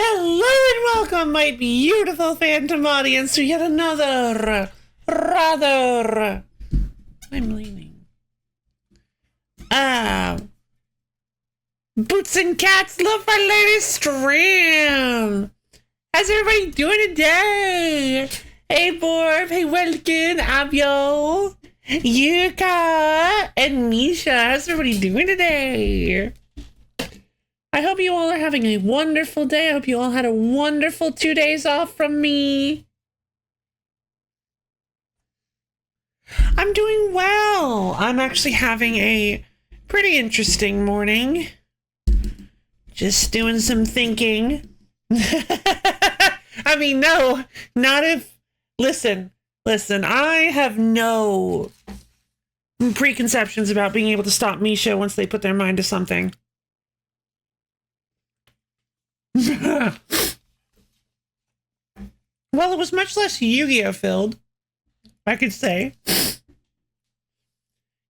Hello and welcome, my beautiful phantom audience, to yet another, I'm leaning. Boots and Cats Love for Lady Stream. How's everybody doing today? Hey, Borb. Hey, Welkin, Abyo, Yuka, and Misha. How's everybody doing today? I hope you all are having a wonderful day. I hope you all had a wonderful 2 days off from me. I'm doing well. I'm actually having a pretty interesting morning. Just doing some thinking. I mean, no, not if... Listen, I have no preconceptions about being able to stop Misha once they put their mind to something. Well, it was much less Yu-Gi-Oh filled, I could say.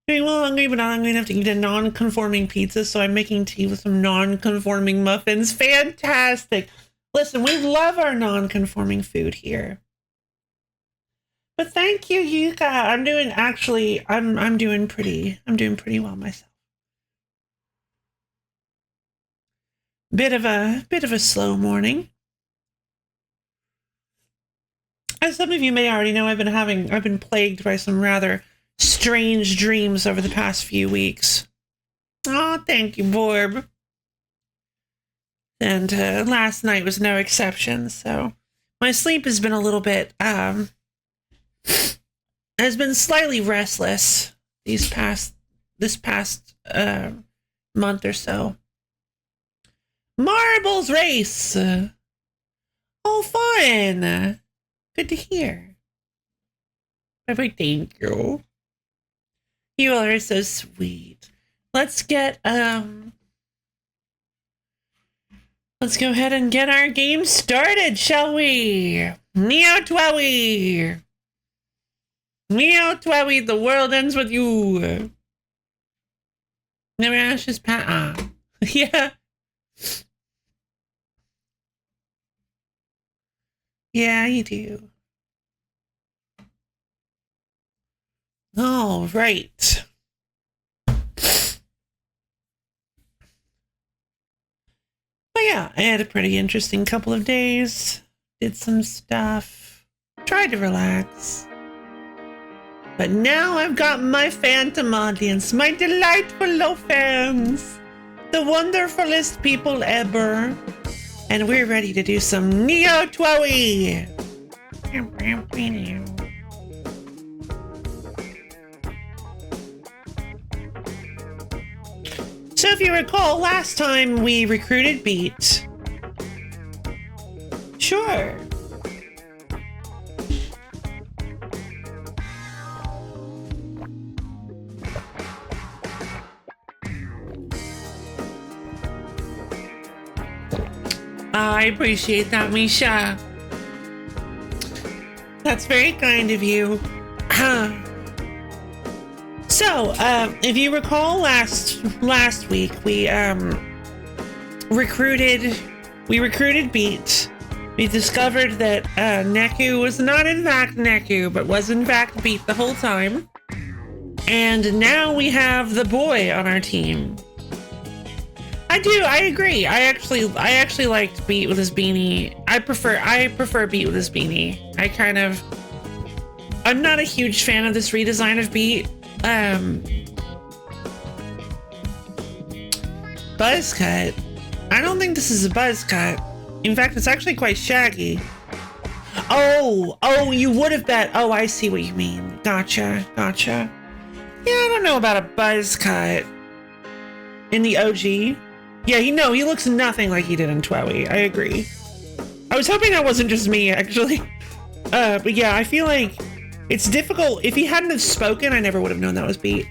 Getting a little hungry, but not hungry enough to eat a non-conforming pizza, so I'm making tea with some non-conforming muffins. Fantastic! Listen, we love our non-conforming food here. But thank you, Yuka. I'm doing pretty well myself. Bit of a slow morning. As some of you may already know, I've been plagued by some rather strange dreams over the past few weeks. Oh, thank you, Borb. And last night was no exception, so my sleep has been a little bit has been slightly restless this past month or so. Marbles race. Oh, fun. Good to hear. Thank you. You all are so sweet. Let's go ahead and get our game started, shall we? Meow Twowie. Meow Twowie, the world ends with you. Never ashes pat. Yeah. Yeah, you do. All right. But yeah, I had a pretty interesting couple of days. Did some stuff. Tried to relax. But now I've got my phantom audience, my delightful low fans. The wonderfulest people ever. And we're ready to do some Neo Twowie. So if you recall, last time we recruited Beat. Sure. I appreciate that, Misha. That's very kind of you. So, if you recall, last week we recruited Beat. We discovered that Neku was not in fact Neku, but was in fact Beat the whole time. And now we have the boy on our team. I agree. I actually liked Beat with his beanie. I prefer Beat with his beanie. I'm not a huge fan of this redesign of Beat. Buzz cut. I don't think this is a buzz cut. In fact, it's actually quite shaggy. Oh, you would have bet. Oh, I see what you mean. Gotcha. Yeah, I don't know about a buzz cut in the OG. Yeah, he looks nothing like he did in Twowie. I agree. I was hoping that wasn't just me, actually. But yeah, I feel like it's difficult. If he hadn't have spoken, I never would have known that was Beat.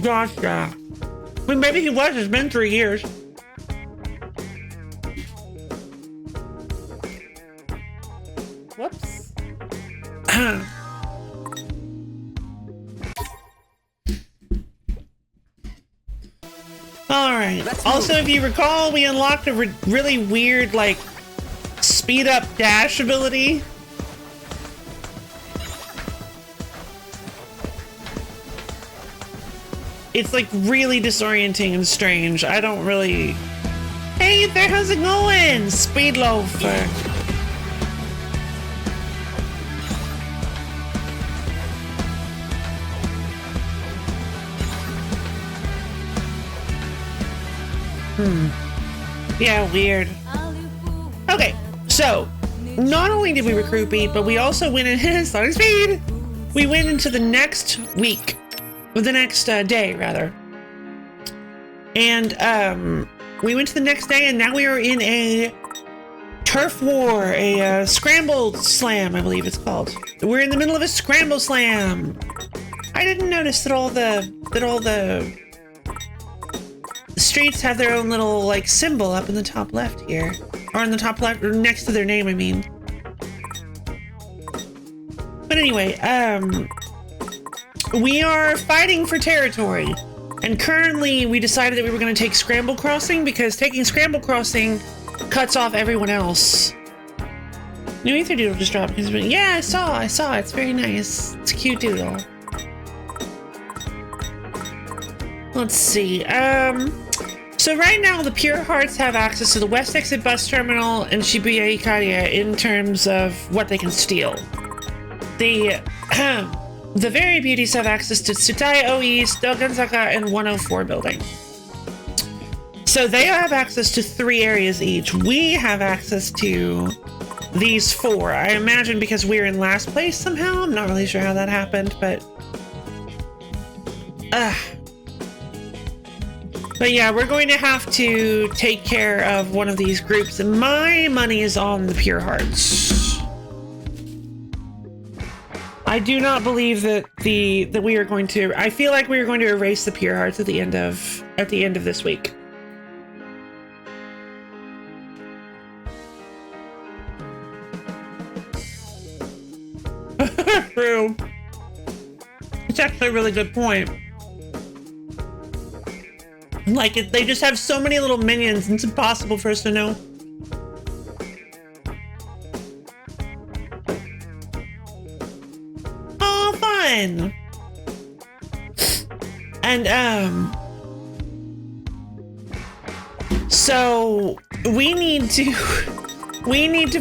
Gotcha. Well, maybe he was. It's been 3 years. Whoops. All right, Also, if you recall, we unlocked a really weird, like, speed up dash ability. It's like really disorienting and strange. I don't really... Hey there, how's it going? Speed loafer. Yeah, weird. Okay, so not only did we recruit Beat, but we also went in Sonic Speed. We went into the next week, or the next day rather, and we went to the next day, and now we are in a turf war, a scramble slam, I believe it's called. We're in the middle of a scramble slam. I didn't notice that all the streets have their own little like symbol up in the top left here, or in the top left, or next to their name, I mean. But anyway, we are fighting for territory, and currently we decided that we were going to take Scramble Crossing because taking Scramble Crossing cuts off everyone else. New Ether Doodle just dropped. Yeah, I saw. It's very nice. It's a cute doodle. Let's see. So right now the Pure Hearts have access to the West Exit Bus Terminal and Shibuya Ikaria in terms of what they can steal. The Very Beauties have access to Tsutai O East, Doganzaka, and 104 building. So they have access to 3 areas each. We have access to these 4. I imagine because we're in last place somehow. I'm not really sure how that happened, but... But yeah, we're going to have to take care of one of these groups, and my money is on the Pure Hearts. I do not believe that we are going to. I feel like we are going to erase the Pure Hearts at the end of this week. True. It's actually a really good point. Like, they just have so many little minions, and it's impossible for us to know. Oh, fun! And, so, we need to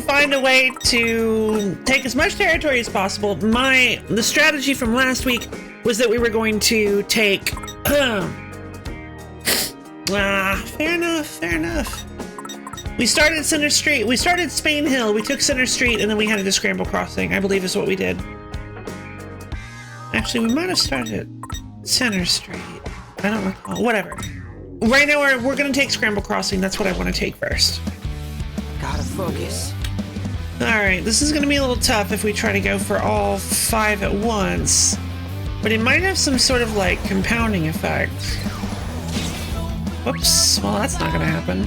find a way to take as much territory as possible. The strategy from last week was that we were going to take, fair enough. We started Center Street. We started Spain Hill. We took Center Street, and then we had a Scramble Crossing, I believe is what we did. Actually, we might have started Center Street. I don't recall. Whatever. Right now, we're going to take Scramble Crossing. That's what I want to take first. Gotta focus. Alright, this is going to be a little tough if we try to go for all 5 at once. But it might have some sort of, like, compounding effect. Whoops. Well, that's not gonna happen.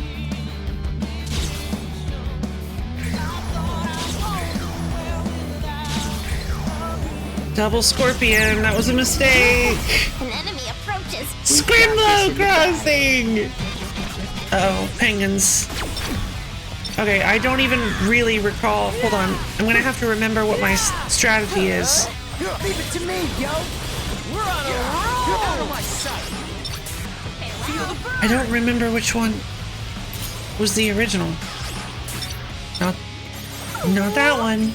Double Scorpion. That was a mistake. An enemy approaches. Scramble Crossing! Uh-oh. Penguins. Okay, I don't even really recall. Hold on. I'm gonna have to remember what my strategy is. Leave it to me, yo. We're on a roll. Out of my sight. I don't remember which one was the original. Not that one.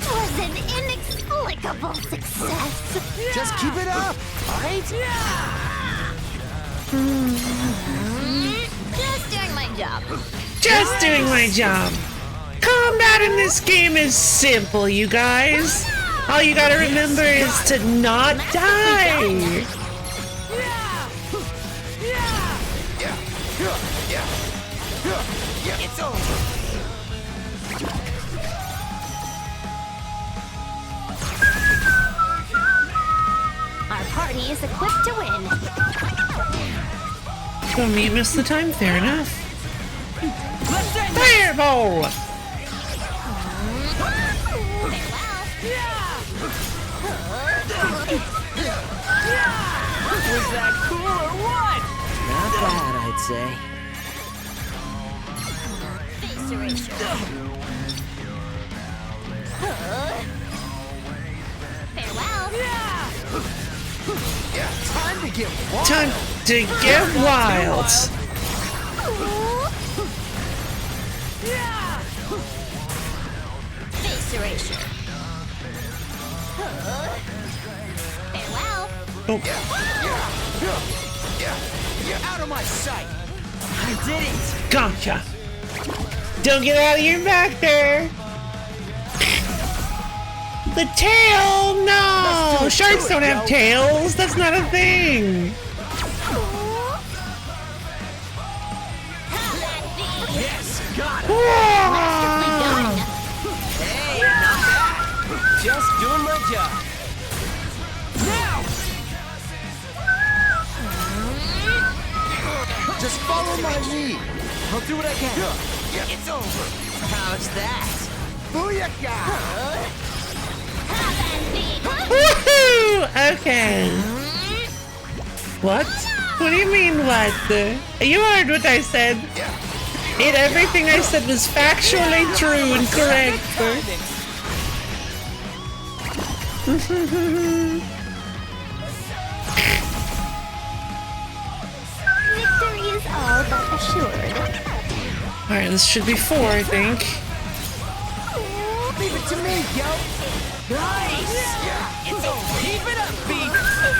Was an inexplicable success. Just keep it up, alright? Just doing my job. Just doing my job. Combat in this game is simple, you guys. All you gotta remember is to not die. It's over. Our party is equipped to win. So me missed the time, fair enough. Fireball! Was that cool or what? Not bad, I'd say. Face erasure. Farewell. Time to get wild. Time to get wild. Face erasure. Farewell. Oh, Out of my sight. I did it. gotcha. Don't get out of your vector. The tail? No! Sharks don't have tails. That's not a thing. Yes, got it. Whoa! Hey, not bad. Just doing my job. Now. Just follow my lead. I'll do what I can. It's over. How's that? Booyaka! Woohoo! Okay. What? What do you mean, what? You heard what I said. Everything I said was factually true and correct. Victory is all but assured. Alright, this should be 4, I think. Leave it to me, yo. Nice. It's over. Keep it up, B.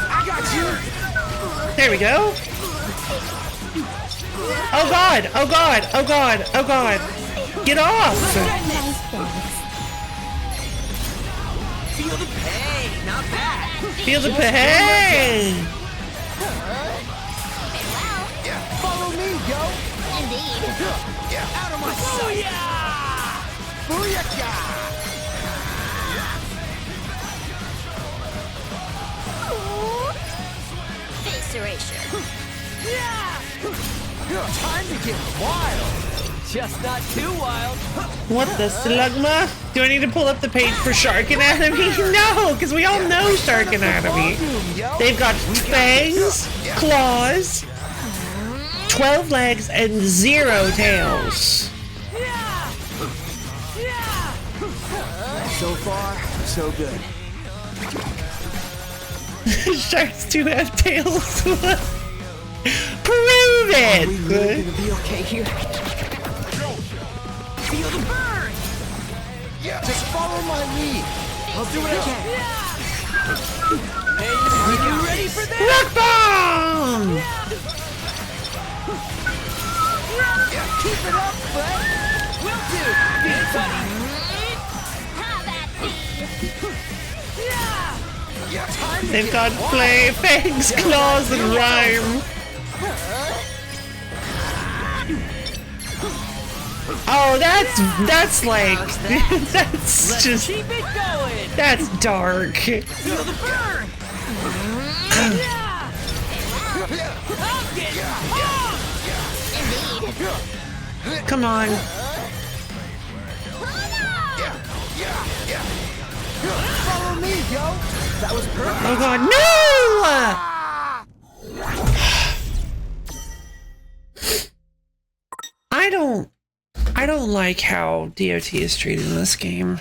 I got you. There we go. Oh god! Oh god! Oh god! Oh god! Get off! Nice thanks. Feel the pain. Not bad. Feel the pain! Farewell. Follow me, yo. Indeed. Out of my sight. Booyaka! Face erasure. Time to get wild. Just not too wild. What the slugma? Do I need to pull up the page for Shark Anatomy? No, because we all know Shark Anatomy. They've got fangs, claws, 12 legs, and 0 tails. So far, so good. Sharks do have tails. Prove Are we it! really gonna be okay here? Feel the burn! Just follow my lead. I'll do what I can. Hey, are you ready for this? Rock bomb! Keep it up, bud. Will do. Big buddy. Have at thee. Time to They've get got wild. play, fangs, claws, and rhyme. Oh, that's like, that's Let's just, keep it going. that's dark. Feel the burn. I'll get Indeed. Come on. follow me, yo. That was perfect. Oh god, no! I don't like how DOT is treated in this game.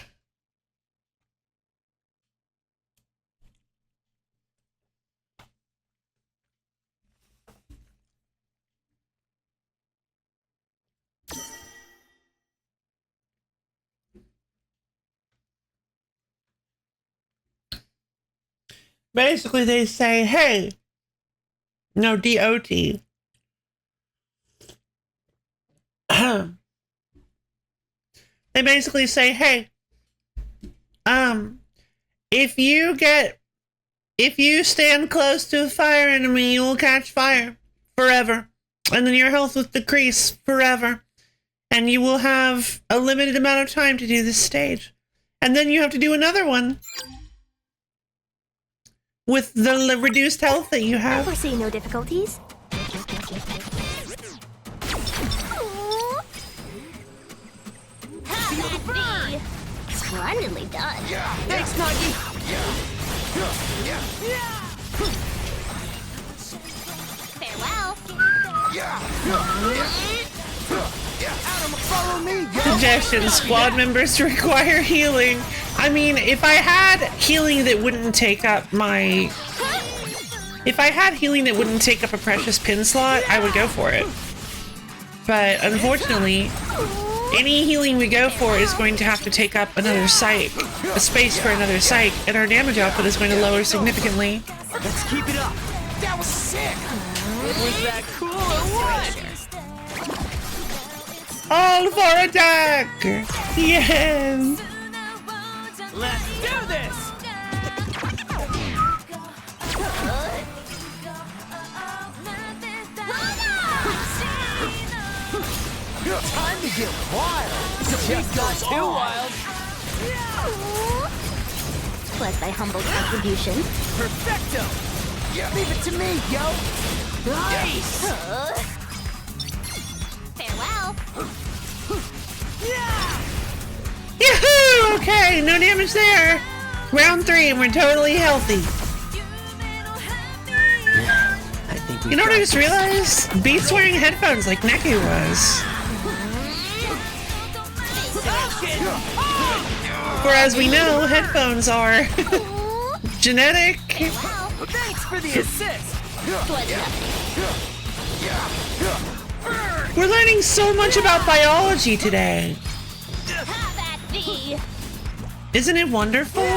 Basically, they say, hey, no, DOT. They basically say, hey, if you stand close to a fire enemy, you will catch fire forever. And then your health will decrease forever. And you will have a limited amount of time to do this stage. And then you have to do another one. With the reduced health that you I have. foresee no difficulties. Have at thee. Splendidly done. Thanks, Nagi. Farewell. Follow me, yo. Suggestion, squad members require healing. I mean, if I had healing that wouldn't take up my... If I had healing that wouldn't take up a precious pin slot, I would go for it. But unfortunately, any healing we go for is going to have to take up another psych, a space for another psych, and our damage output is going to lower significantly. Let's keep it up. That was sick. Was that cool or what? All for attack! Yes! Let's do this. Time to get wild. Just not too wild. Was thy humble contribution. Perfecto. Leave it to me, yo. Nice. Farewell. Yahoo! Okay, no damage there. Round 3 and we're totally healthy. I think we You know what I just realized? Beat's wearing headphones like Neku was. For as we know, headphones are genetic. Thanks for the assist. We're learning so much about biology today. Have at thee. Isn't it wonderful?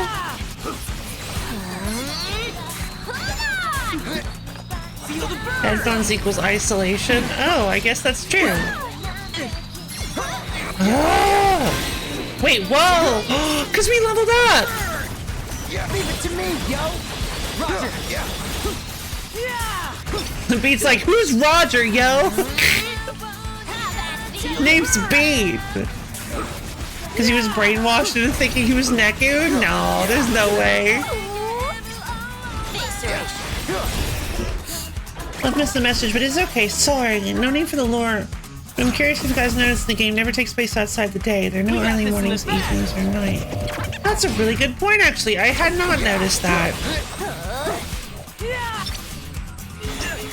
Headphones equals isolation. Oh, I guess that's true. Oh. Wait, whoa! Because we leveled up! Leave it to me, yo. Roger. The Beat's like, who's Roger, yo? Name's Beat. Because he was brainwashed into thinking he was Neku? No, there's no way. I've missed the message, but it's okay. Sorry. No need for the lore. But I'm curious if you guys noticed the game never takes place outside the day. There are no early mornings, evenings, or night. That's a really good point, actually. I had not noticed that.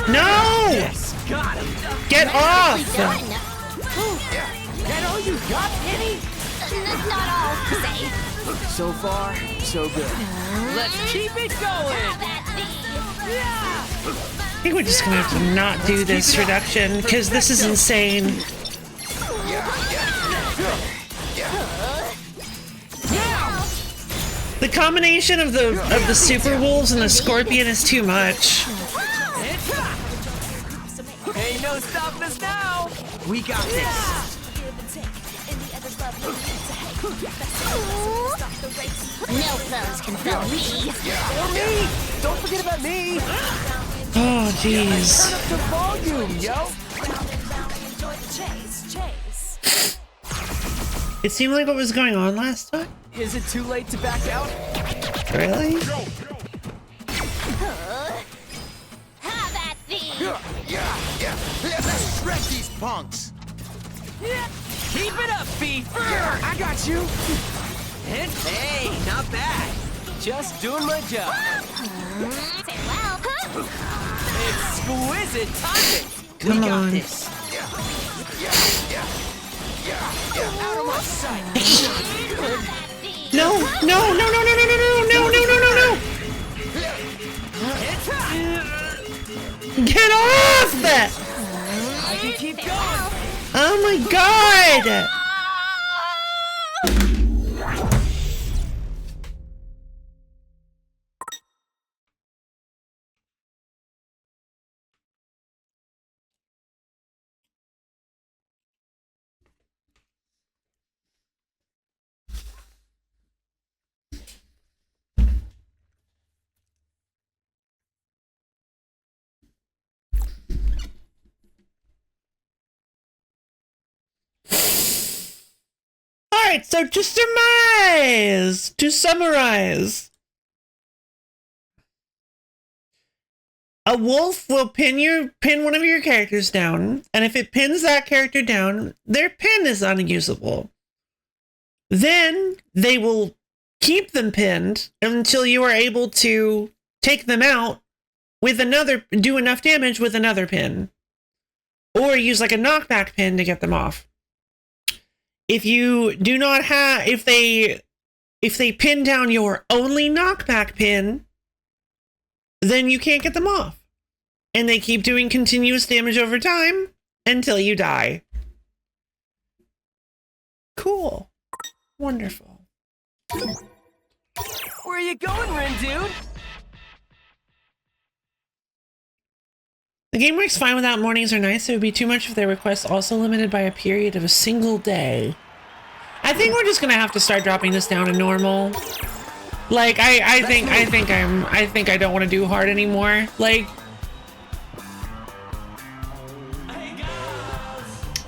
No! Got him. Get off! Done. That all you got, Penny? That's not all, say. So far, so good. Let's keep it going. Have at thee. I think we're just gonna have to not do this reduction, because this is insane. The combination of the super wolves and the scorpion is too much. Ain't no stopping us now. We got this. No foes can fool me. Or me. Don't forget about me. Oh, jeez. Turn up the volume, yo. It seemed like what was going on last time. Is it too late to back out? Really? Have at thee. Let's shred these punks. Keep it up, Beef. I got you. And hey, not bad. Just doing my job. Farewell. Exquisite timing. Come We got on. this. Out of my sight. No, no, no, no, no, no, no, no, no, no, no, no, no! Get off! I can keep going. Oh my god! Alright, so to summarize, a wolf will pin one of your characters down, and if it pins that character down, their pin is unusable. Then they will keep them pinned until you are able to take them out with do enough damage with another pin. Or use like a knockback pin to get them off. If you do not have, if they pin down your only knockback pin, then you can't get them off. And they keep doing continuous damage over time until you die. Cool. Wonderful. Where are you going, Rin dude? The game works fine without mornings or nights. It would be too much if their requests also limited by a period of a single day. I think we're just gonna have to start dropping this down to normal. Like I think I don't want to do hard anymore. Like,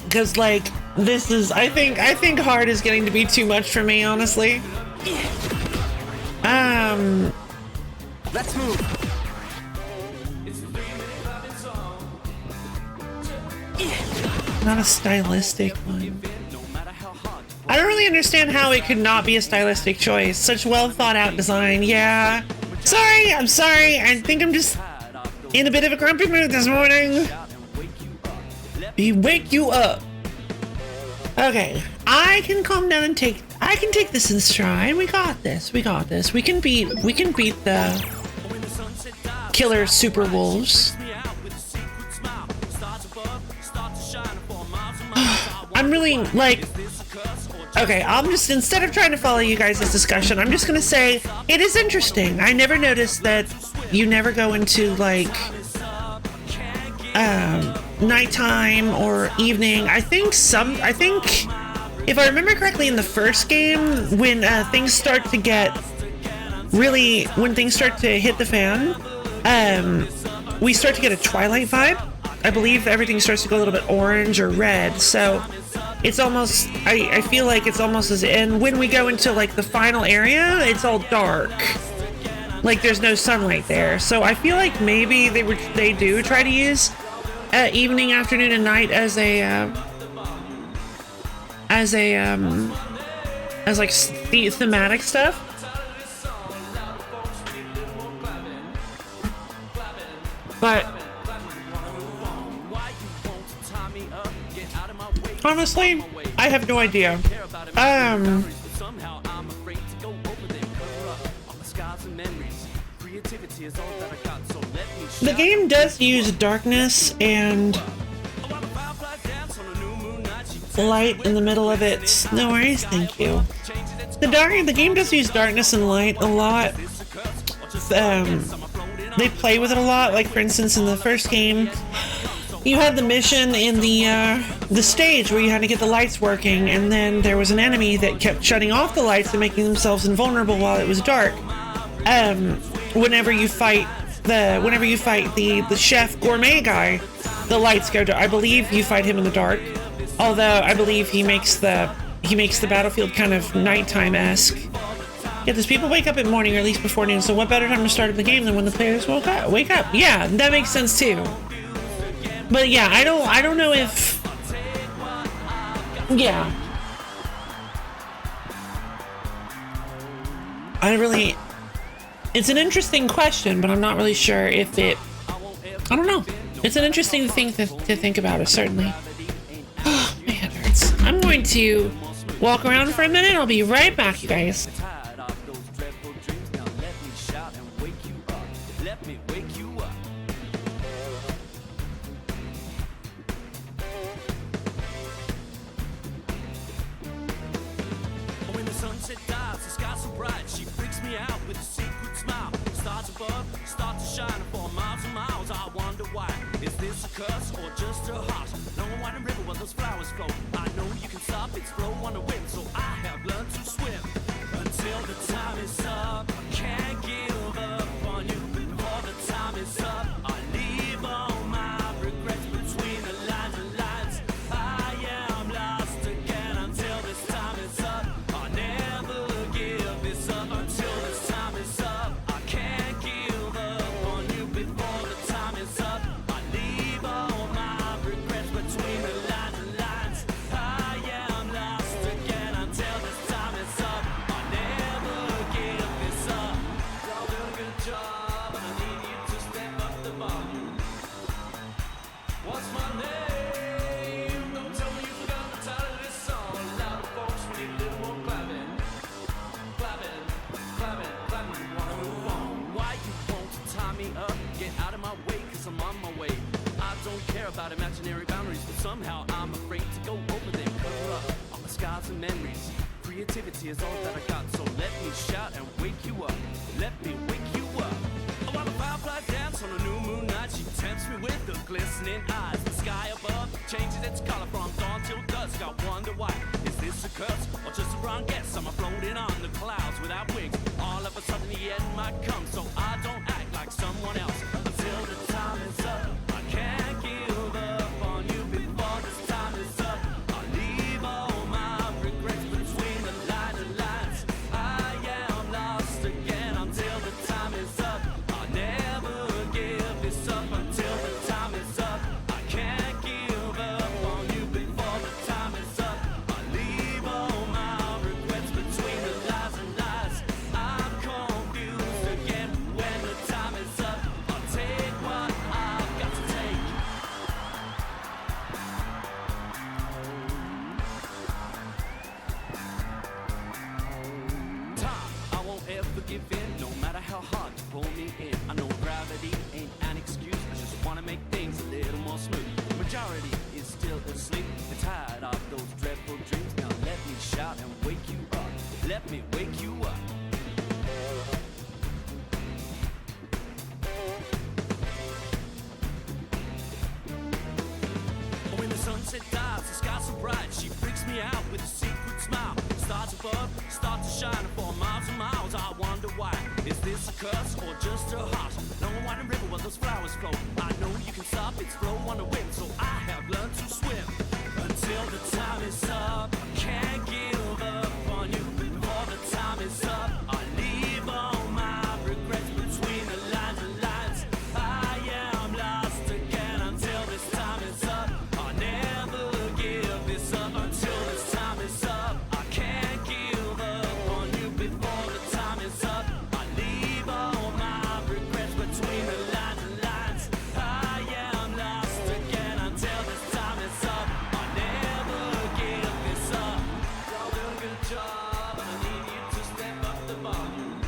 because like this is I think hard is getting to be too much for me, honestly. Let's move. Not a stylistic one. I don't really understand how it could not be a stylistic choice. Such well thought out design. Yeah. Sorry, I'm sorry. I think I'm just in a bit of a grumpy mood this morning. Wake you up. Okay. I can calm down and take this in stride. We got this. We got this. We can beat the killer super wolves. I'm really like, okay, I'm just, instead of trying to follow you guys' discussion, I'm just gonna say it is interesting. I never noticed that you never go into like nighttime or evening. I think if I remember correctly in the first game, when things start to hit the fan, we start to get a Twilight vibe. I believe everything starts to go a little bit orange or red, so it's almost, I feel like it's almost as, and when we go into like the final area, it's all dark. Like there's no sunlight there. So I feel like maybe they do try to use evening, afternoon, and night as like thematic stuff. But honestly, I have no idea. The game does use darkness and light in the middle of it. No worries, thank you. The game does use darkness and light a lot. They play with it a lot. Like for instance, in the first game, you had the mission in the stage where you had to get the lights working, and then there was an enemy that kept shutting off the lights and making themselves invulnerable while it was dark. Whenever you fight the chef gourmet guy, the lights go dark. I believe you fight him in the dark, although I believe he makes the battlefield kind of nighttime-esque. Yeah, does people wake up at morning or at least before noon? So what better time to start up the game than when the players wake up? Yeah, that makes sense too. But yeah, I don't know if, yeah. It's an interesting question, but I'm not really sure if I don't know. It's an interesting thing to think about, certainly. Oh, my head hurts. I'm going to walk around for a minute. I'll be right back, you guys. me up, get out of my way, cause I'm on my way. I don't care about imaginary boundaries, but somehow I'm afraid to go over them. Cover up all the scars and memories. Creativity is all that I got, so let me shout and wake you up. Let me wake you up. Oh, while the fireflies dance on a new moon night, she tempts me with her glistening eyes. The sky above changes its color from dawn till dusk. I wonder why. Is this a curse or just a wrong guess? I'm floating on the clouds without wings. All of a sudden the end might come, so I don't act like someone else until the time is up. I can't give up on you before this time is up. I'll leave all my regrets between the lines. I am lost again until the time is up. I'll never give this up until the time is up. I can't give up on you before the time is up. I'll leave all my regrets between the lies. I'm confused again when the time is up. I'll take what I've got to take. Time, I won't ever give in, no matter how hard to pull me in. I know gravity ain't an excuse, I just wanna make things a little more smooth. Majority is still asleep, they're tired of those dreadful dreams. Now let me shout and wake you up. Let me wake you up. When the sunset dies, the sky's so bright, she freaks me out with a secret smile. Stars above, start to shine for miles and miles. I wonder why. Is this a curse or just a heart? Long and winding river where those flowers flow. I know you can stop its flow on the wind, so I have learned to swim. Until the time is up, I can't give up on you. Before the time is up, I leave all my regrets between the lines. I am lost again until this time is up. I'll never give this up until this time is up. I can't give up on you before the time is up. I leave all my regrets between the lines. I am lost again until this time is up. I'll never give this up. Y'all do a good job, and I need you to step up the volume.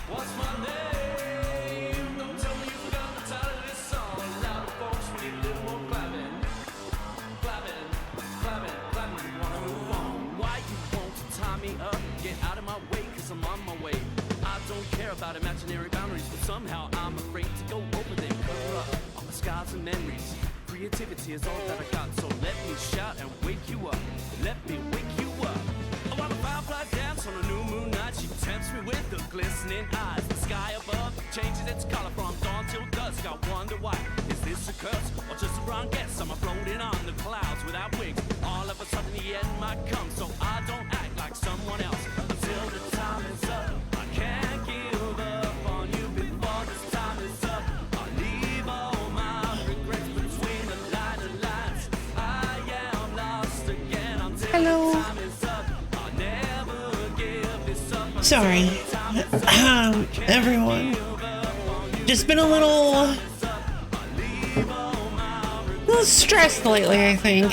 What's my name? Don't tell me you forgot the title of this song. Louder folks, we need a little more clapping. Clapping. We wanna move on. Why you won't tie me up? Get out of my way, cause I'm on my way. I don't care about imaginary boundaries, but somehow I'm afraid to go over them. Cover up all the scars and memories. Creativity is all that I got, so let me shout and wake you up. Let me wake you up. Oh, while the fireflies dance on a new moon night, she tempts me with her glistening eyes. The sky above changes its color from dawn till dusk. I wonder why. Is this a curse or just a wrong guess? I'm floating on the clouds without wings. All of a sudden the end might come, so I don't act like someone else until the time is up. I can't give up on you before this time is up. I'll leave all my regrets between the lines. I am lost again until Hello. the time is up. I'll never give this up until Sorry. the time is up. Everyone. Just been a little stressed lately, I think.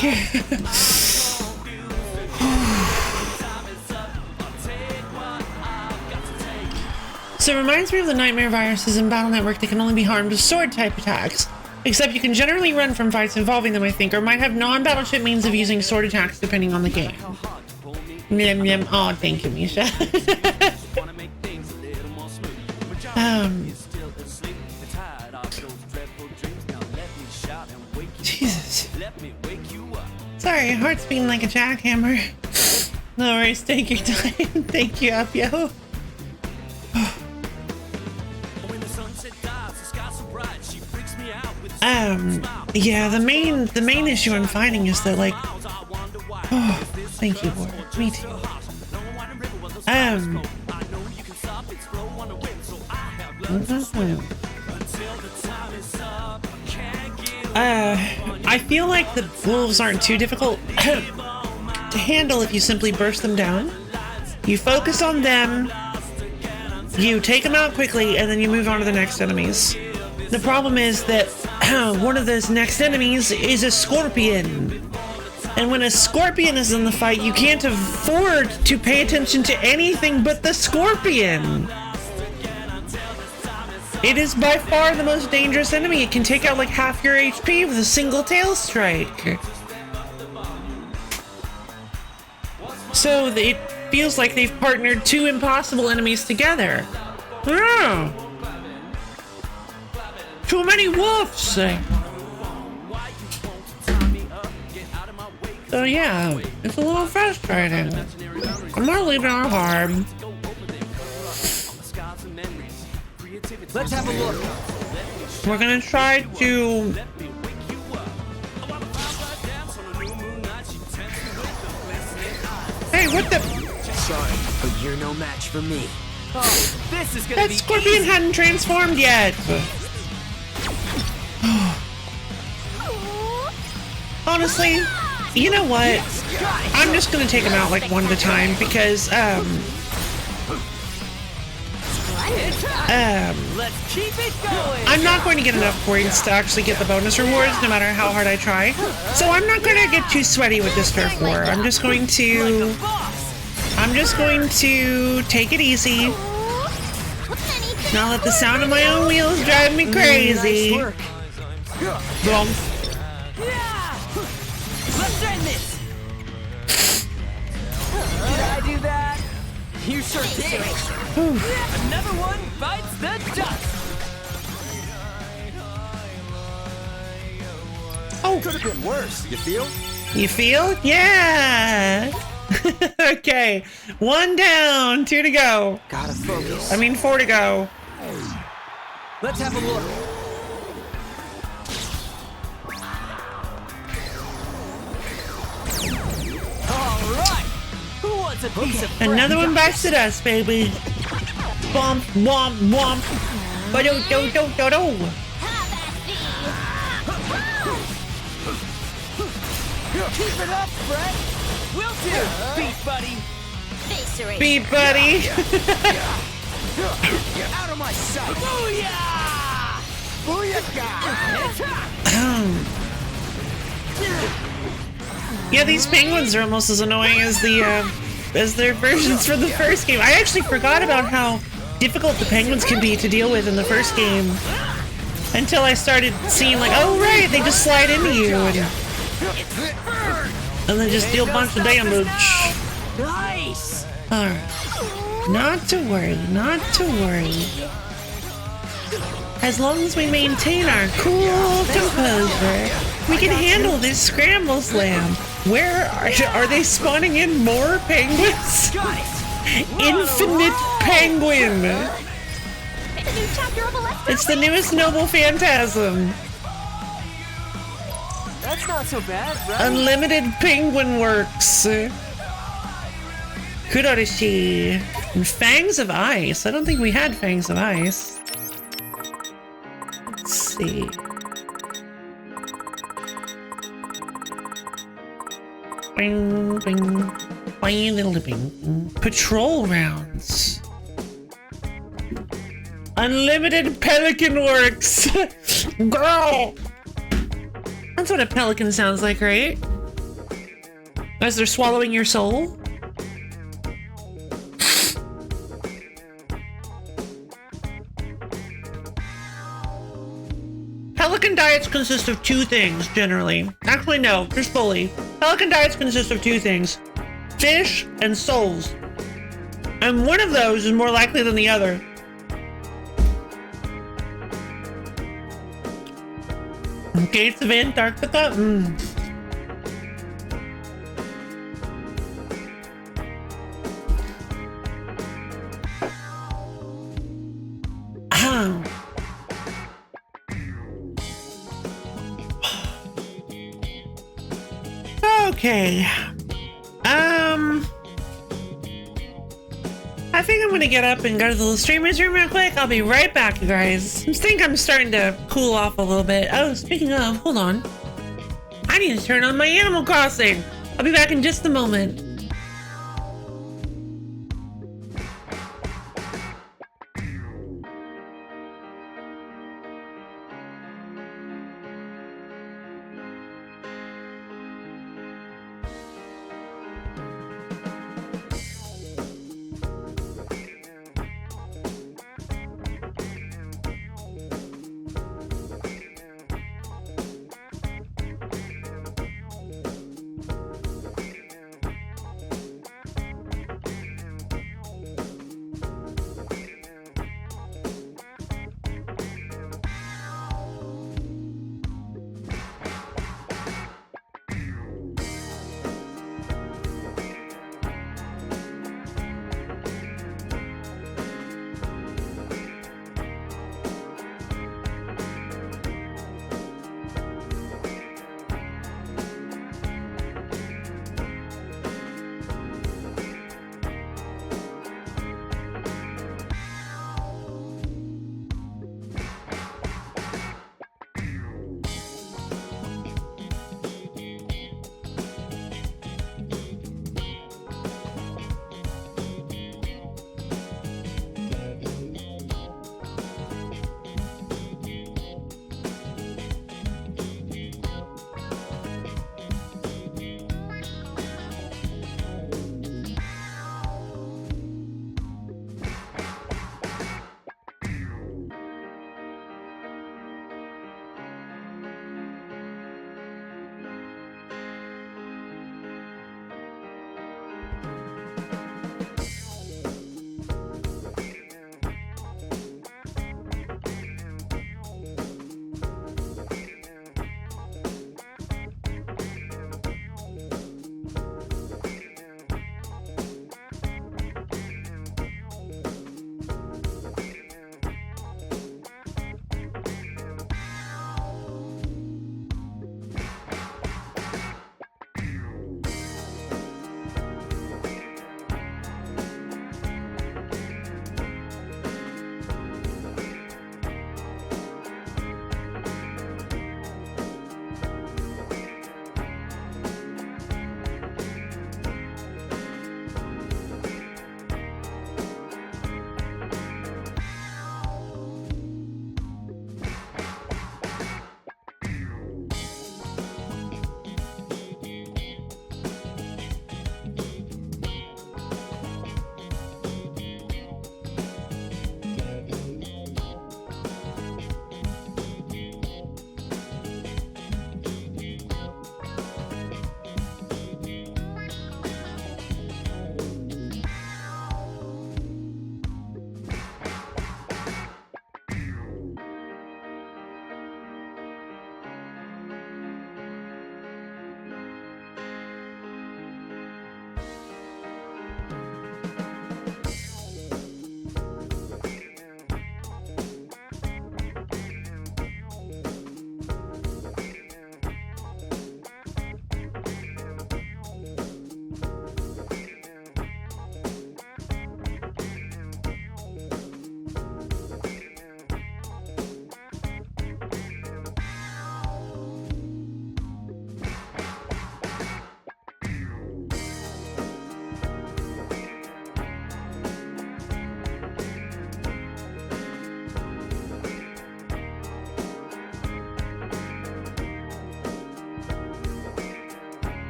So it reminds me of the nightmare viruses in Battle Network that can only be harmed with sword-type attacks. Except you can generally run from fights involving them, I think, or might have non-battleship means of using sword attacks depending on the game. Oh, thank you, Misha. Jesus. Sorry, heart's beating like a jackhammer. No worries, take your time. Thank you, Apio. Yeah, the main issue I'm finding is that, like, oh, thank you, Lord. Me too. I feel like the wolves aren't too difficult to handle if you simply burst them down. You focus on them, you take them out quickly, and then you move on to the next enemies. The problem is that one of those next enemies is a scorpion. And when a scorpion is in the fight, you can't afford to pay attention to anything but the scorpion. It is by far the most dangerous enemy. It can take out like half your HP with a single tail strike. So it feels like they've partnered two impossible enemies together. Oh. Too many wolves. So yeah, it's a little frustrating. I'm gonna leave it on hard. Let's have a look. We're gonna try to... Hey, what the... Sorry, but you're no match for me. Oh, this is gonna That be scorpion easy. hadn't transformed yet. Honestly, you know what? I'm just gonna take them out like one at a time because, Let's keep it going. I'm not going to get enough points to actually get the bonus rewards no matter how hard I try. So I'm not going to get too sweaty with this turf war. I'm just going to take it easy. Not let the sound of my own wheels drive me crazy. Nice work. Wrong. Yeah. Let's end this. Did I do that? You sure did. Another one bites the dust. Oh, Could have been worse. You feel? you feel? Yeah. Okay, 1 down, 2 to go. Gotta focus. I mean 4 to go. Let's have a look. All right. Who wants a piece of Another one bites the dust, baby. Womp, womp, womp. Ba-do-do-do-do-do. Keep it up, Fred. Will do. Beat buddy. Viscerate. Beat buddy. Get out of my sight. Booyah! Booyaka! Yeah, these penguins are almost as annoying as their versions from the first game. I actually forgot about how difficult the penguins can be to deal with in the first game until I started seeing like, oh right, they just slide into you and then just deal a bunch of damage. Nice. Alright. Not to worry, not to worry. As long as we maintain our cool composure, we can handle this scramble slam. Where are they spawning in more penguins? Got it. Infinite penguin! The new chapter of Electro. It's the newest noble phantasm. That's not so bad, right? Unlimited penguin works. Kudorishi. And Fangs of Ice. I don't think we had Fangs of Ice. Let's see. Bing, bing, bing, little bing. Patrol rounds. Unlimited pelican works. Girl. That's what a pelican sounds like, right? As they're swallowing your soul. Pelican diets consist of 2 things, generally. Actually, no, just fully. Pelican diets consist of 2 things. Fish and souls. And one of those is more likely than the other. Gates of Antarctica? Okay. I think I'm gonna get up and go to the streamer's room real quick. I'll be right back, you guys. I think I'm starting to cool off a little bit. Oh, speaking of, hold on. I need to turn on my Animal Crossing. I'll be back in just a moment.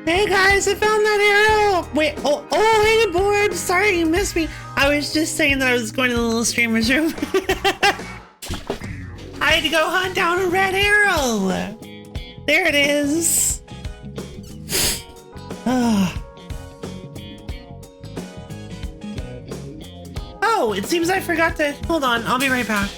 Hey guys, I found that arrow! Wait, hey board, sorry you missed me. I was just saying that I was going to the little streamer's room. I had to go hunt down a red arrow. There it is. Oh, it seems I forgot to, hold on, I'll be right back.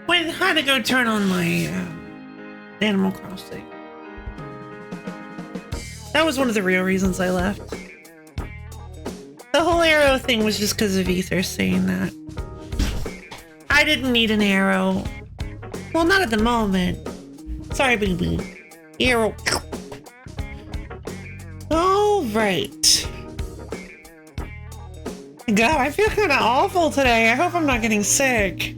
Wait, had to go turn on my Animal Crossing. That was one of the real reasons I left. The whole arrow thing was just because of Ether saying that. I didn't need an arrow. Well, not at the moment. Sorry, baby. Arrow. All right. God, I feel kind of awful today. I hope I'm not getting sick.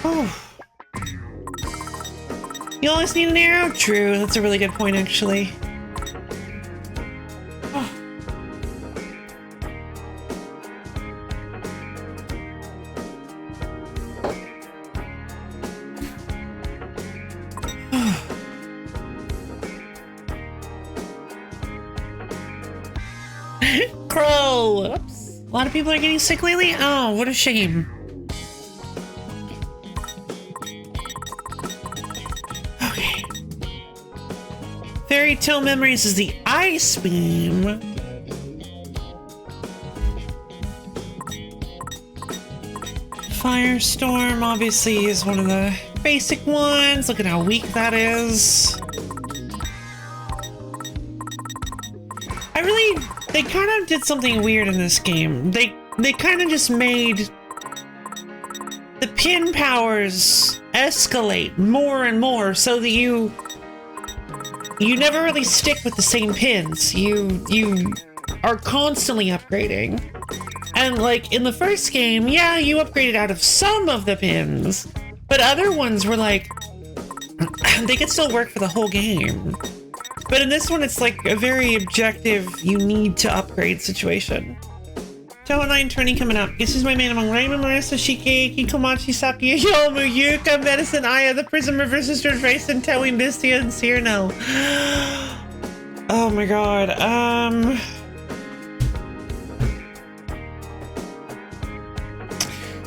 Oh. You always need an arrow? True, that's a really good point, actually. Oh. Crow! Oops. A lot of people are getting sick lately? Oh, what a shame. Okay. Fairy Tale Memories is the Ice Beam. Firestorm obviously is one of the basic ones. Look at how weak that is. They kind of did something weird in this game. They kind of just made the pin powers escalate more and more so that you never really stick with the same pins. You are constantly upgrading. And like in the first game, yeah, you upgraded out of some of the pins, but other ones were like, they could still work for the whole game. But in this one, it's like a very objective, you need to upgrade situation. Toho 920 coming up. This is my man among Raymond, Marissa, Shiki, Kikomachi, Saki, Yomu, Yuka, Medicine, Aya, the Prism Reverse Sisters, Race, and Toei, Mistia, and Cyrano. Oh my god.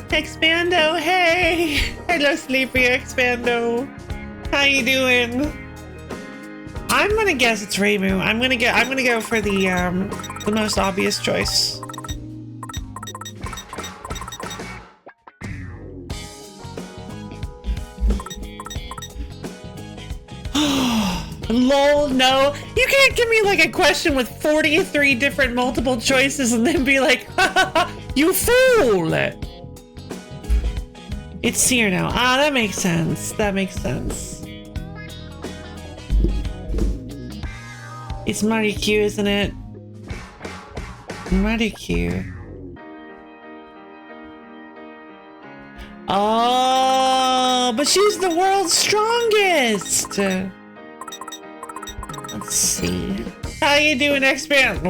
Expando, hey! Hello, Sleepy Expando. How you doing? I'm gonna guess it's Reimu. I'm gonna go for the most obvious choice. Lol, no. You can't give me like a question with 43 different multiple choices and then be like, you fool! It's Cyrano. Ah, that makes sense. That makes sense. It's Marikyu, isn't it? Marikyu. Oh, but she's the world's strongest. Let's see. How you doing, Expand?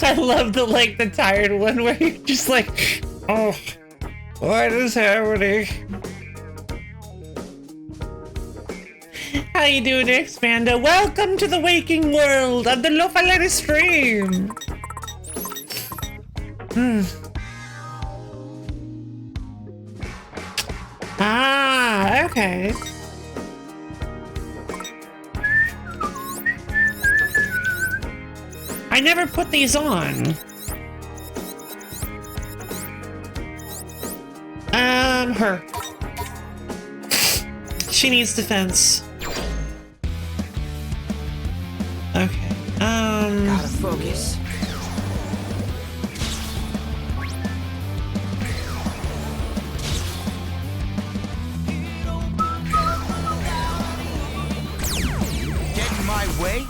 I love the tired one where you're just like, oh, what is happening? How you doing, Expanda? Welcome to the waking world of the Lofalera stream. Ah, okay. I never put these on. Her. She needs defense. Okay. Gotta focus. Get in my way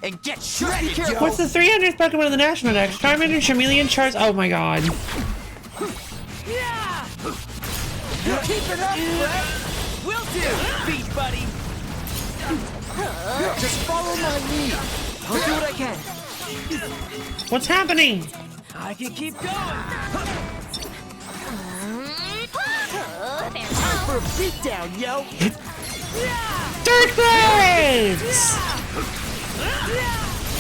and get shredded, yo! What's the 300th Pokemon of the National Dex? Charmander, Charmeleon, Charles. Oh my god. Yeah! You keep it up, Fred! We'll do, beat buddy. Just follow my lead. I'll do what I can. What's happening? I can keep going. Farewell. Time for a beatdown, yo. Dark Blades!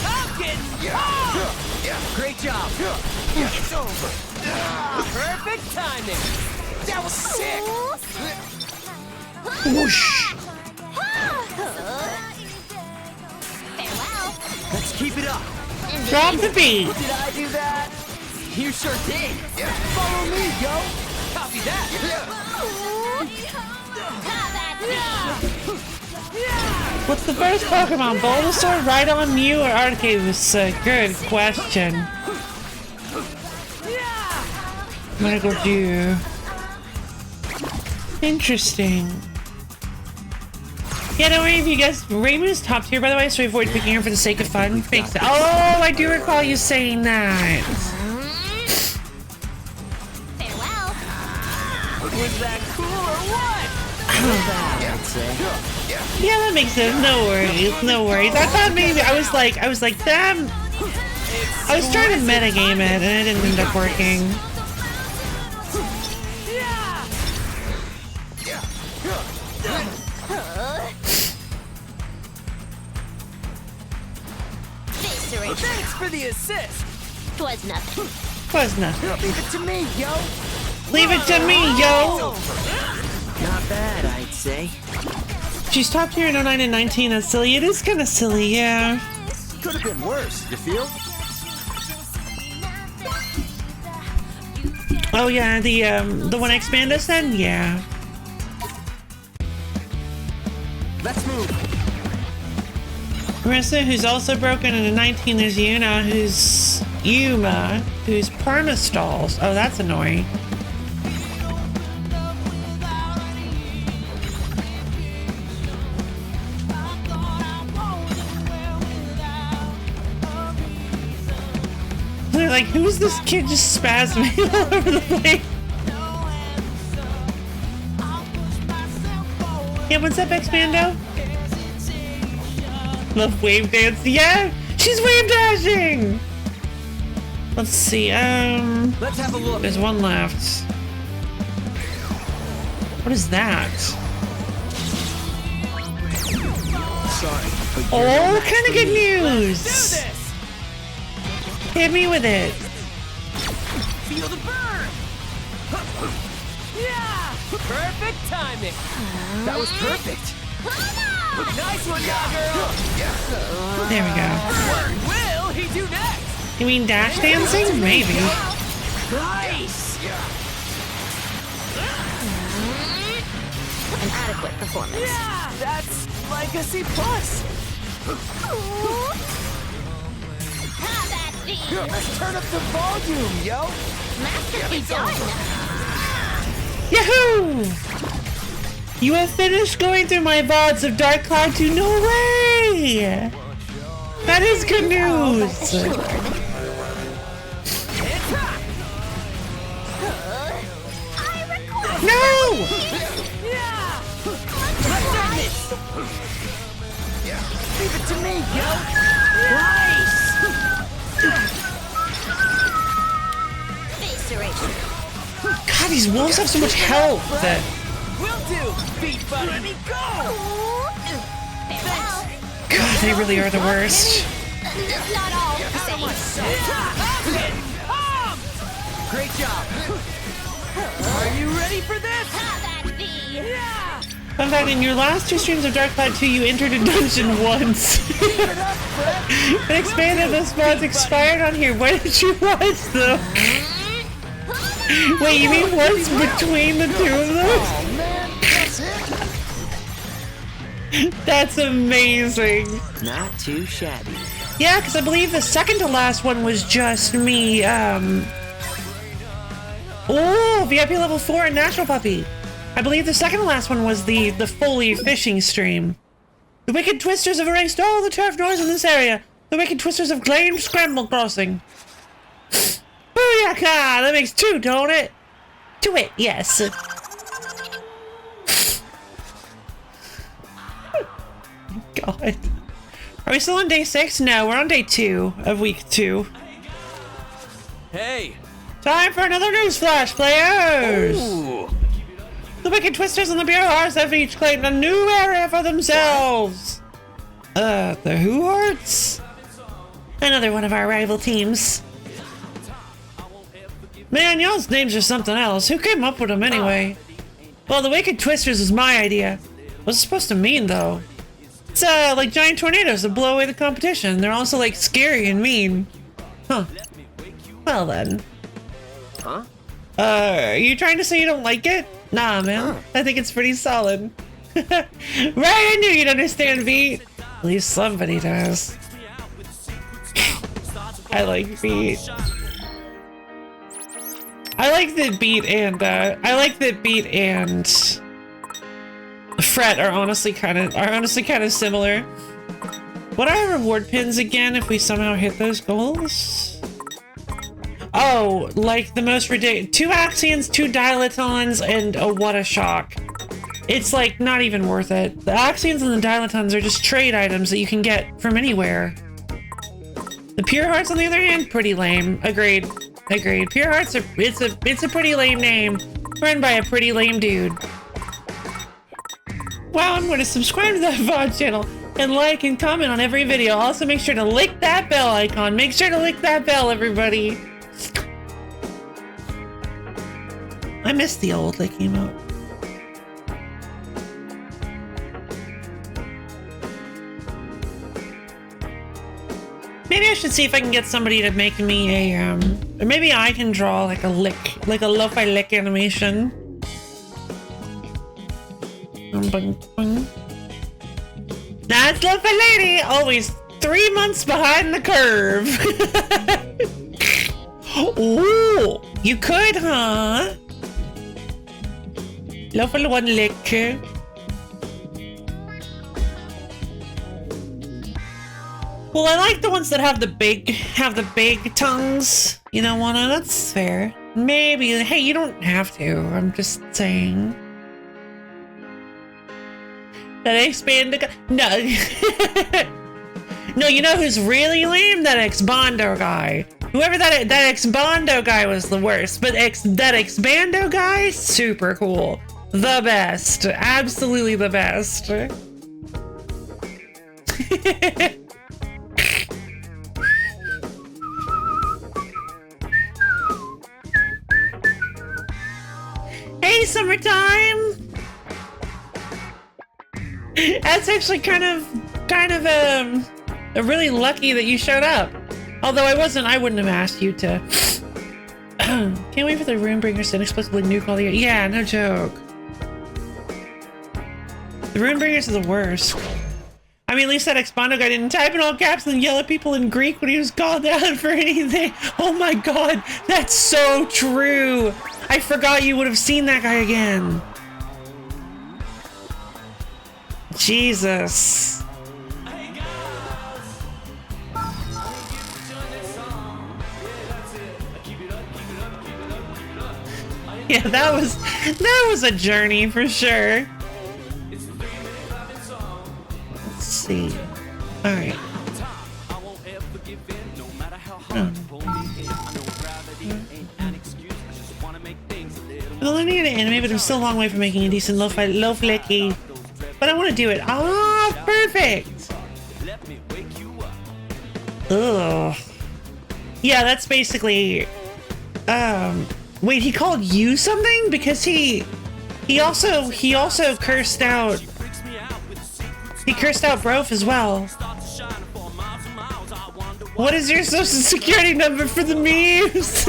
I'm getting Great job. It's over. Perfect timing. That was sick. Whoosh! Farewell. Let's keep it up. Drop the beat! Did I do that? You sure did. Follow me, yo. Copy that. Have at me. What's the first Pokemon? Bulbasaur, Rhydon, Mew, or Arceus? Good question. I'm gonna go do... Interesting. Yeah, don't worry if you guys... Raymun's top tier, by the way, so we avoid picking her for the sake of fun. Makes sense. Oh, I do recall you saying that. Farewell. Was that cool or what? I'd say. Yeah, that makes sense. No worries, no worries. I thought maybe... I was like, damn... I was trying to metagame it, and it didn't end up working. Thanks for the assist. 'Twas nothing. Was nothing. Leave it to me, yo. Leave it to me, yo! Not bad, I'd say. She's top tier in 09 and 19. That's silly. It is kind of silly, yeah. Could have been worse, you feel? Oh yeah, the one expand us then? Yeah. Let's move. Marissa, who's also broken, and in 19 there's Yuma, who's permastalls. Oh, that's annoying. They're like, who's this kid just spasming all over the place? Yeah, what's up, Expando? Love wave dance. Yeah, she's wave dashing. Let's see. Let's have a look. There's one left. What is that? Sorry, but Oh, kind of good news. do this. Hit me with it. Feel the burn. Yeah. Perfect timing. That was perfect. Nice one, girl. There we go. What will he do next? You mean dash dancing? Maybe. Nice. An adequate performance. Yeah, that's like a C+. Have at thee. Let's turn up the volume, yo. Masterfully done. Yahoo! You have finished going through my VODs of Dark Cloud 2. No way! That is good news. No! Yeah. Leave it to me, yo. Nice. Face erasure. God, these wolves have so much health. Will do. Beat buddy. Let me go. Farewell. God, they really are the worst. Not all the same. Great job. Are you ready for this? Have at thee. Yeah. Fun fact, in your last 2 streams of Dark Cloud 2, you entered a dungeon once. It expanded, the spots expired on here. Why did you watch them? Wait, you mean what's between the 2 of them? Oh man, that's it. That's amazing. Not too shabby. Yeah, because I believe the second to last one was just me, Oh, VIP level 4 and Natural Puppy. I believe the second to last one was the fully fishing stream. The Wicked Twisters have erased all the turf noise in this area. The Wicked Twisters have claimed Scramble Crossing. Booyaka! That makes 2, don't it? Do it, yes. god. Are we still on day 6? No, we're on day 2 of week 2. Hey. Time for another news flash, players! Ooh. The Wicked Twisters and the Pure Hearts have each claimed a new area for themselves! The Who Hearts? Another one of our rival teams. Man, y'all's names are something else. Who came up with them anyway? Well, the Wicked Twisters was my idea. What's it supposed to mean, though? It's, like giant tornadoes that blow away the competition. They're also, like, scary and mean. Huh. Well, then. Huh? Are you trying to say you don't like it? Nah, man. I think it's pretty solid. Right, I knew you'd understand, Beat. At least somebody does. I like Beat. I like that Beat and Fret are honestly kind of similar. What are our reward pins again if we somehow hit those goals? Oh, like the most ridiculous 2 Axions, 2 Dilatons, and a What a Shock. It's like not even worth it. The Axions and the Dilatons are just trade items that you can get from anywhere. The Pure Hearts, on the other hand, pretty lame. Agreed. Pure Hearts are it's a pretty lame name, run by a pretty lame dude. Wow, I'm going to subscribe to that VOD channel and like and comment on every video. Also, make sure to lick that bell icon. Make sure to lick that bell, everybody. I miss the old lick emote. Maybe I should see if I can get somebody to make me a, or maybe I can draw like a lick, like a lo-fi lick animation. That's lo-fi lady, always 3 months behind the curve. Ooh, you could, huh? Lo-fi one lick. Well, I like the ones that have the big tongues. You know, Wanna? That's fair. Maybe. Hey, you don't have to. I'm just saying. That expand. No. No, you know who's really lame? That Ex-Bondo guy. Whoever that Ex-Bondo guy was the worst, but that Ex-Bando guy, super cool. The best. Absolutely the best. Hey, summertime! That's actually kind of really lucky that you showed up. Although I wouldn't have asked you to. Can't wait for the Runebringers to inexplicably nuke all the. Yeah, no joke. The Runebringers are the worst. I mean, at least that Ex-Bondo guy didn't type in all caps and yell at people in Greek when he was called out for anything. Oh my god, that's so true. I forgot you would have seen that guy again. Jesus. Yeah, that was a journey for sure. Let's see. All right. Well, I need an anime, but I'm still a long way from making a decent low-flicky. But I want to do it. Ah, perfect. Ugh. Yeah, that's basically. Wait, he called you something because he also cursed out. He cursed out Brof as well. What is your social security number for the memes?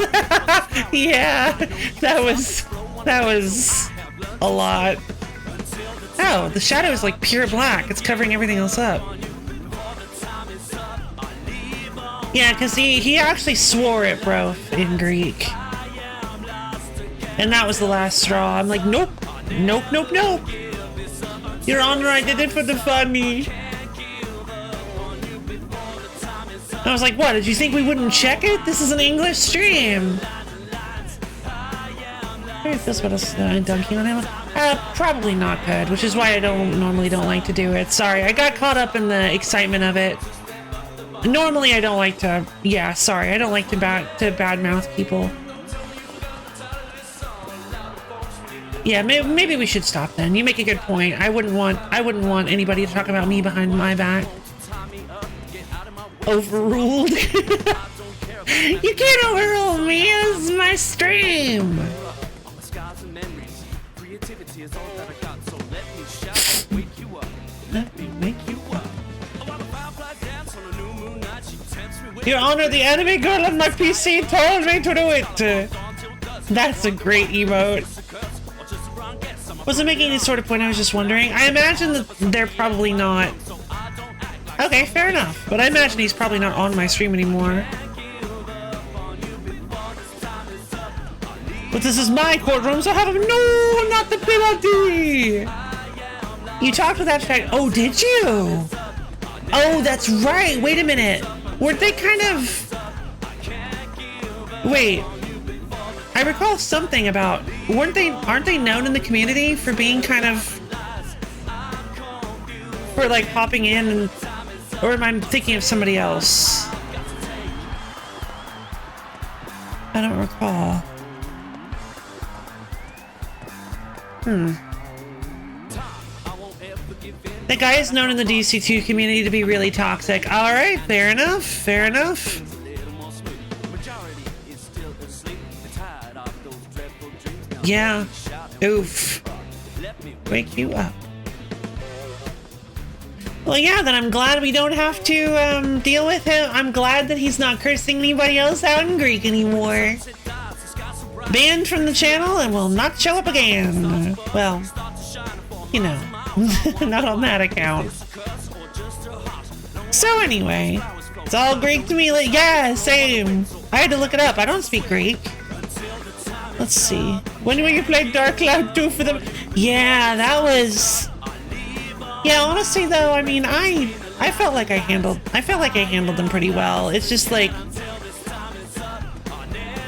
Yeah, that was a lot. Oh, the shadow is like pure black. It's covering everything else up. Yeah, because he actually swore at Brof in Greek. And that was the last straw. I'm like, nope. Nope, nope, nope. Your Honor, I did it for the funny. I was like, what? Did you think we wouldn't check it? This is an English stream. Where is this? What else? Dunking on him? Probably not good, which is why I normally don't like to do it. Sorry, I got caught up in the excitement of it. Normally I don't like to, yeah, sorry, I don't like to badmouth people. Yeah, maybe we should stop then. You make a good point. I wouldn't want anybody to talk about me behind my back. Overruled. You can't overrule me. This is my stream. Let me wake you up. Your Honor, the anime girl on my PC told me to do it. That's a great emote. Wasn't making any sort of point, I was just wondering. I imagine that they're probably not. Okay, fair enough. But I imagine he's probably not on my stream anymore. But this is my courtroom, so I have no, not the penalty. You talked to that fact. Oh, did you? Oh, that's right. Wait a minute. Weren't they kind of... Wait. I recall something about... Aren't they known in the community for being kind of... For like hopping in and... Or am I thinking of somebody else? I don't recall. The guy is known in the DC2 community to be really toxic. Alright, fair enough, fair enough. Yeah. Oof. Wake you up. Well, yeah, then I'm glad we don't have to deal with him. I'm glad that he's not cursing anybody else out in Greek anymore. Banned from the channel and will not show up again. Well, you know, not on that account. So anyway, it's all Greek to me. Yeah, same. I had to look it up. I don't speak Greek. Let's see. When will you play Dark Cloud 2 for them? Yeah, that was... Yeah, honestly though, I mean, I felt like I handled them pretty well. It's just like...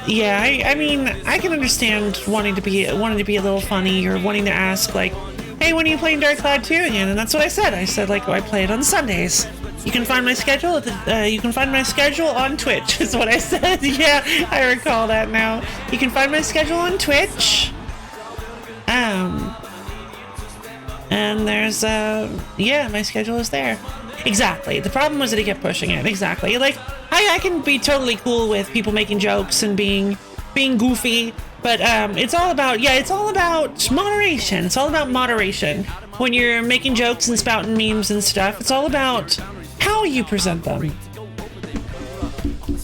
Yeah, I mean, I can understand wanting to be a little funny or wanting to ask like, hey, when are you playing Dark Cloud 2 again? And that's what I said. I said like, oh, I play it on Sundays. You can find my schedule on Twitch, is what I said. Yeah, I recall that now. You can find my schedule on Twitch. And there's yeah, my schedule is there. Exactly. The problem was that he kept pushing it. Exactly. Like I can be totally cool with people making jokes and being goofy, but it's all about moderation. It's all about moderation. When you're making jokes and spouting memes and stuff, it's all about how you present them.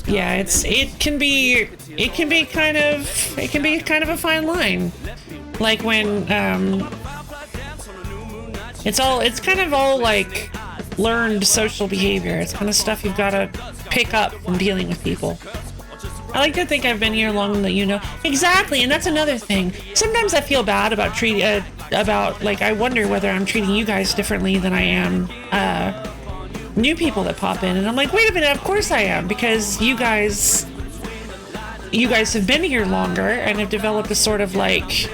Yeah, it can be kind of a fine line. Like when it's kind of all like learned social behavior. It's kind of stuff you've got to pick up from dealing with people. I like to think I've been here long that you know. Exactly, and that's another thing. Sometimes I feel bad about I wonder whether I'm treating you guys differently than I am new people that pop in, and I'm like, wait a minute, of course I am, because you guys have been here longer and have developed a sort of like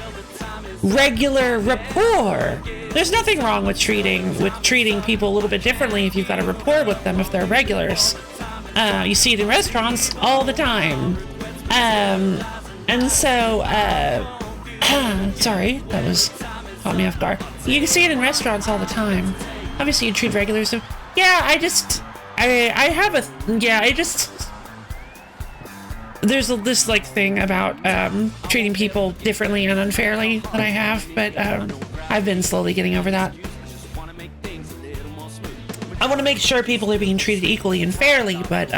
regular rapport. There's nothing wrong with treating people a little bit differently if you've got a rapport with them, if they're regulars. You see it in restaurants all the time. And so, sorry, that was caught me off guard. You can see it in restaurants all the time. Obviously, you treat regulars. So, yeah, there's this like thing about treating people differently and unfairly that I have, but I've been slowly getting over that. I want to make sure people are being treated equally and fairly, but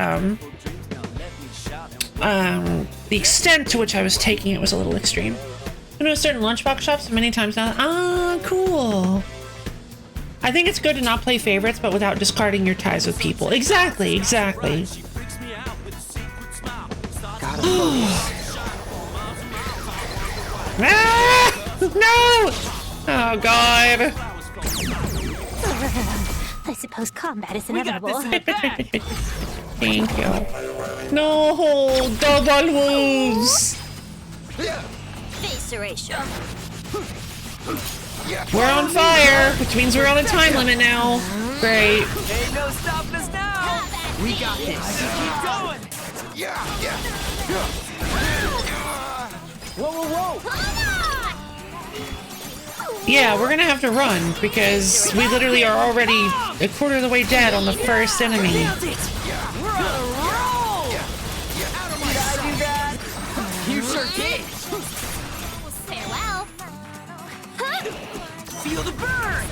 the extent to which I was taking it was a little extreme. I know certain lunchbox shops many times now. Ah, cool. I think it's good to not play favorites, but without discarding your ties with people. Exactly. Ah! No! Oh, God. I suppose combat is inevitable. Thank you. No, double wounds. Face erasure. We're on fire, which means we're on a time limit now. Great. Ain't no stopping us now. We got this. Keep going. Whoa, whoa, whoa. Yeah, we're gonna have to run because we literally are already a quarter of the way dead on the first enemy. Nailed it. We're on a roll. Did I do that? You sure did. Farewell. Feel the burn.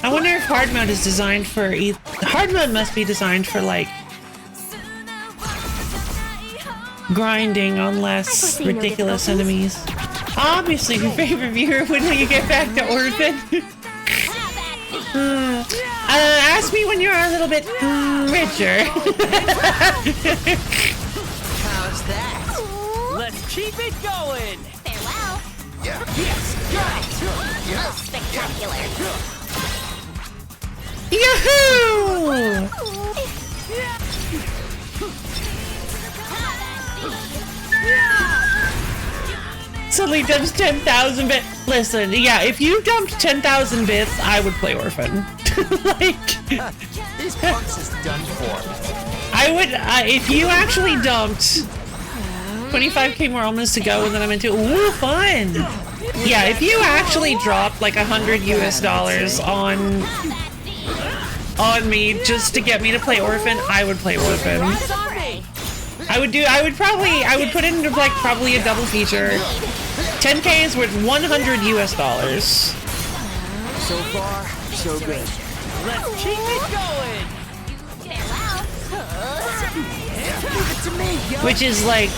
I wonder if hard mode is designed for hard mode must be designed for like grinding on less ridiculous enemies. Obviously, your favorite viewer when you get back to Orphan. Ask me when you're a little bit richer. How's that? Let's keep it going. Farewell. Yes, got it. Spectacular. Yahoo! Suddenly dumps 10,000 bits. Listen, yeah, if you dumped 10,000 bits, I would play Orphan. Like, These punks is done for. I would, if you actually dumped 25k more almost to go, and then I'm into, ooh, fun. Yeah, if you actually dropped like $100 US on me just to get me to play Orphan, I would play Orphan. I would put it into like probably a double feature. 10k is worth $100 US. So far, so good. Let's keep it going. Leave it to me, yo. Which is like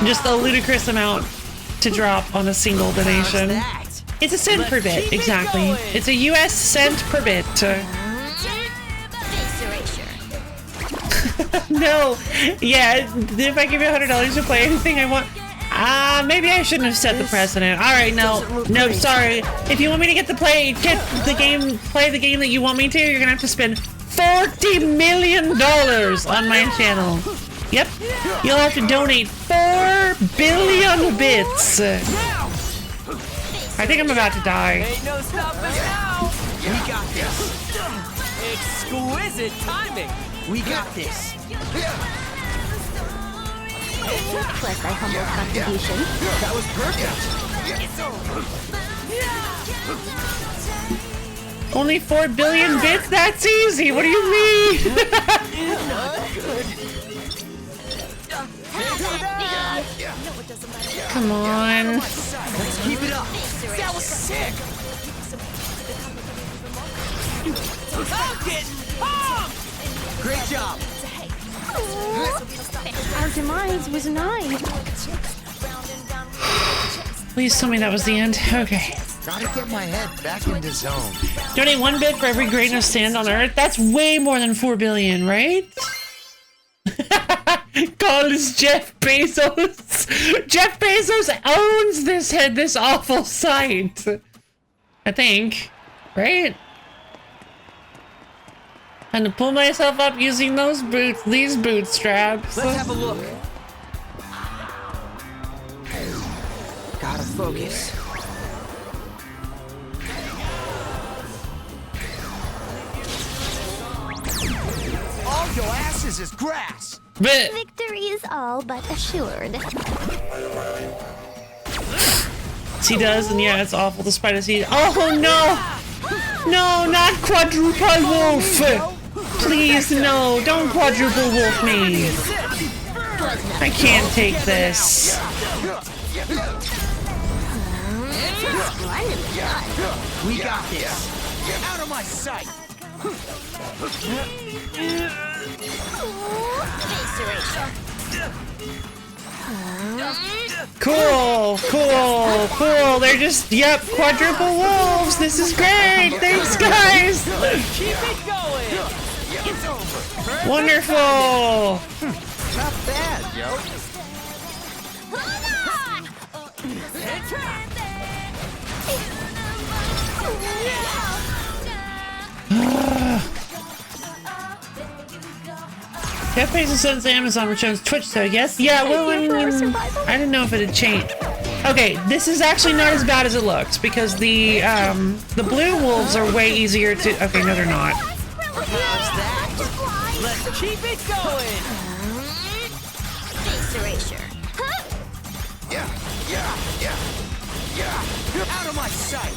just a ludicrous amount to drop on a single donation. That. It's a cent per bit, exactly. It's a US cent per bit. No, yeah, if I give you $100 to play anything I want, maybe I shouldn't have set the precedent. All right, no, sorry. If you want me to play the game that you want me to, you're gonna have to spend $40 million on my channel. Yep, you'll have to donate 4 billion bits. I think I'm about to die. Ain't no stopping us now. We got this. Exquisite timing. We got this. Plus my humble contribution. That was perfect. Only 4 billion bits? That's easy. What do you mean? Come on. Let's keep it up. That was sick. I'm getting pumped. Great job. Our demise was nigh. Please tell me that was the end. Okay. Gotta get my head back into zone. Donate 1 bit for every grain of sand on Earth. That's way more than 4 billion, right? Call us Jeff Bezos. Jeff Bezos owns this awful site. I think, right? And to pull myself up using these bootstraps. Let's have a look. Gotta focus. All your asses is grass. But Victory is all but assured. she does, and yeah, it's awful despite us. Oh no! No, not quadruple wolf! Please, no, don't quadruple wolf me. I can't take this. We got this. Get out of my sight. Cool. They're just, yep, quadruple wolves. This is great. Thanks, guys. Keep it going. Wonderful. Not bad, yo. Jeff Bezos owns Amazon, which owns Twitch, so yes. Yeah, well, I didn't know if it had changed. Okay, this is actually not as bad as it looks because the blue wolves are way easier to. Okay, no, they're not. How's that? Let's keep it going. Face erasure. Yeah. You're out of my sight.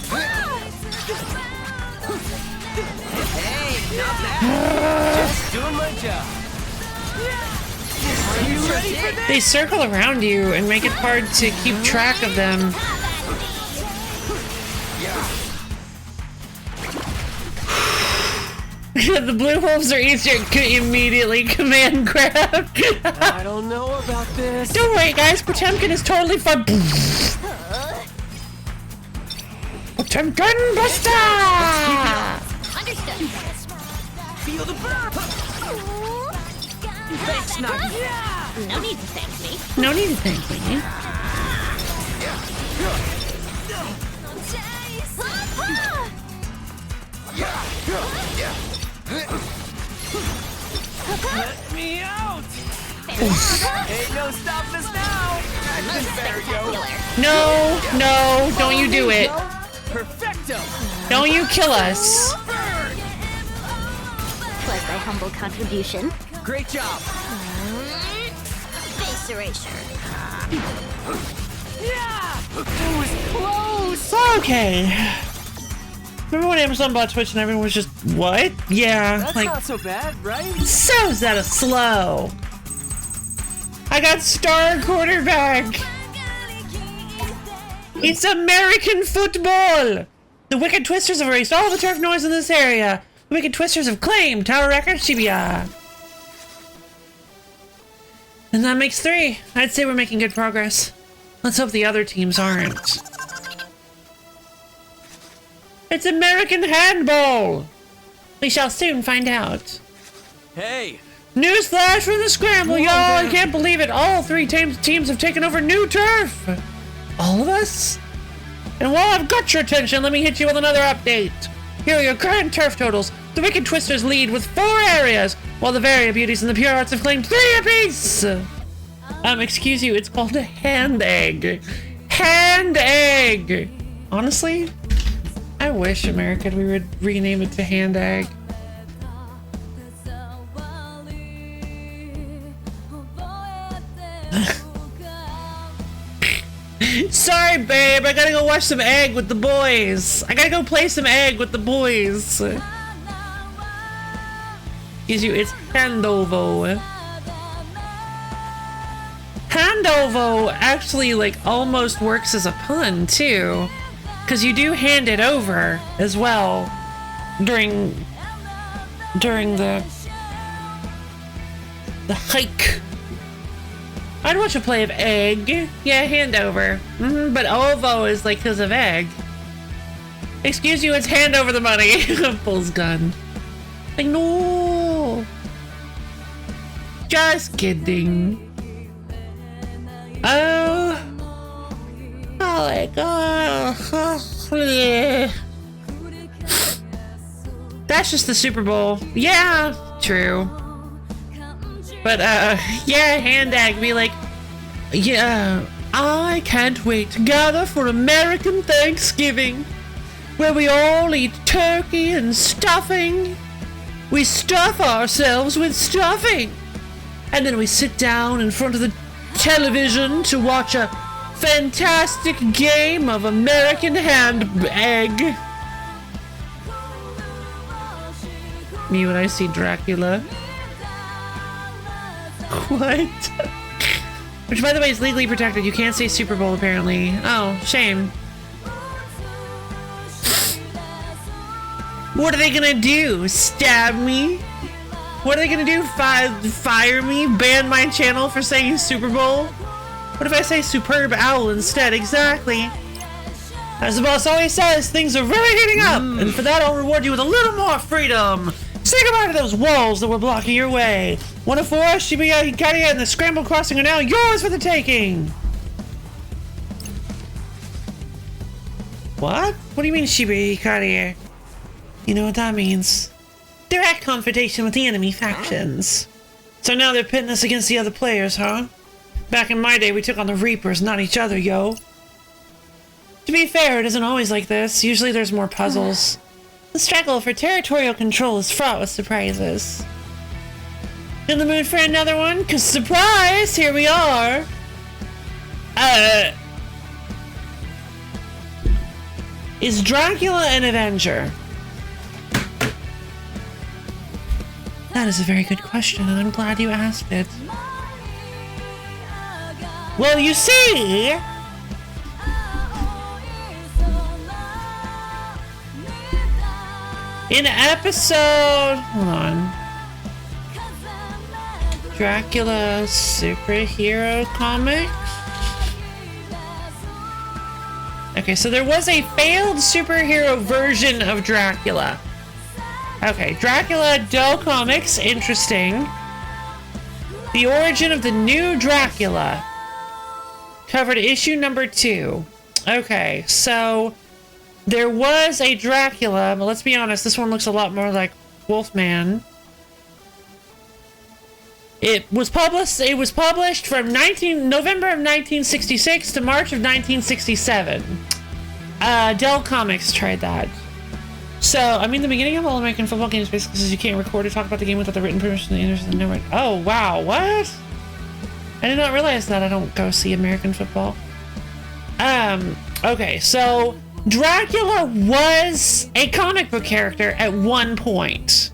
Hey, not bad. Just doing my job. Are you ready for this? They circle around you and make it hard to keep track of them. The blue wolves are easier to immediately command grab. I don't know about this. Don't worry, guys. Potemkin is totally fun. Potemkin Buster! Understood. Feel the burn. Thanks, Nugget. No need to thank me. No need to thank me. Let me out. Ain't no stopping us now. Spectacular. No, don't you do it. Perfecto. Don't you kill us. Was my humble contribution. Great job. Face erasure. Yeah. It was close. Okay. Remember when Amazon bought Twitch and everyone was just, what? Yeah, That's like, not so bad, right? so is that a slow? I got star quarterback. It's American football. The Wicked Twisters have erased all the turf noise in this area. The Wicked Twisters have claimed Tower Record Shibuya. And that makes 3. I'd say we're making good progress. Let's hope the other teams aren't. It's American handball! We shall soon find out. Hey. Newsflash from the scramble, y'all! I can't believe it. All 3 teams have taken over new turf. All of us? And while I've got your attention, let me hit you with another update. Here are your current turf totals. The Wicked Twisters lead with 4 areas, while the Varia Beauties and the Pure Arts have claimed 3 apiece. Excuse you, it's called a hand egg. Hand egg! Honestly, I wish America we would rename it to hand egg. Sorry, babe. I gotta go watch some egg with the boys. I gotta go play some egg with the boys. Excuse you, it's Handovo. Handovo actually, like, almost works as a pun, too. Because you do hand it over as well during the hike. I'd watch a play of egg. Yeah, hand over. But ovo is like because of egg. Excuse you, it's hand over the money. Pulls gun. Like, no. Just kidding. Oh. Oh my god. Yeah. That's just the Super Bowl. Yeah, true. But, yeah, hand egg, be like, yeah, I can't wait to gather for American Thanksgiving, where we all eat turkey and stuffing. We stuff ourselves with stuffing. And then we sit down in front of the television to watch a fantastic game of American hand egg. Me when I see Dracula. What? Which, by the way, is legally protected. You can't say Super Bowl, apparently. Oh, shame. What are they gonna do? Stab me? What are they gonna do? Fire me? Ban my channel for saying Super Bowl? What if I say Superb Owl instead? Exactly. As the boss always says, things are really heating up. And for that, I'll reward you with a little more freedom. Say goodbye to those walls that were blocking your way. 104, Shibuya, Hikaria, and the Scramble Crossing are now yours for the taking! What? What do you mean, Shibuya, Hikaria? You know what that means. Direct confrontation with the enemy factions. So now they're pitting us against the other players, huh? Back in my day, we took on the Reapers, not each other, yo. To be fair, it isn't always like this. Usually there's more puzzles. The struggle for territorial control is fraught with surprises. In the mood for another one? 'Cause surprise, here we are. Is Dracula an Avenger? That is a very good question, and I'm glad you asked it. Well, you see, in episode, hold on, Dracula superhero comics. Okay, so there was a failed superhero version of Dracula. Okay, Dracula Dell Comics, interesting. The origin of the new Dracula. Covered issue number 2. Okay, so there was a Dracula, but let's be honest, this one looks a lot more like Wolfman. It was published from November of 1966 to March of 1967. Dell Comics tried that. So, I mean, the beginning of all American football games basically says you can't record or talk about the game without the written permission of the interest in the network. Oh, wow, what? I did not realize that. I don't go see American football. Okay, so Dracula was a comic book character at one point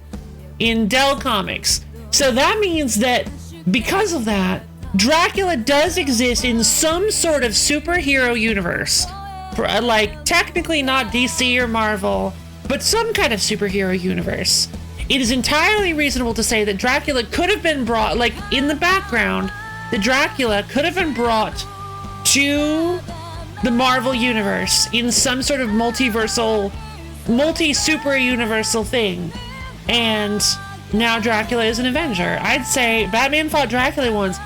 in Dell Comics. So that means that because of that, Dracula does exist in some sort of superhero universe. Like, technically not DC or Marvel, but some kind of superhero universe. It is entirely reasonable to say that Dracula could have been brought, like, in the background, the Dracula could have been brought to the Marvel universe in some sort of multi-super universal thing. And now Dracula is an Avenger. I'd say Batman fought Dracula once.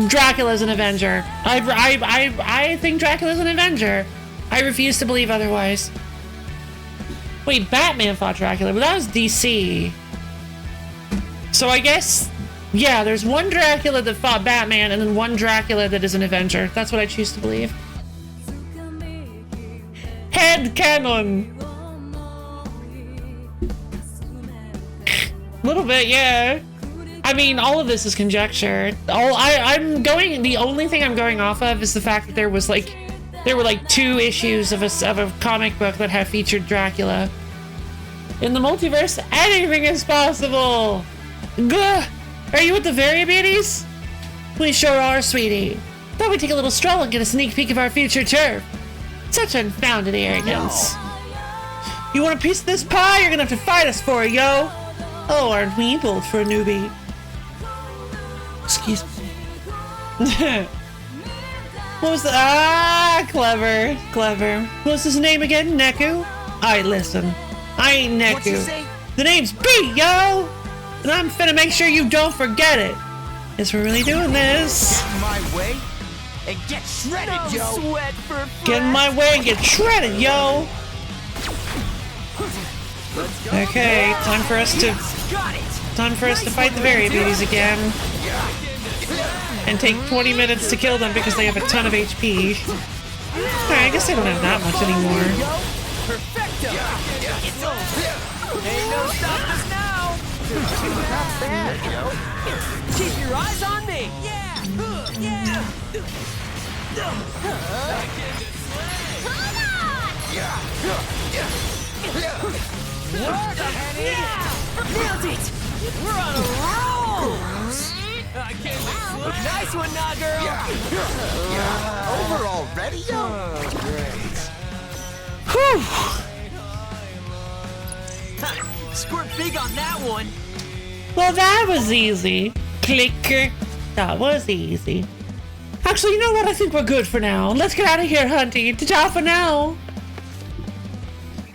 Dracula's an Avenger. I think Dracula's an Avenger. I refuse to believe otherwise. Wait, Batman fought Dracula, but that was DC. So I guess, yeah, there's one Dracula that fought Batman and then one Dracula that is an Avenger. That's what I choose to believe. Head canon. A little bit, yeah. I mean, all of this is conjecture. The only thing I'm going off of is the fact that there were like 2 issues of a comic book that have featured Dracula. In the multiverse, anything is possible. Gah! Are you with the Very Beauties? We sure are, sweetie. Thought we'd take a little stroll and get a sneak peek of our future turf. Such unfounded arrogance. You want a piece of this pie? You're gonna have to fight us for it, yo. Oh, aren't we bold for a newbie? Excuse me. What was the... clever. What was his name again? Neku? Alright, listen. I ain't Neku. The name's B, yo! And I'm finna make sure you don't forget it. Guess we're really doing this. Get in my way and get shredded, yo! Sweat for Get in my way and get shredded, yo! Okay, time for us to fight the Very Beauties again. And take 20 minutes to kill them because they have a ton of HP. Alright, I guess they don't have that much anymore. Perfecto! It's over! Ain't no stopping us now! Not bad, yo. Keep your eyes on me! Yeah! Yeah! Work, Henny! Nailed it! We're on a roll! Nice one, nah, girl! Over already, yo? Great. Whew! Squirt big on that one! Well, that was easy. Clicker. That was easy. Actually, you know what? I think we're good for now. Let's get out of here, Hunty. Ta-ta for now.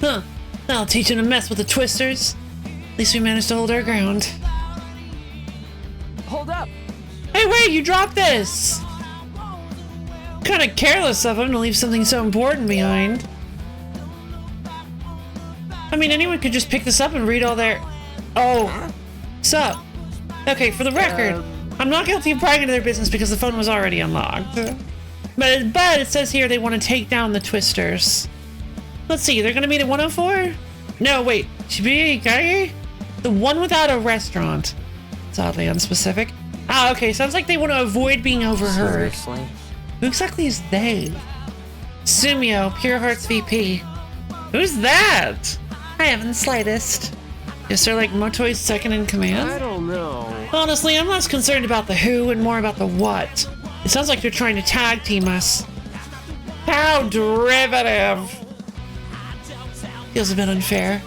Huh. I'll teach him to mess with the twisters. At least we managed to hold our ground. Hold up! Hey, wait, you dropped this! Kinda careless of him to leave something so important behind. I mean, anyone could just pick this up and read all their... Oh. Sup? Okay, for the record, I'm not guilty of prying into their business because the phone was already unlocked. But it says here they want to take down the Twisters. Let's see, they're gonna meet at 104? No, wait, Shibuya Ikari? The one without a restaurant. It's oddly unspecific. Ah, okay, sounds like they want to avoid being overheard. Seriously? Who exactly is they? Sumio, Pure Hearts VP. Who's that? I haven't the slightest. Is there like Motoi's second in command? I don't know. Honestly, I'm less concerned about the who and more about the what. It sounds like they're trying to tag team us. How derivative. Feels a bit unfair.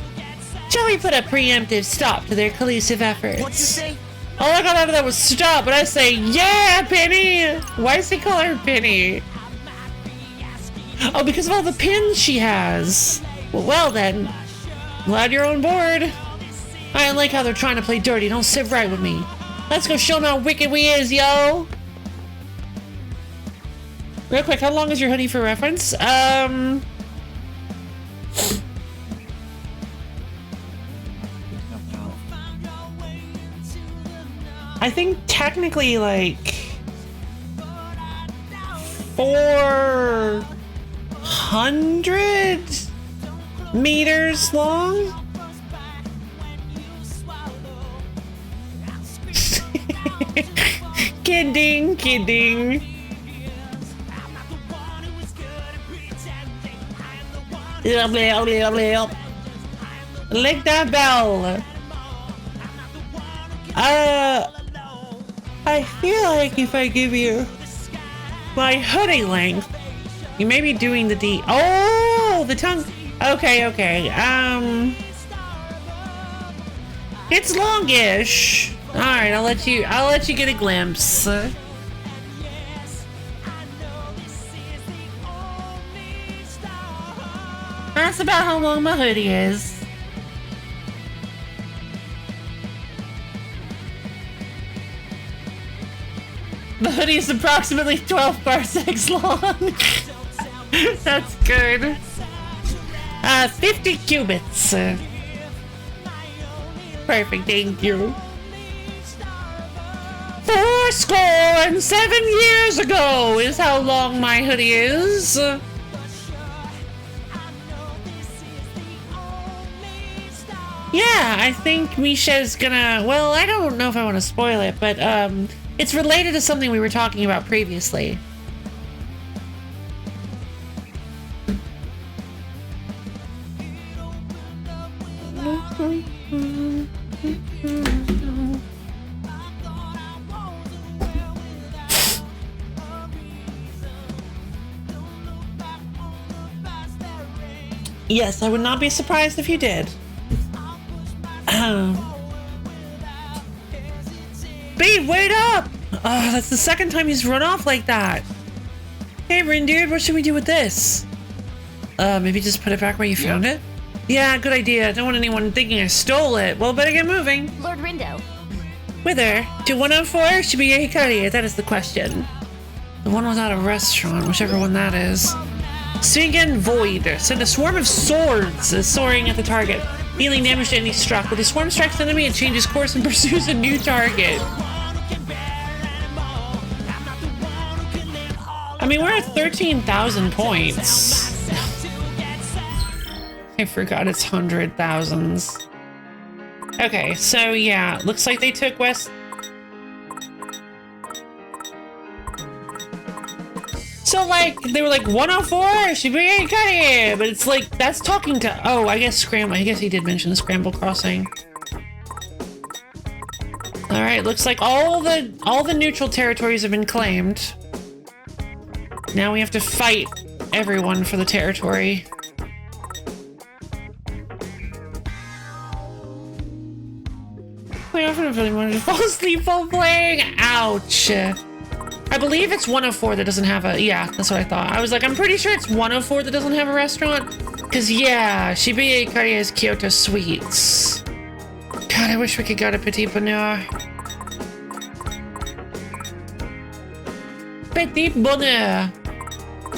Shall we put a preemptive stop to their collusive efforts? What'd you say? All I got out of that was stop, but I say, yeah, Penny! Why does he call her Penny? Oh, because of all the pins she has. Well then, glad you're on board. I like how they're trying to play dirty. Don't sit right with me. Let's go show them how wicked we is, yo! Real quick, how long is your hoodie for reference? I think technically like 400 meters long. Kidding. Lick that bell. I feel like if I give you my hoodie length, you may be doing the D. Oh, the tongue. Okay. It's longish. All right, I'll let you get a glimpse. That's about how long my hoodie is. The hoodie is approximately 12 parsecs long. That's good. 50 cubits. Perfect, thank you. 407 years ago is how long my hoodie is. Yeah, I think Misha's gonna... Well, I don't know if I want to spoil it, but it's related to something we were talking about previously. Yes, I would not be surprised if you did. Babe, wait up! Oh, that's the second time he's run off like that. Hey, Rin dude, what should we do with this? Maybe just put it back where you found it? Yeah, good idea. I don't want anyone thinking I stole it. Well, better get moving. Lord Rindo. Whither? To 104 or Shibuya Hikari? That is the question. The one without a restaurant, whichever one that is. Suigen Void. Send a swarm of swords soaring at the target. Dealing damage to any struck. When the swarm strikes the enemy, it changes course and pursues a new target. I mean, we're at 13,000 points. I forgot it's 100,000s. Okay, so yeah, looks like they took West. So like, they were like 104, Shibuya Hikari, but it's like, that's talking to, oh, I guess Scramble, I guess he did mention the Scramble Crossing. All right, looks like all the neutral territories have been claimed. Now we have to fight everyone for the territory. I often really wanted to fall asleep while playing. Ouch. I believe it's 104 that doesn't have a... Yeah, that's what I thought. I was like, I'm pretty sure it's 104 that doesn't have a restaurant. Because, yeah, Shibuya Hikari has Kyoto Sweets. God, I wish we could go to Petit Bonheur. Petit Bonheur.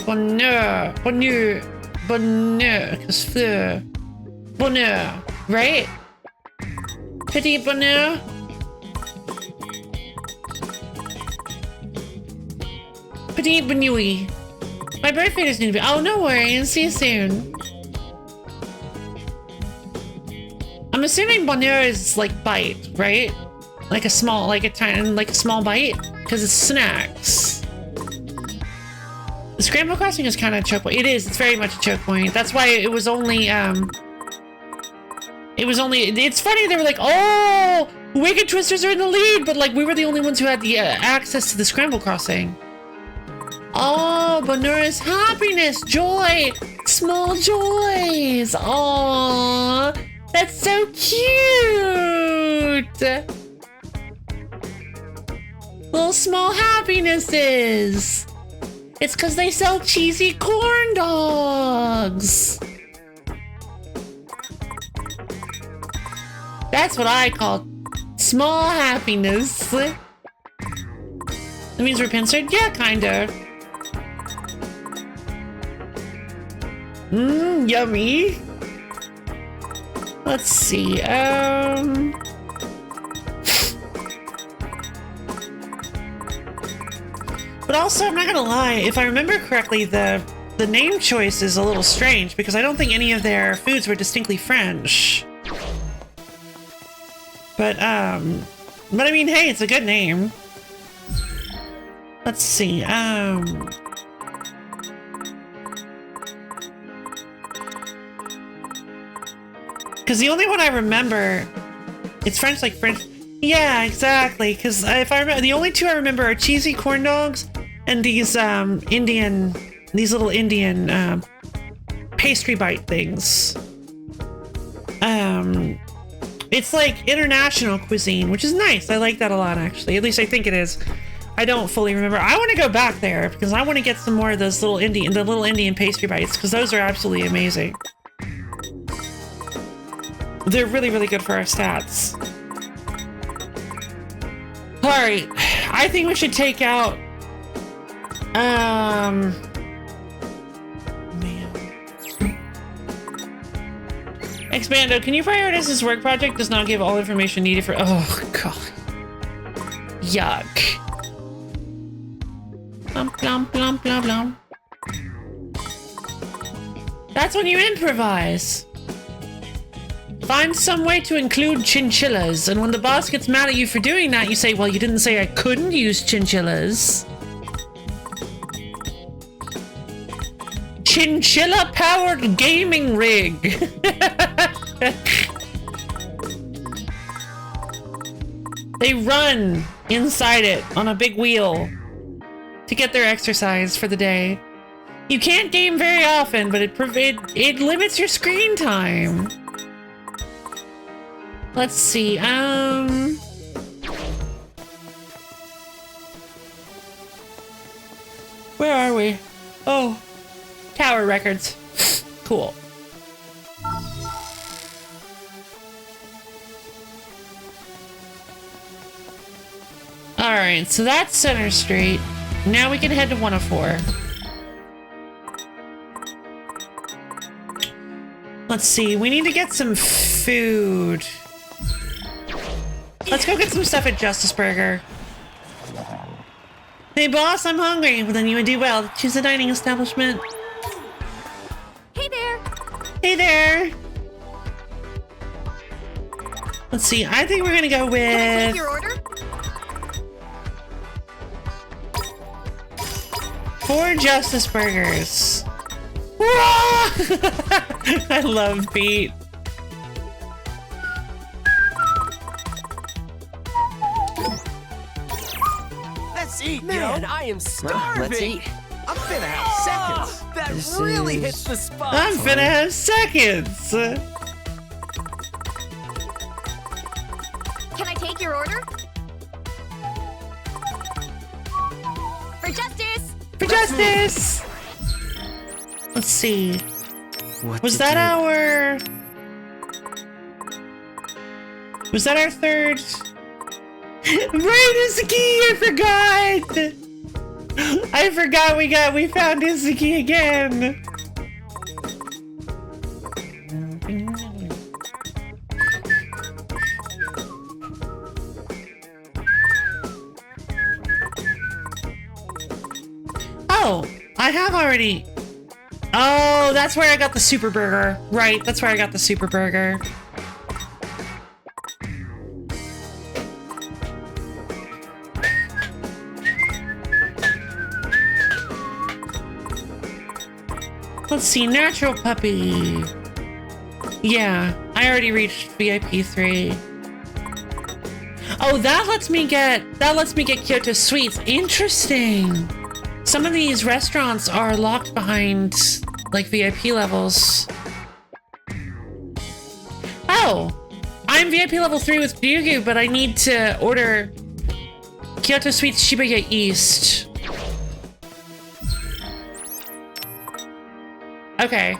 Bonheur. Bonheur. Bonheur. Because fleur. Bonheur. Right? Petit Bonheur. Petit Benui. My birthday is new. Oh, no worries. See you soon. I'm assuming bonheur is like bite, right? Like a small, like a small bite, because it's snacks. The Scramble Crossing is kind of a choke point. It is. It's very much a choke point. That's why it was only. It's funny. They were like, "Oh, Wicked Twisters are in the lead," but like we were the only ones who had the access to the Scramble Crossing. Oh, bonheur is happiness, joy, small joys. Oh. That's so cute! Little small happinesses! It's because they sell cheesy corn dogs! That's what I call small happiness. That means we're pincered? Yeah, kinda. Mmm, yummy! Let's see, But also, I'm not gonna lie, if I remember correctly, the name choice is a little strange, because I don't think any of their foods were distinctly French. But I mean, hey, it's a good name. Let's see, because the only one I remember, it's French, like French. Yeah, exactly. Because if I remember, the only two I remember are cheesy corn dogs and these these little Indian pastry bite things. It's like international cuisine, which is nice. I like that a lot, actually. At least I think it is. I don't fully remember. I want to go back there because I want to get some more of those little Indian pastry bites because those are absolutely amazing. They're really, really good for our stats. Alright, I think we should take out... Man. Expando, can you prioritize this work project? Does not give all information needed for... Oh, God. Yuck. Blum, blum, blum, blum, blum. That's when you improvise. Find some way to include chinchillas, and when the boss gets mad at you for doing that, you say, well, you didn't say I couldn't use chinchillas. Chinchilla-powered gaming rig. They run inside it on a big wheel to get their exercise for the day. You can't game very often, but it limits your screen time. Let's see, where are we? Oh, Tower Records. Cool. Alright, so that's Center Street. Now we can head to 104. Let's see, we need to get some food. Let's go get some stuff at Justice Burger. Hey boss, I'm hungry. Well, then you would do well. Choose a dining establishment. Hey there. Hey there. Let's see, I think we're gonna go Can I take with... your order? 4 Justice Burgers. I love Pete. Let's eat, Man, yo. I am starving. Let's eat. I'm finna have seconds. Oh, that This really is- hits the spot. I'm finna have seconds. Can I take your order? For justice! For justice! Let's see. What Was to that do? our... Was that our third? Right, Izuki, I forgot! I forgot we found Izuki again! Oh, I have already. Oh, that's where I got the super burger. Right, that's where I got the super burger. Let's see, natural puppy. Yeah, I already reached VIP 3. Oh, that lets me get Kyoto Sweets. Interesting. Some of these restaurants are locked behind like VIP levels. Oh, I'm VIP level 3 with Ryugu, but I need to order Kyoto Sweets Shibuya East. Okay.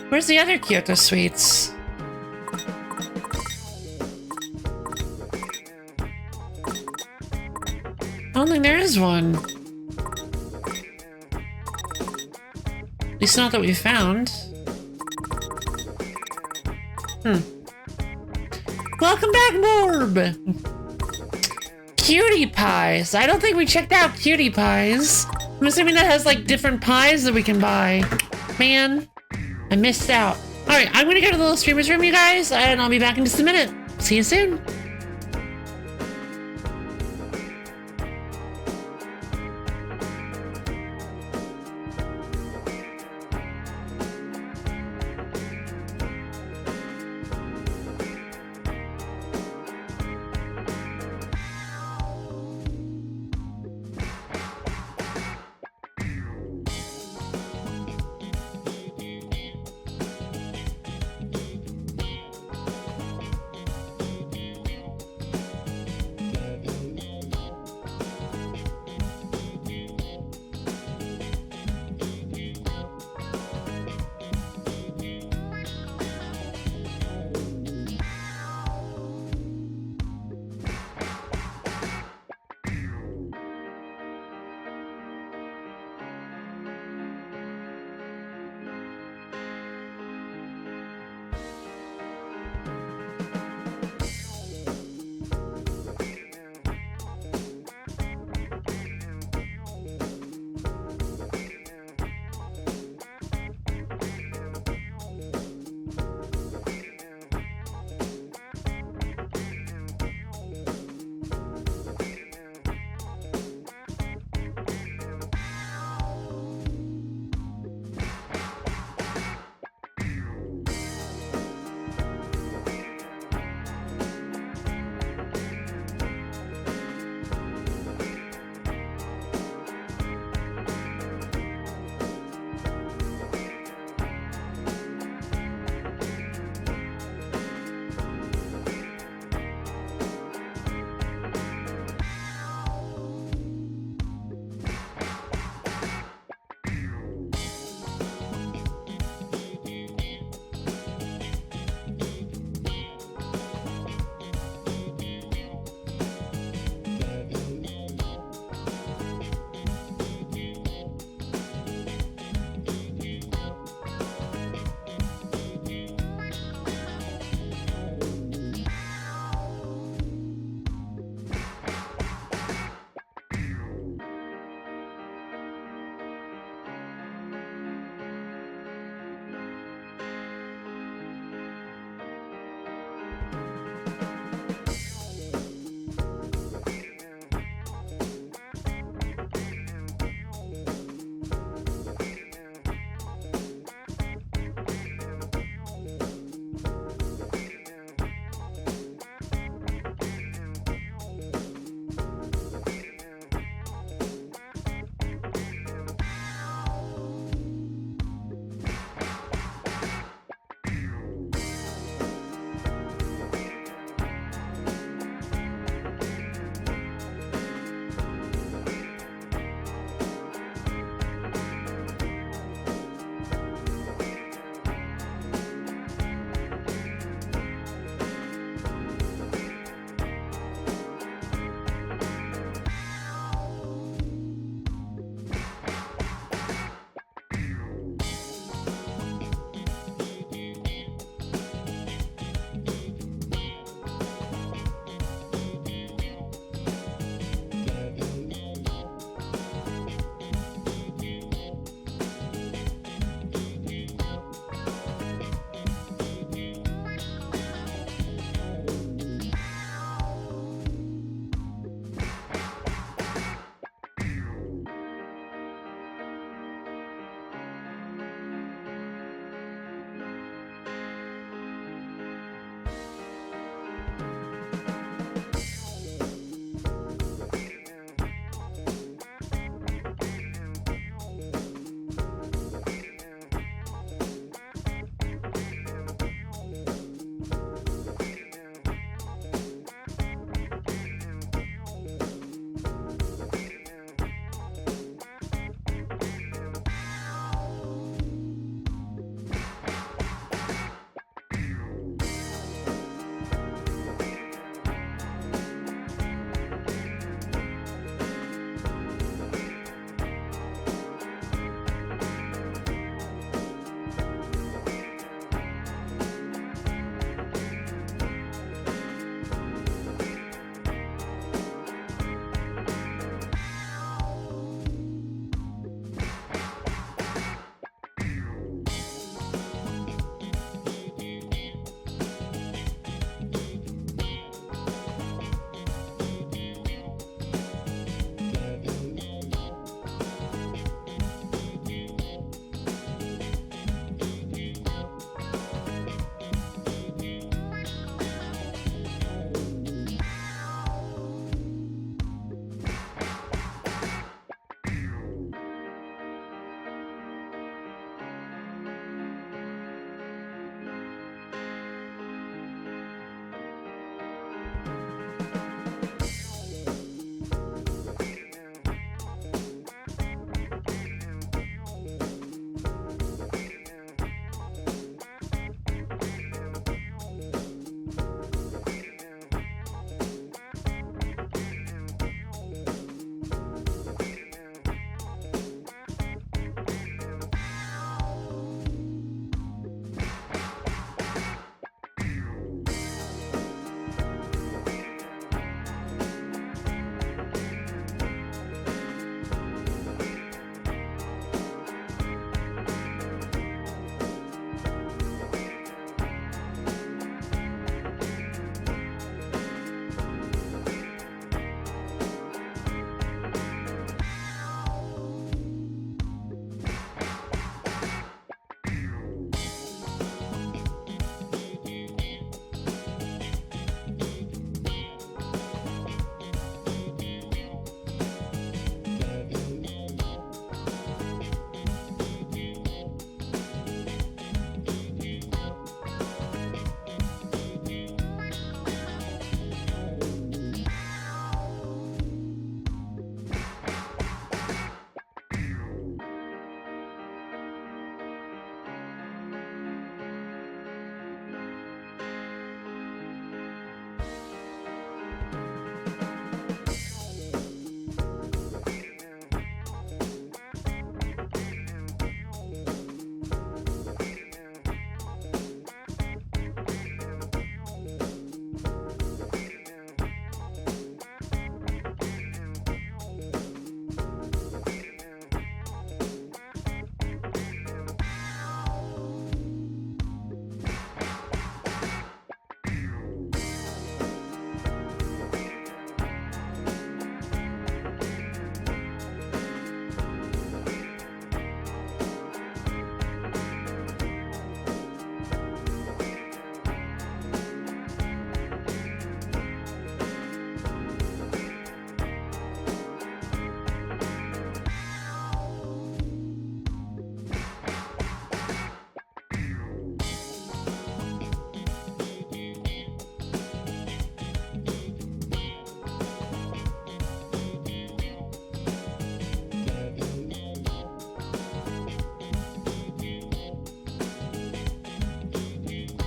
Where's the other Kyoto Sweets? I don't think there is one. At least not that we found. Welcome back, Morb! Cutie pies. I don't think we checked out cutie pies. I'm assuming that has like different pies that we can buy. Man, I missed out. All right, I'm gonna go to the little streamer's room, you guys, and I'll be back in just a minute. See you soon.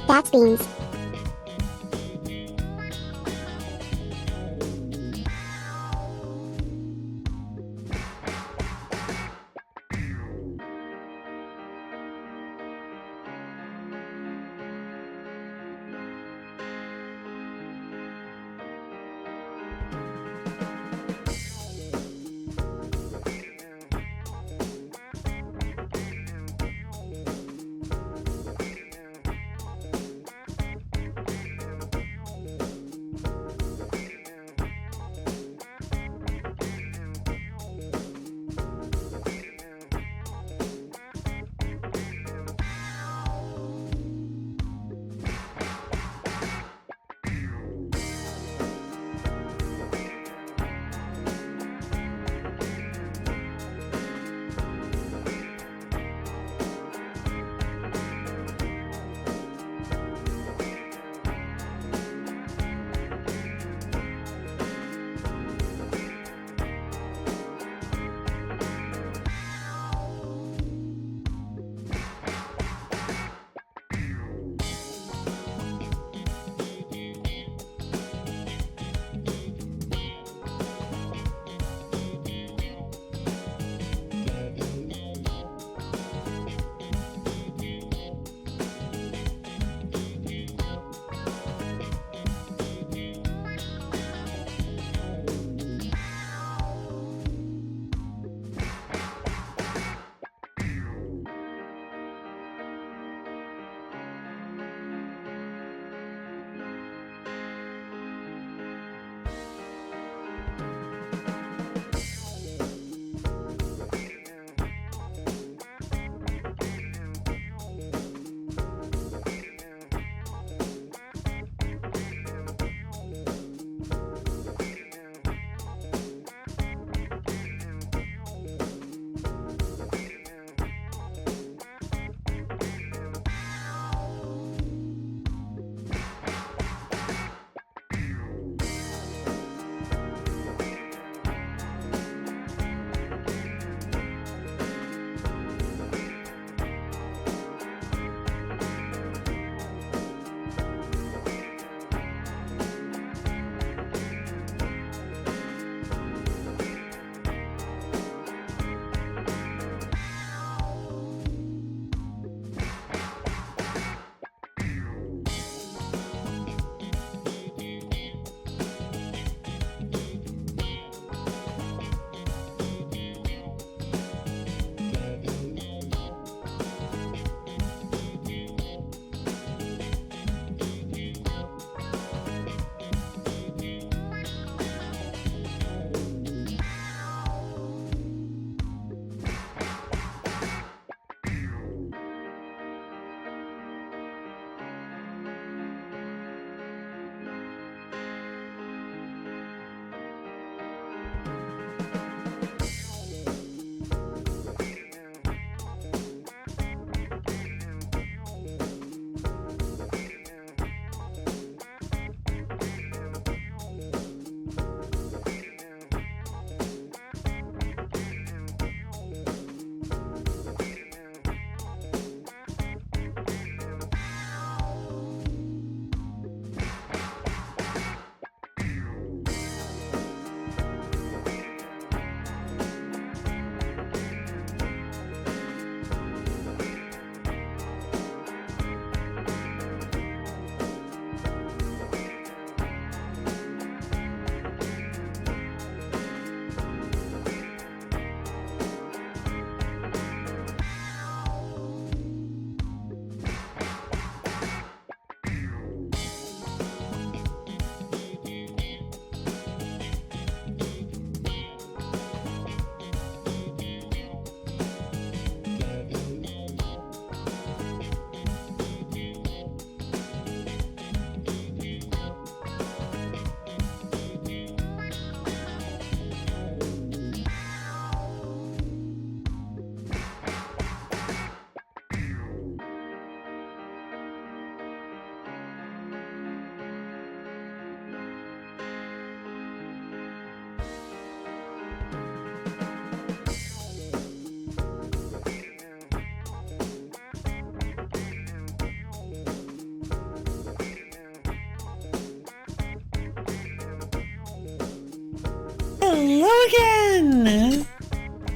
That's beans.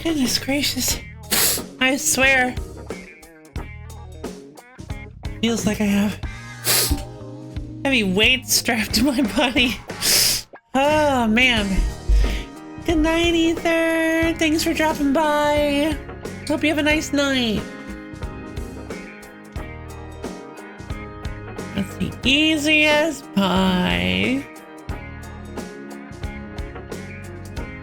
Goodness gracious. I swear. Feels like I have heavy weight strapped to my body. Oh man. Good night, Ether. Thanks for dropping by. Hope you have a nice night. Let's see. Easy as pie.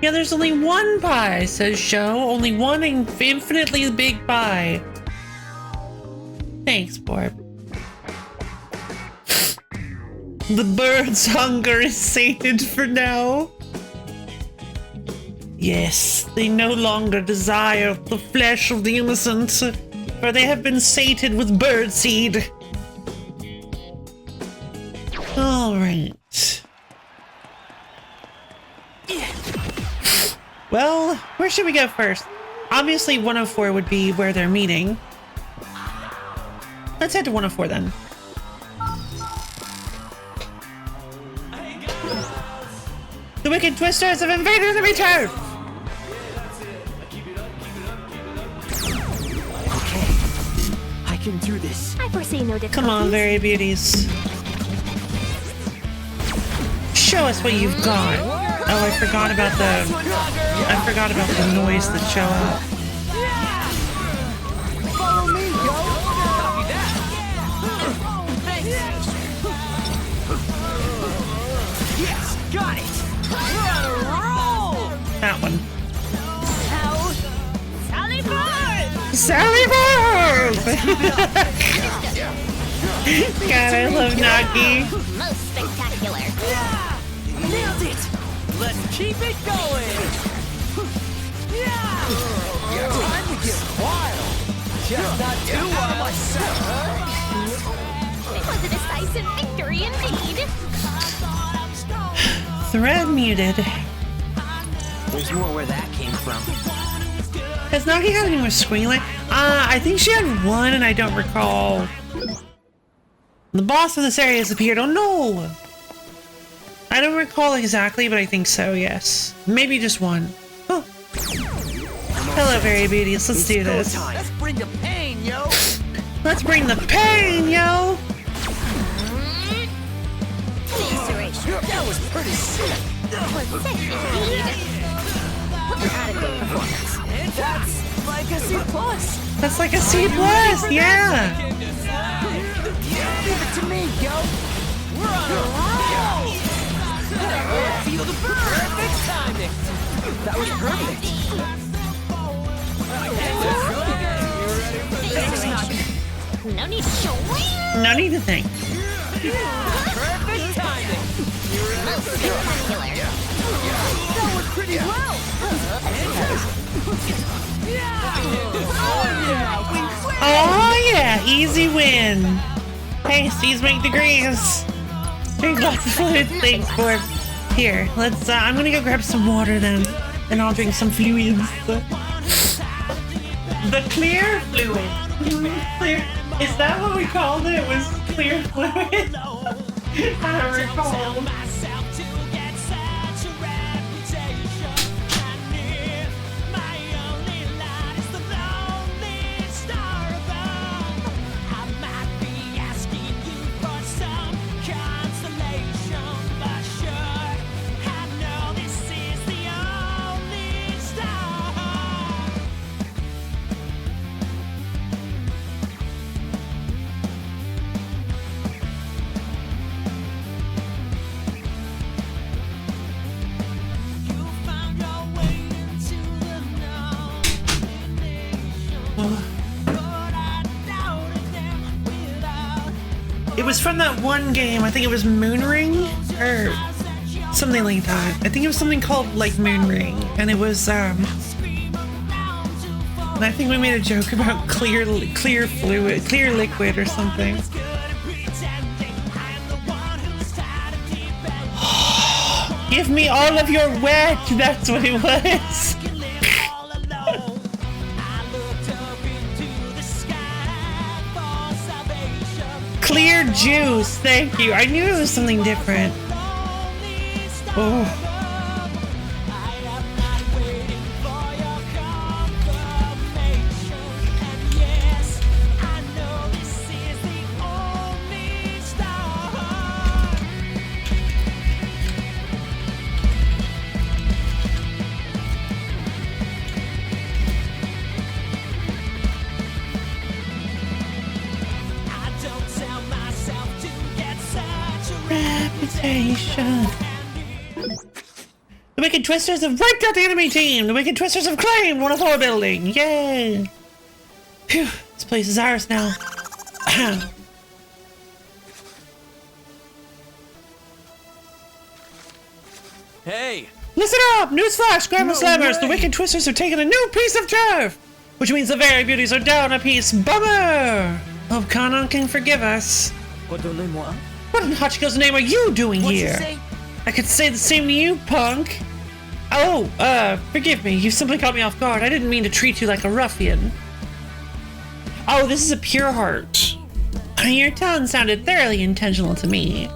Yeah, there's only one pie, says Show. Only one infinitely big pie. Thanks, Borb. The bird's hunger is sated for now. Yes, they no longer desire the flesh of the innocent, for they have been sated with birdseed. Alright. Well, where should we go first? Obviously 104 would be where they're meeting. Let's head to 104 then. The Wicked Twisters have invaded the return! Okay, I can do this. I foresee no difficulties. Come on, Very Beauties. Show us what you've got. Oh, I forgot about the noise that show up. Follow me, yo. Copy that. Thanks. Yes, got it. We're on a roll. That one. How? Sally Bird! Sally Bird! God, I love Nagi. Most spectacular. Nailed it. Let's keep it going. Yeah. Time to get wild. Just not too wild. It was a decisive victory indeed. Thread muted. There's more where that came from. Has Nagi had any more squealing? I think she had one and I don't recall. The boss of this area has appeared. Oh no! I don't recall exactly, but I think so, yes. Maybe just one. Oh. Hello, Very Beauties. Let's do this. Let's bring the pain, yo. Let's bring the pain, yo! That was pretty sick. Pathetic indeed. What an adequate performance. And that's like a C+. That's like a C+, yeah! Give it to me, yo. We're on a roll. Feel the burn. Perfect timing. That was perfect. No need to show. No need to think. Perfect timing. Most spectacular. That went pretty well. Oh yeah, easy win. Hey, Steve's make degrees. Drink lots of fluid. Thanks for here. Let's. I'm gonna go grab some water then, and I'll drink some fluids. The clear fluid. Clear. Is that what we called it? It was clear fluid. I don't recall. It was from that one game. I think it was Moonring or something like that. I think it was something called like Moonring, and it was and I think we made a joke about clear fluid, clear liquid or something. Give me all of your wet. That's what it was. Clear juice, thank you. I knew it was something different. Oh. sensation. The Wicked Twisters have wiped out the enemy team. The Wicked Twisters have claimed 104 building. Yay. Phew, this place is ours now. Hey, Listen up! Newsflash, Grandma Slammers! The Wicked Twisters have taken a new piece of turf! Which means the Very Beauties are down a piece. Bummer! Hope Kanon can forgive us. Pardonnez-moi. What in Hachiko's name are you doing What'd you here? say? I could say the same to you, punk. Oh, forgive me. You simply caught me off guard. I didn't mean to treat you like a ruffian. Oh, this is a pure heart. Your tone sounded thoroughly intentional to me.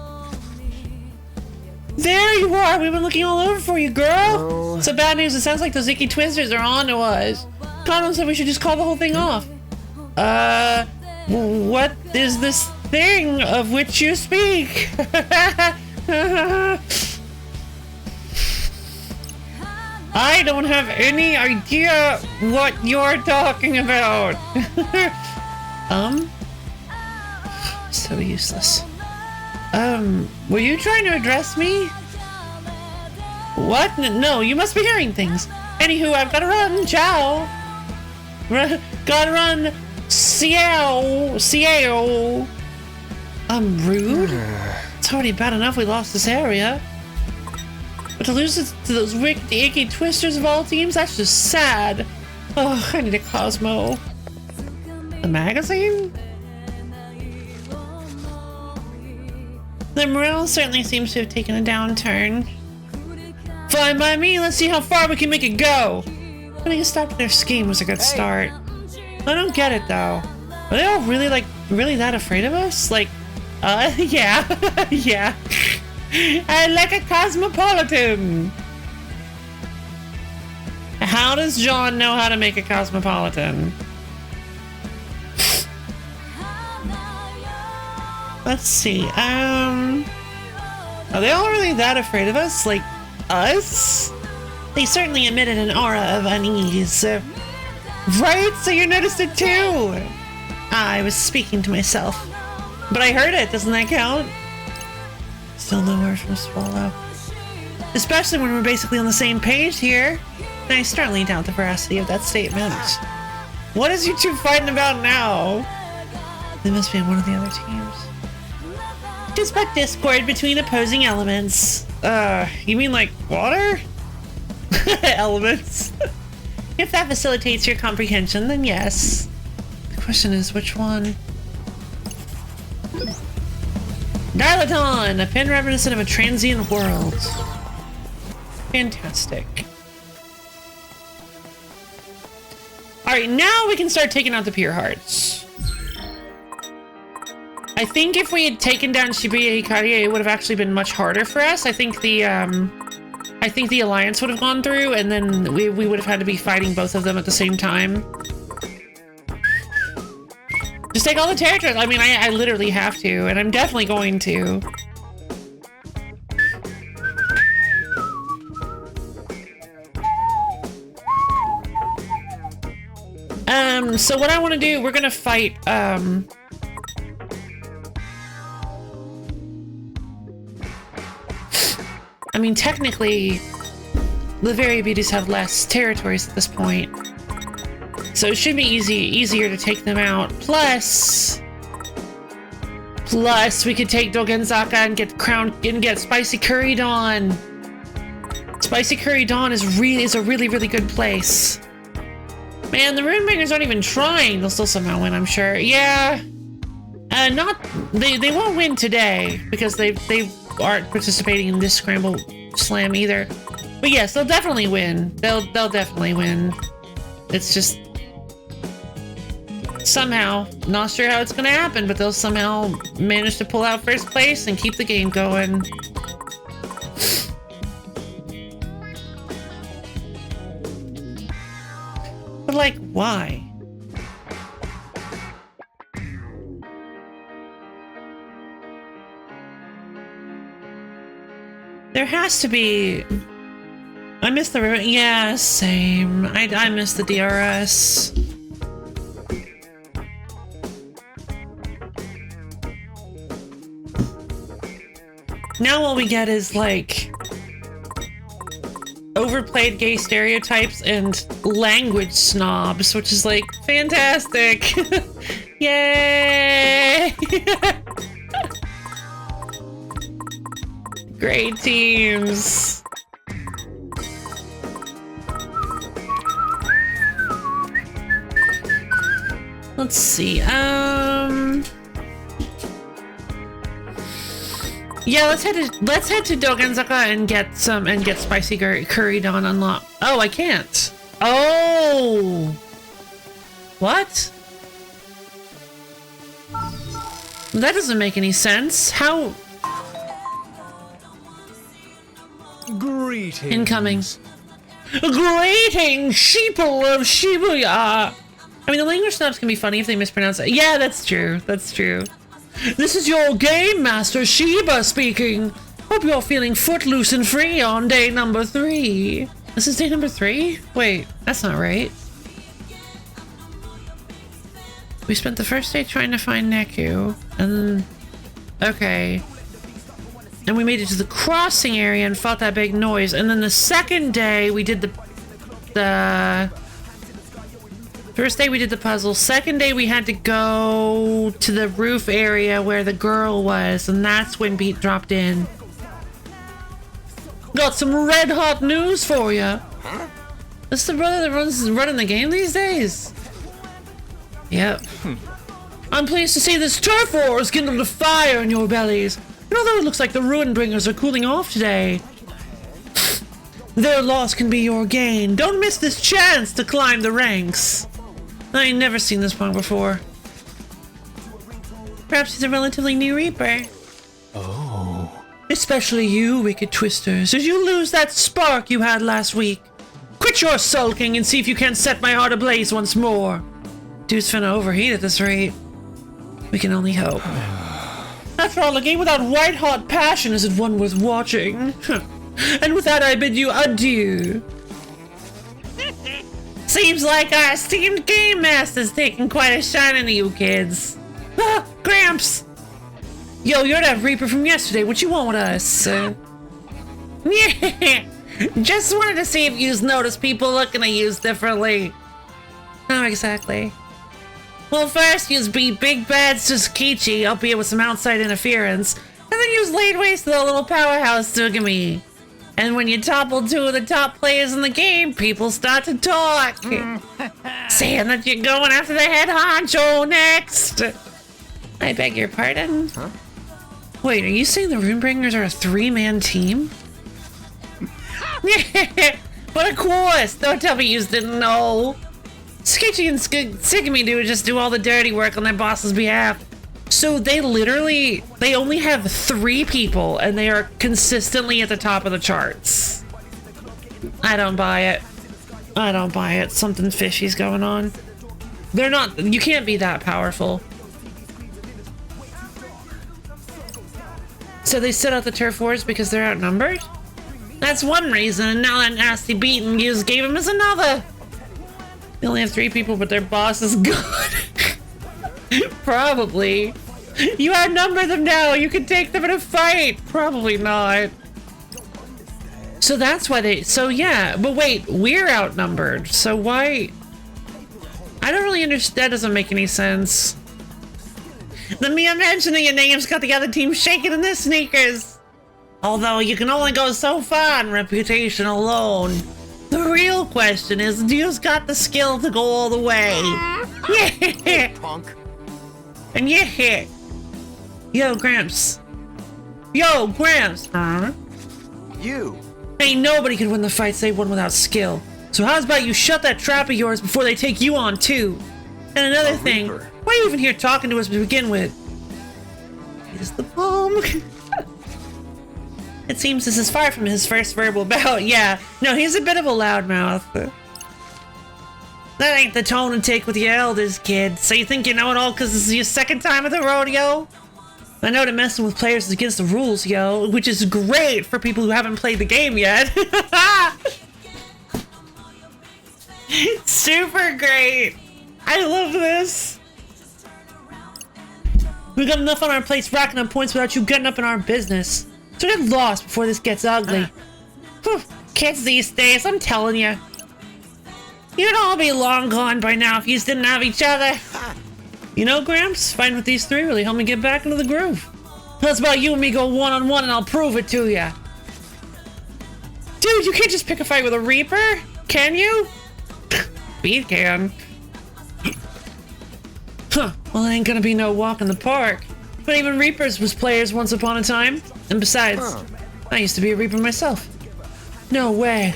There you are! We've been looking all over for you, girl! So bad news, it sounds like those icky twisters are on to us. Kanon said we should just call the whole thing off. What is this thing of which you speak? I don't have any idea what you're talking about. So useless. Were you trying to address me? What? No, you must be hearing things. Anywho, I've gotta run. Ciao. Gotta run. Ciao. Rude? It's already bad enough we lost this area. But to lose it to those icky twisters of all teams, that's just sad. Oh, I need a Cosmo. The magazine? The morale certainly seems to have taken a downturn. Fine by me, let's see how far we can make it go. Putting a stop to their scheme was a good start. I don't get it though. Are they all really that afraid of us? Like, yeah, yeah. I like a cosmopolitan. How does John know how to make a cosmopolitan? Let's see, are they all really that afraid of us? Like, us? They certainly emitted an aura of unease. Right? So you noticed it too? I was speaking to myself. But I heard it, doesn't that count? Still no word from Swallow. Especially when we're basically on the same page here. And I certainly doubt the veracity of that statement. What is you two fighting about now? They must be in one of the other teams. Just but discord between opposing elements. You mean like water? Elements. If that facilitates your comprehension, then yes. The question is, which one? Dilaton, a pin reminiscent of a transient world. Fantastic. Alright, now we can start taking out the pure hearts. I think if we had taken down Shibuya Hikarie, it would have actually been much harder for us. I think the alliance would have gone through, and then we would have had to be fighting both of them at the same time. Just take all the territories. I mean, I literally have to, and I'm definitely going to. So what I want to do, we're gonna fight, I mean, technically, the Very Beauties have less territories at this point. So it should be easier to take them out. Plus, we could take Dogenzaka and get Spicy Curry Dawn. Spicy Curry Dawn is a really good place. Man, the Runebangers aren't even trying. They'll still somehow win, I'm sure. Yeah. They won't win today because they aren't participating in this Scramble Slam either. But yes, they'll definitely win. They'll definitely win. It's just somehow, not sure how it's gonna happen, but they'll somehow manage to pull out first place and keep the game going. But like, why? There has to be. I miss the ribbon. Yeah, same. I miss the DRS. Now all we get is like overplayed gay stereotypes and language snobs, which is like fantastic. Yay! Great teams. Let's see. Yeah, let's head to Dogenzaka and get spicy curry don unlock. Oh, I can't. Oh. What? That doesn't make any sense. How? Greetings. Incoming. Greetings, sheeple of Shibuya. I mean, the language snobs can be funny if they mispronounce it. Yeah, that's true. That's true. This is your game master, Sheba, speaking. Hope you're feeling footloose and free on day number 3. This is day number 3? Wait, that's not right. We spent the first day trying to find Neku, and okay. And we made it to the crossing area and fought that big noise. And then the second day we did the first day we did the puzzle. Second day we had to go to the roof area where the girl was, and that's when Beat dropped in. Got some red hot news for you. This is the brother that running the game these days. Yep. I'm pleased to see this turf war has kindled a fire in your bellies. And although it looks like the Ruinbringers are cooling off today, their loss can be your gain. Don't miss this chance to climb the ranks. I ain't never seen this punk before. Perhaps he's a relatively new Reaper. Oh. Especially you, Wicked Twisters. Did you lose that spark you had last week? Quit your sulking and see if you can't set my heart ablaze once more. Dude's finna overheat at this rate. We can only hope. After all, a game without white-hot passion isn't one worth watching. And with that, I bid you adieu. Seems like our esteemed game master's taking quite a shine into you kids. Ah, Gramps! Yo, you're that Reaper from yesterday. What you want with us? Yeah! Just wanted to see if you's noticed people looking at you differently. Not exactly. Well, first you's beat Big Bad Tsukichi, albeit with some outside interference, and then you's laid waste to the little powerhouse Tsugami. And when you topple 2 of the top players in the game, people start to talk. Saying that you're going after the head honcho next. I beg your pardon? Huh? Wait, are you saying the Runebringers are a 3-man team? But of course! Don't tell me you didn't know. Tsukichi and Tsugami do all the dirty work on their boss's behalf. So they only have 3 people and they are consistently at the top of the charts. I don't buy it. I don't buy it. Something fishy's going on. They're not, you can't be that powerful. So they set out the turf wars because they're outnumbered? That's one reason, and now that nasty beating you gave him is another. They only have 3 people, but their boss is gone. Probably. You outnumber them now. You can take them in a fight. Probably not. So that's why they... So yeah, but wait, we're outnumbered. So why... I don't really understand. That doesn't make any sense. The mere mentioning your names got the other team shaking in their sneakers. Although you can only go so far on reputation alone. The real question is, do you got the skill to go all the way? Yeah. Punk. And yeah. Yo, Gramps. Yo, Gramps. You. Ain't nobody can win the fights they won without skill. So how's about you shut that trap of yours before they take you on too? And another thing, Reaper. why are you even here talking to us to begin with? He's the bomb. It seems this is far from his first verbal bout. Yeah, no, he's a bit of a loudmouth. That ain't the tone and take with your elders, kid. So you think you know it all because this is your second time at the rodeo? I know that messing with players is against the rules, yo, which is great for people who haven't played the game yet. Super great. I love this. We got enough on our plates racking up points without you getting up in our business. So get lost before this gets ugly. Whew, kids these days, I'm telling you. You'd all be long gone by now if you didn't have each other. You know, Gramps, fighting with these three really helped me get back into the groove. That's about you and me go one-on-one and I'll prove it to you. Dude, you can't just pick a fight with a Reaper, can you? Beat can. Huh, well, it ain't gonna be no walk in the park. But even Reapers was players once upon a time. And besides, I used to be a Reaper myself. No way.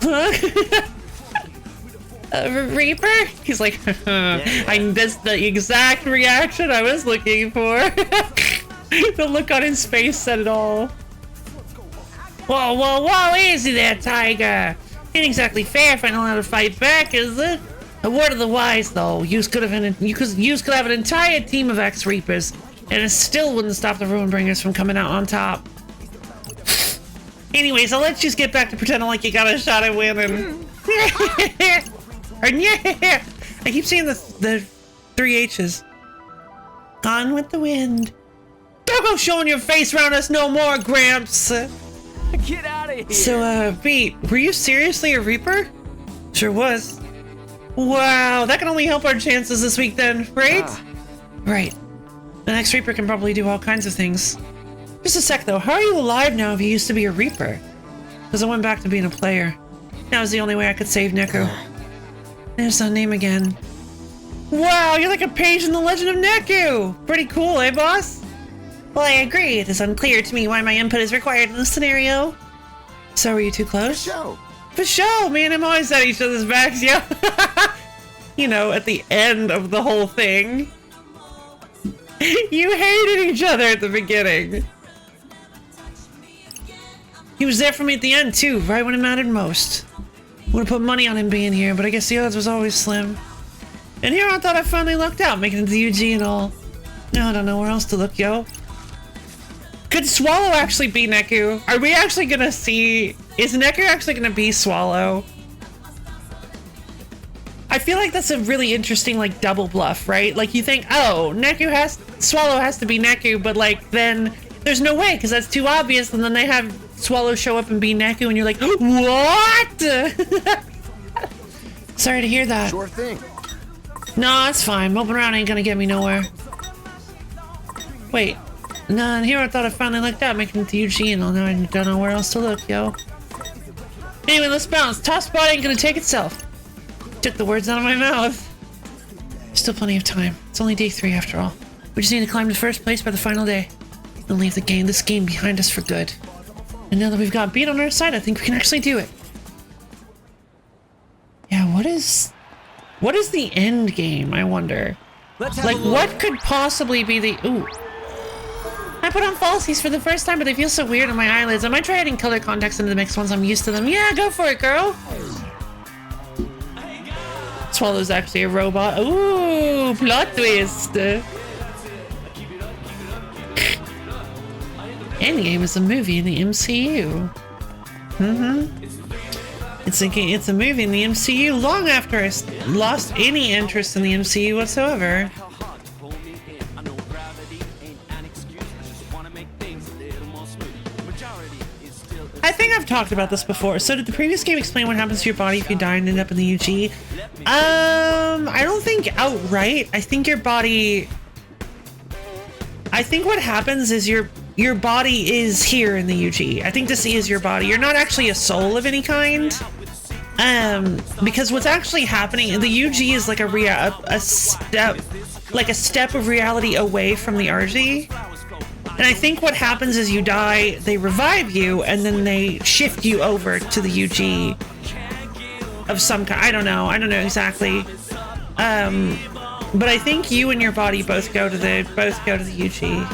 Huh? Reaper? He's like, I missed the exact reaction I was looking for. The look on his face said it all. Whoa, whoa, whoa, easy there, Tiger. Ain't exactly fair if I don't know how to fight back, is it? A word of the wise, though. Yous could have an entire team of X-Reapers, and it still wouldn't stop the Ruinbringers from coming out on top. Anyways, I'll let you get back to pretending like you got a shot at winning. I keep seeing the 3 H's. Gone with the wind. Don't go showing your face around us no more, Gramps. Get out of here. So, Pete, were you seriously a Reaper? Sure was. Wow, that can only help our chances this week then, right? Right. The next Reaper can probably do all kinds of things. Just a sec though, how are you alive now if you used to be a Reaper? Because I went back to being a player. That was the only way I could save Neku. There's that name again. Wow, you're like a page in the Legend of Neku! Pretty cool, eh, boss? Well, I agree. It is unclear to me why my input is required in this scenario. So, were you too close? Show. For sure, me and him always at each other's backs, yeah. You know, at the end of the whole thing. You hated each other at the beginning. He was there for me at the end, too, right when it mattered most. Would have put money on him being here, but I guess the odds was always slim. And here I thought I finally lucked out, making it to the UG and all. Now I don't know where else to look, yo. Could Swallow actually be Neku? Are we actually gonna see... Is Neku actually gonna be Swallow? I feel like that's a really interesting, like, double bluff, right? Like, you think, oh, Swallow has to be Neku, but, like, then there's no way, because that's too obvious, and then they have Swallow show up and be Neku, and you're like, what? Sorry to hear that. Sure thing. No, it's fine. Moping around ain't gonna get me nowhere. Wait. No, and here I thought I finally lucked out, making it to UG, and now I don't know where else to look, yo. Anyway, let's bounce. Top spot ain't gonna take itself. Took the words out of my mouth. Still plenty of time. It's only day 3 after all. We just need to climb to first place by the final day. And leave this game behind us for good. And now that we've got Beat on our side, I think we can actually do it. Yeah, what is the end game, I wonder? Like, what could possibly be the... Ooh. I put on falsies for the first time, but they feel so weird on my eyelids. I might try adding color context into the mix once I'm used to them. Yeah, go for it, girl! Swallow's actually a robot. Ooh, plot twist! Endgame is a movie in the MCU. It's a movie in the MCU long after I lost any interest in the MCU whatsoever. I think I've talked about this before. So did the previous game explain what happens to your body if you die and end up in the UG? I don't think outright. I think your body... I think what happens is your body is here in the UG. I think this is your body. You're not actually a soul of any kind. Because what's actually happening, the UG is like a step of reality away from the RG. And I think what happens is you die, they revive you, and then they shift you over to the UG of some kind. I don't know exactly. But I think you and your body both go to the UG.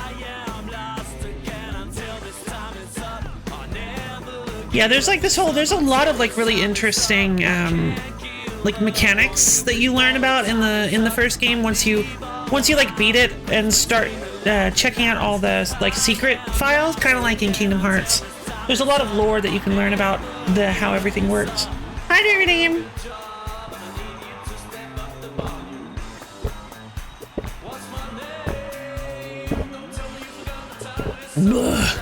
Yeah, there's a lot of like really interesting like mechanics that you learn about in the first game once you like beat it and start checking out all the like secret files, kind of like in Kingdom Hearts. There's a lot of lore that you can learn about how everything works. Hi there, name. Ugh.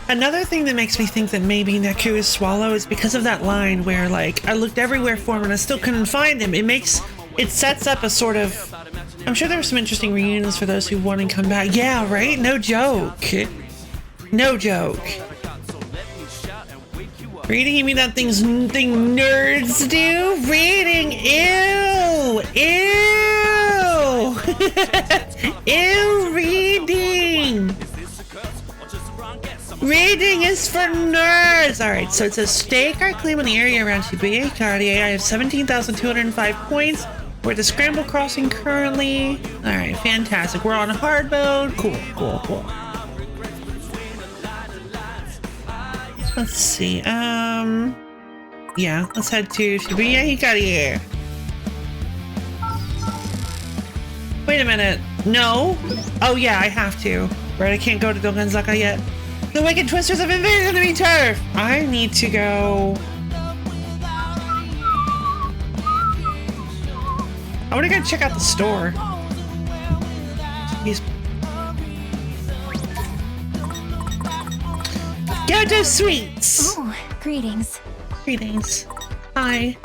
Another thing that makes me think that maybe Neku is Swallow is because of that line where, like, I looked everywhere for him and I still couldn't find him. It sets up a sort of... I'm sure there were some interesting reunions for those who want to come back. Yeah, right? No joke. No joke. Reading, you mean that thing nerds do? Reading, ew! Ew! Ew, reading! Reading is for nerds! Alright, so it says stake our claim on the area around Shibuya Cartier. I have 17,205 points. We're at the Scramble Crossing currently. Alright, fantastic. We're on hard mode. Cool, cool, cool. Let's see. Yeah, let's head to Shibuya Hikari. Wait a minute. No? Oh yeah, I have to. Right, I can't go to Dogenzaka yet. The Wicked Twisters have invaded enemy turf! I need to go... I wanna go check out the store. Jeez. Kyoto Sweets! Ooh, greetings. Greetings. Hi.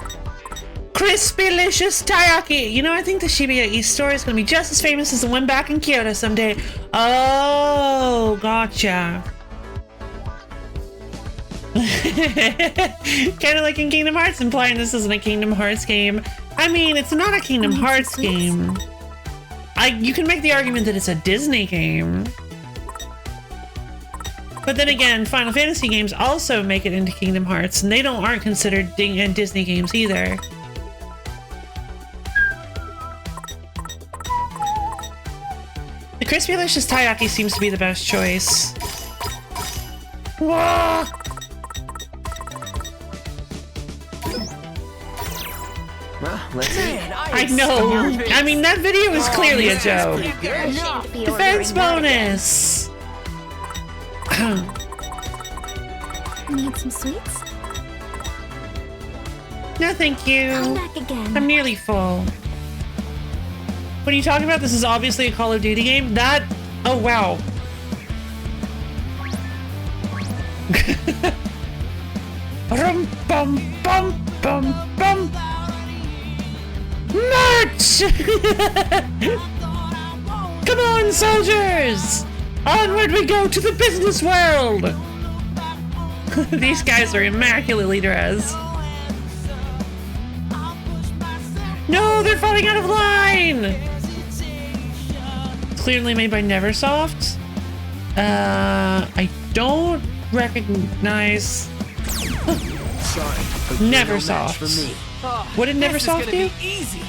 Crispy-licious taiyaki! You know, I think the Shibuya East store is gonna be just as famous as the one back in Kyoto someday. Oh, gotcha. Kind of like in Kingdom Hearts, implying this isn't a Kingdom Hearts game. I mean, it's not a Kingdom Hearts game. You can make the argument that it's a Disney game. But then again, Final Fantasy games also make it into Kingdom Hearts, and they aren't considered Disney games either. The Crispy Delicious Taiyaki seems to be the best choice. Whoa! Well, let's see. I know. I mean, that video was clearly a joke. Defense bonus! Need some sweets? No, thank Come you. back again. I'm nearly full. What are you talking about? This is obviously a Call of Duty game? Oh, wow. Rum, bum, bum, bum, bum. March! Come on, soldiers! Onward we go to the business world! These guys are immaculately dressed. No, they're falling out of line! Clearly made by Neversoft. I don't recognize... Neversoft. For me. What did Neversoft do? Easy.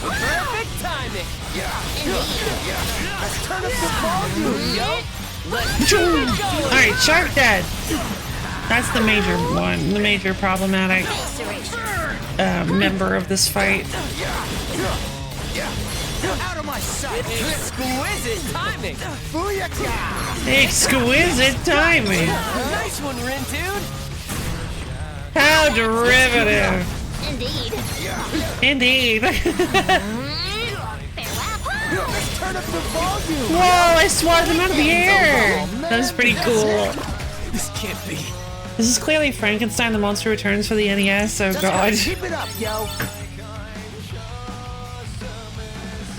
Perfect timing. Let's turn up the volume, yo. Alright, Shark dead. That's the major one, the major problematic member of this fight. Out of my sight. Exquisite timing. Booyaka! Exquisite timing. Nice one, Rintoon. How derivative. Indeed. Indeed. Farewell. Let's turn up the volume. Whoa, I swatted them out of the air. That was pretty cool. This can't be. This is clearly Frankenstein the Monster Returns for the NES, oh god. Keep it up, yo.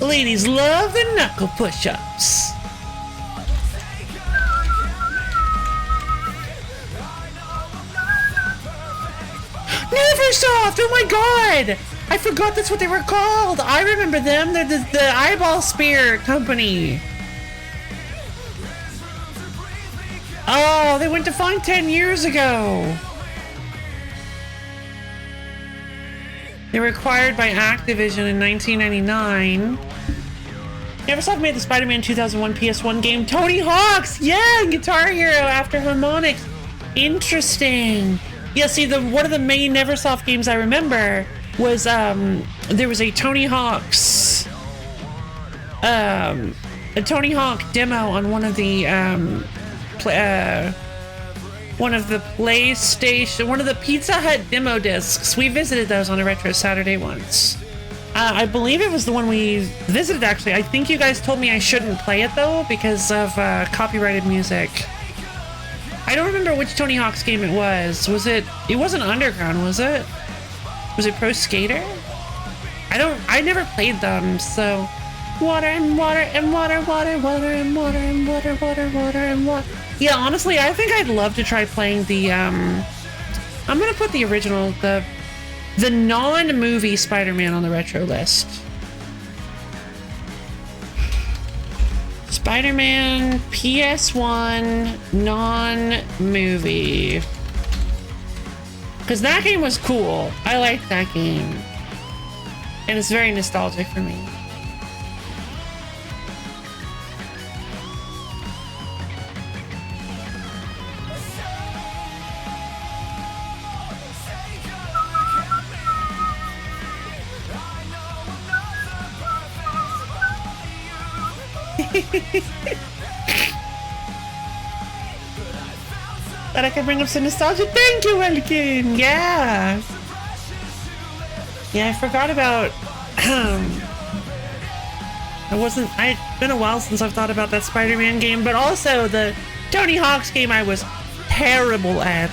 Ladies love the knuckle push-ups. Neversoft! Oh my god! I forgot that's what they were called! I remember them. They're the Eyeball Spear Company. Oh, they went defunct 10 years ago. They were acquired by Activision in 1999. Neversoft made the Spider-Man 2001 PS1 game Tony Hawk's! Yeah, Guitar Hero after Harmonix. Interesting. Yeah, see, one of the main Neversoft games I remember was, there was a Tony Hawk's, a Tony Hawk demo on one of the, one of the PlayStation, one of the Pizza Hut demo discs. We visited those on a Retro Saturday once. I believe it was the one we visited, actually. I think you guys told me I shouldn't play it, though, because of copyrighted music. I don't remember which Tony Hawk's game it was. It wasn't Underground, was it? Was it Pro Skater? I never played them, so... Water and water and water, water, water and water and water, water, water and water. Yeah, honestly, I think I'd love to try playing the, I'm gonna put the original, the non-movie Spider-Man on the retro list. Spider-Man PS1 non-movie. Because that game was cool. I liked that game. And it's very nostalgic for me. That I can bring up some nostalgia. Thank you, Elkin. Yeah. Yeah, I forgot about. It's been a while since I've thought about that Spider-Man game, but also the Tony Hawk's game I was terrible at.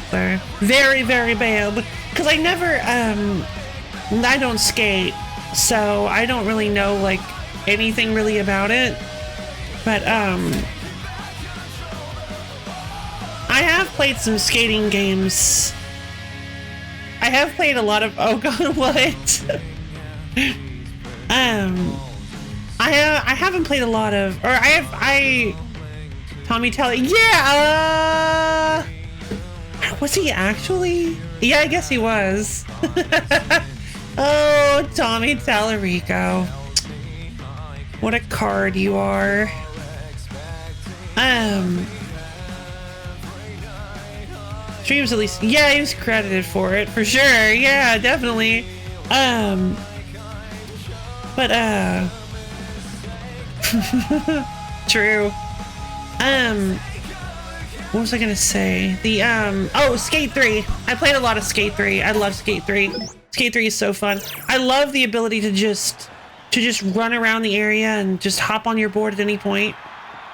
Very, very bad. Because I never, I don't skate, so I don't really know, like, anything really about it. But, I have played some skating games. I have played a lot of, oh god, what? I haven't played a lot of, or Tommy Talley, yeah, was he actually? Yeah, I guess he was. Oh, Tommy Tallarico. What a card you are. Streams at least, yeah, he was credited for it, for sure, yeah, definitely. True. What was I gonna say? The, oh, Skate 3. I played a lot of Skate 3. I love Skate 3. Skate 3 is so fun. I love the ability to just run around the area and just hop on your board at any point.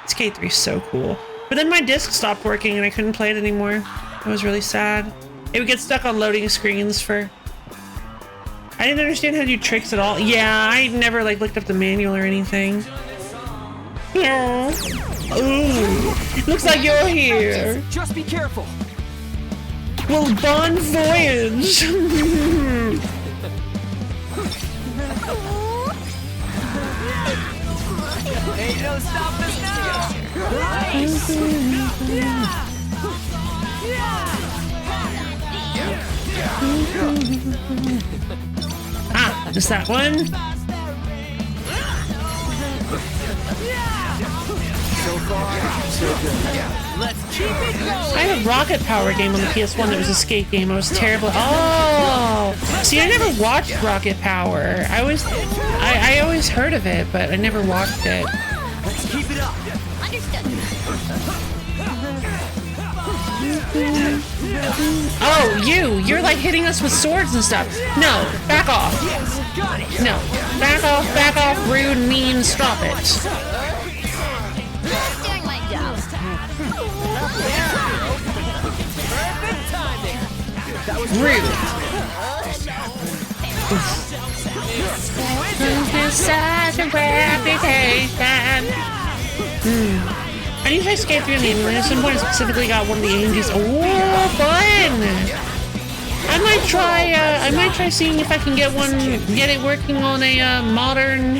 Skate 3 is so cool. But then my disc stopped working and I couldn't play it anymore. It was really sad. It would get stuck on loading screens for... I didn't understand how to do tricks at all. Yeah, I never, like, looked up the manual or anything. Yeah. Ooh, looks like you're here. Just be careful. Well, bon voyage. Ain't no stopping us now. Ah, just that one. So far, so good. Let's keep it going. I had a Rocket Power game on the PS1 that was a skate game. I was terrible. Oh, see, I never watched Rocket Power. I always heard of it, but I never watched it. Let's keep it up. Understood. Oh, you're like hitting us with swords and stuff. No, back off. Yes, got it. No, back off, rude, mean, stop it. Just doing my job. Perfect timing. That was Rude. Such a reputation. I need to try Skate 3 on the emulator at some point. I specifically got one of the AMGs. Oh, fun! I might try seeing if I can get it working on a modern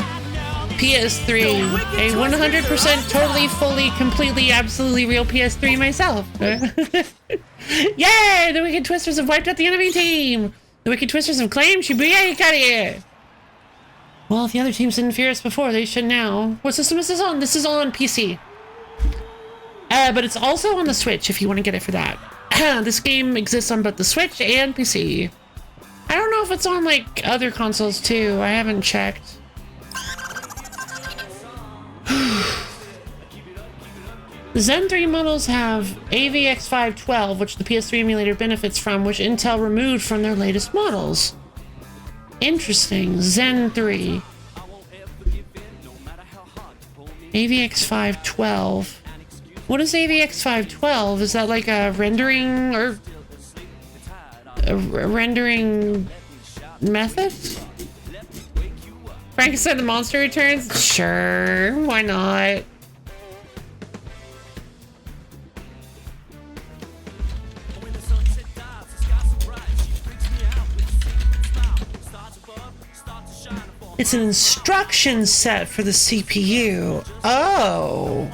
PS3. A 100% totally, fully, completely, absolutely real PS3 myself. Yay! The Wicked Twisters have wiped out the enemy team! The Wicked Twisters have claimed Shibuya Hikarie! Well, if the other teams didn't fear us before, they should now. What system is this on? This is on PC. But it's also on the Switch if you want to get it for that. This game exists on both the Switch and PC. I don't know if it's on, like, other consoles, too. I haven't checked. The Zen 3 models have AVX512, which the PS3 emulator benefits from, which Intel removed from their latest models. Interesting. Zen 3. AVX512. What is AVX512? Is that like a rendering or a rendering method? Frankenstein the Monster Returns? Sure, why not? It's an instruction set for the CPU. Oh.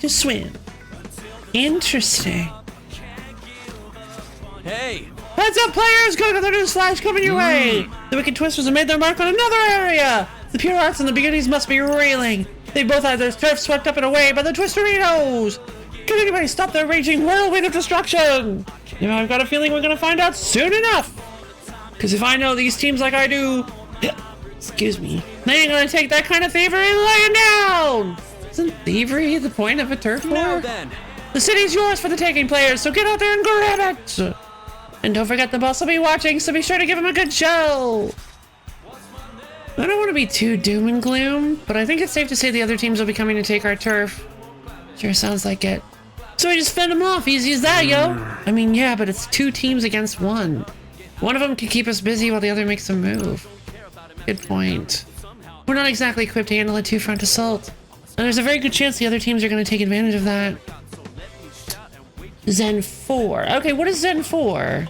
To swim. Interesting. Hey, Heads up, players! Got another news flash coming your way! The Wicked Twisters have made their mark on another area! The Pure Arts and the Beginnings must be reeling. They both had their turf swept up and away by the Twisterinos! Can anybody stop their raging whirlwind of destruction? You know, I've got a feeling we're gonna find out soon enough! Because if I know these teams like I do... Excuse me. They ain't gonna take that kind of thievery laying down! Isn't thievery the point of a turf now war? then. The city's yours for the taking, players, so get out there and grab it! And don't forget the boss will be watching, so be sure to give him a good show! I don't want to be too doom and gloom, but I think it's safe to say the other teams will be coming to take our turf. Sure sounds like it. So we just fend them off, easy as that, yo! I mean, yeah, but it's 2 teams against 1. One of them can keep us busy while the other makes a move. Good point. We're not exactly equipped to handle a 2-front assault. And there's a very good chance the other teams are going to take advantage of that. Zen 4. Okay, what is Zen 4?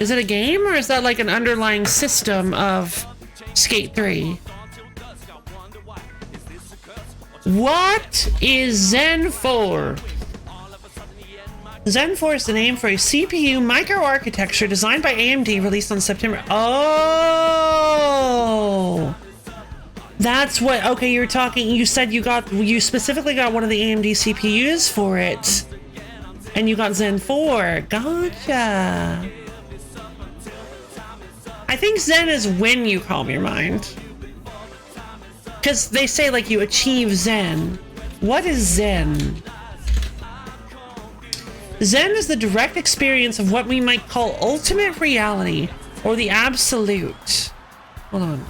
Is it a game, or is that like an underlying system of Skate 3? What is Zen 4? Zen 4 is the name for a CPU microarchitecture designed by AMD, released on September. Oh! That's what, okay, you were talking, you said you specifically got one of the AMD CPUs for it. And you got Zen 4. Gotcha. I think Zen is when you calm your mind. Because they say, like, you achieve Zen. What is Zen? Zen is the direct experience of what we might call ultimate reality, or the absolute. Hold on.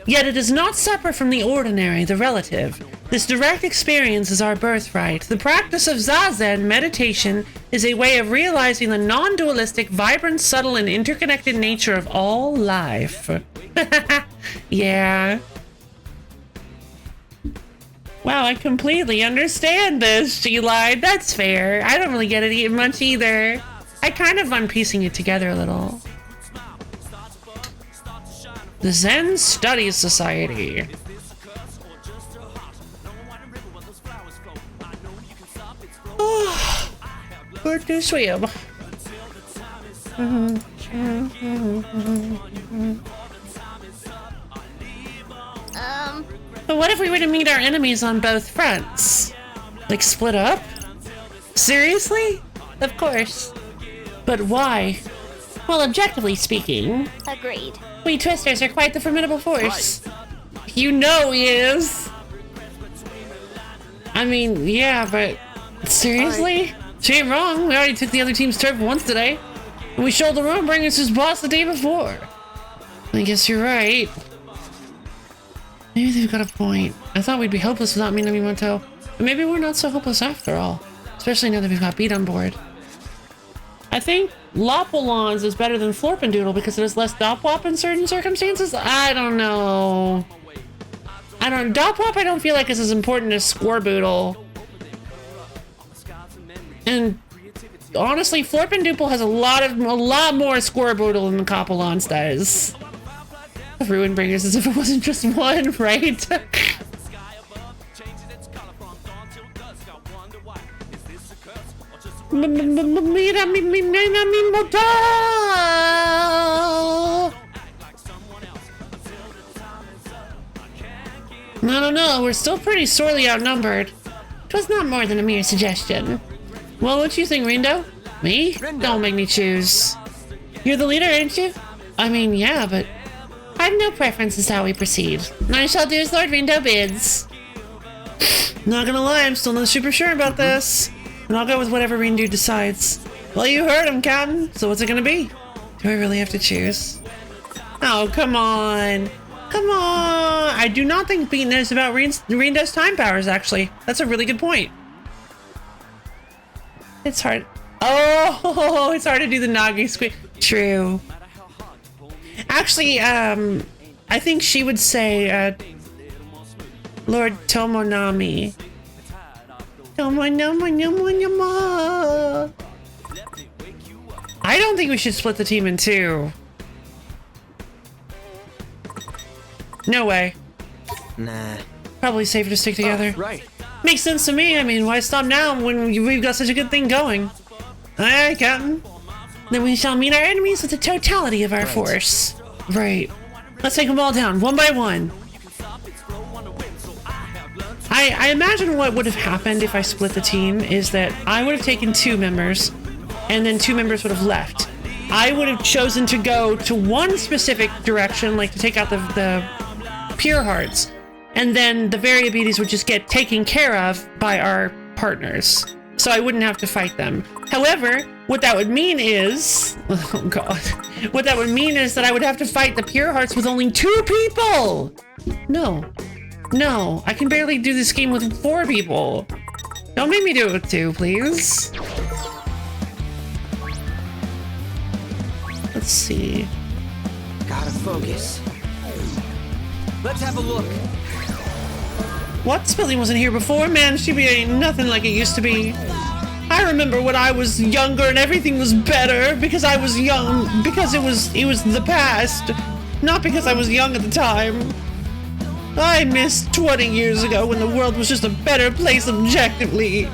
Yet it is not separate from the ordinary, the relative. This direct experience is our birthright. The practice of Zazen meditation is a way of realizing the non-dualistic, vibrant, subtle, and interconnected nature of all life. Yeah. Wow, I completely understand this, she lied. That's fair. I don't really get it much either. I kind of am piecing it together a little. The Zen Studies Society. Oh, good to swim. But what if we were to meet our enemies on both fronts? Like split up? Seriously? Of course. But why? Well, objectively speaking, Agreed. we Twisters are quite the formidable force. You know he is. I mean, yeah, but seriously? She ain't wrong. We already took the other team's turf once today. And we showed the room bringing us his boss the day before. I guess you're right. Maybe they've got a point. I thought we'd be hopeless without Minamimoto. But maybe we're not so hopeless after all. Especially now that we've got Beat on board. I think Lopalons is better than Florpendoodle because it has less Dopwop in certain circumstances. I don't know. Dopwop I don't feel like is as important as Scoreboodle. And honestly, Florpendoodle has a lot more Scoreboodle than the Copalons does. Ruin Bringers as if it wasn't just one, right? I don't know, we're still pretty sorely outnumbered. 'Twas not more than a mere suggestion. Well, what you think, Rindo? Me? Don't make me choose. You're the leader, aren't you? I mean, yeah, but I have no preference as to how we proceed. I shall do as Lord Rindo bids. Not gonna lie, I'm still not super sure about this. And I'll go with whatever Rindu decides. Well, you heard him, Captain. So what's it gonna be? Do I really have to choose? Oh, come on. Come on. I do not think Beat knows about Rindo's time powers, actually. That's a really good point. It's hard. Oh, it's hard to do the Nagi squeak. True. Actually, I think she would say, Lord Tomonami. I don't think we should split the team in two. No way. Nah. Probably safer to stick together. Right. Makes sense to me. I mean, why stop now when we've got such a good thing going? Aye, Captain. Then we shall meet our enemies with the totality of our force. Right. Let's take them all down, one by one. I imagine what would have happened if I split the team is that I would have taken 2 members, and then 2 members would have left. I would have chosen to go to one specific direction, like to take out the pure hearts, and then the Variabetes would just get taken care of by our partners. So I wouldn't have to fight them. However, what that would mean is... Oh god. What that would mean is that I would have to fight the pure hearts with only 2 people! No. No, I can barely do this game with 4 people. Don't make me do it with 2, please. Let's see. Gotta focus. Let's have a look. What? Spilling wasn't here before? Man, Shibuya ain't nothing like it used to be. I remember when I was younger and everything was better because I was young, because it was the past, not because I was young at the time. I miss 20 years ago when the world was just a better place objectively.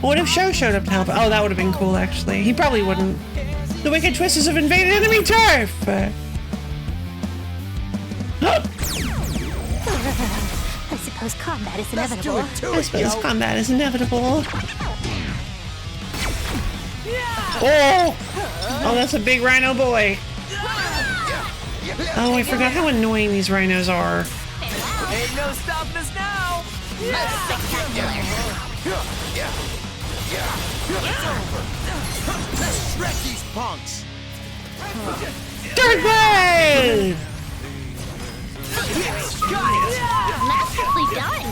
What if Sho showed up to help? Oh, that would have been cool, actually. He probably wouldn't. The Wicked Twisters have invaded enemy turf! I suppose combat is inevitable. I suppose combat is inevitable. Oh! Oh, that's a big rhino boy. Oh, I forgot how annoying these rhinos are. Ain't no stopping us now. Let's shred these punks. Dirt Blade! Masterfully done.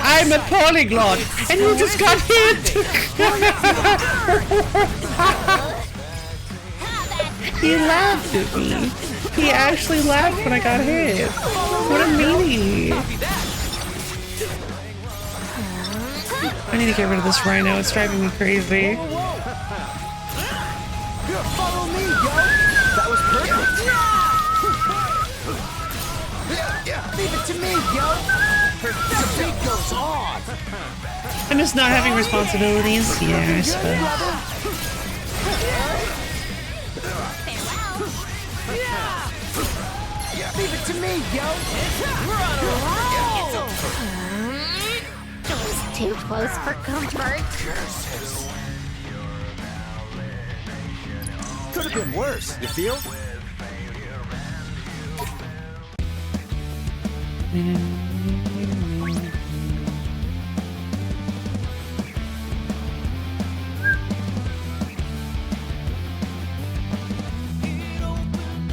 I'm a polyglot, and you just got hit. He laughed at me. He actually laughed when I got hit. What a meanie. I need to get rid of this rhino. It's driving me crazy. Follow me, yo. That was perfect. Leave it to me, yo. The beat goes on. I miss not having responsibilities. Yeah, I suppose. Leave it to me, yo. It was too close for comfort. Could have been worse. You feel?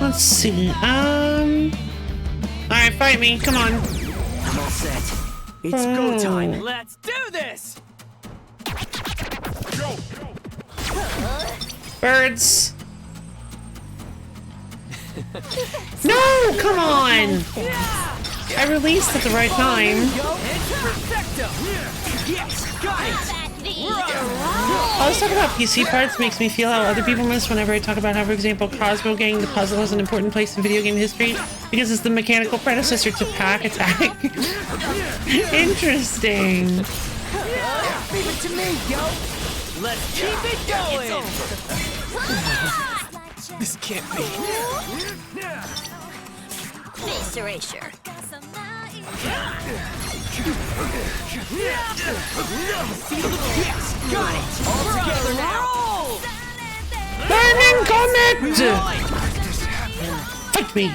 Let's see. Alright, fight me. Come on. I'm all set. It's go time. Let's do this. Birds. No, come on. I released at the right time. Perfecto. Yes, got it. Always talk about PC parts makes me feel how other people miss whenever I talk about how, for example, Cosmo Gang, the puzzle has an important place in video game history because it's the mechanical predecessor to Pack Attack. Interesting. Leave it to me, yo. Let's keep it going. This can't be. Face erasure. Yes, got it! All together now! Burning Comet! Fight me!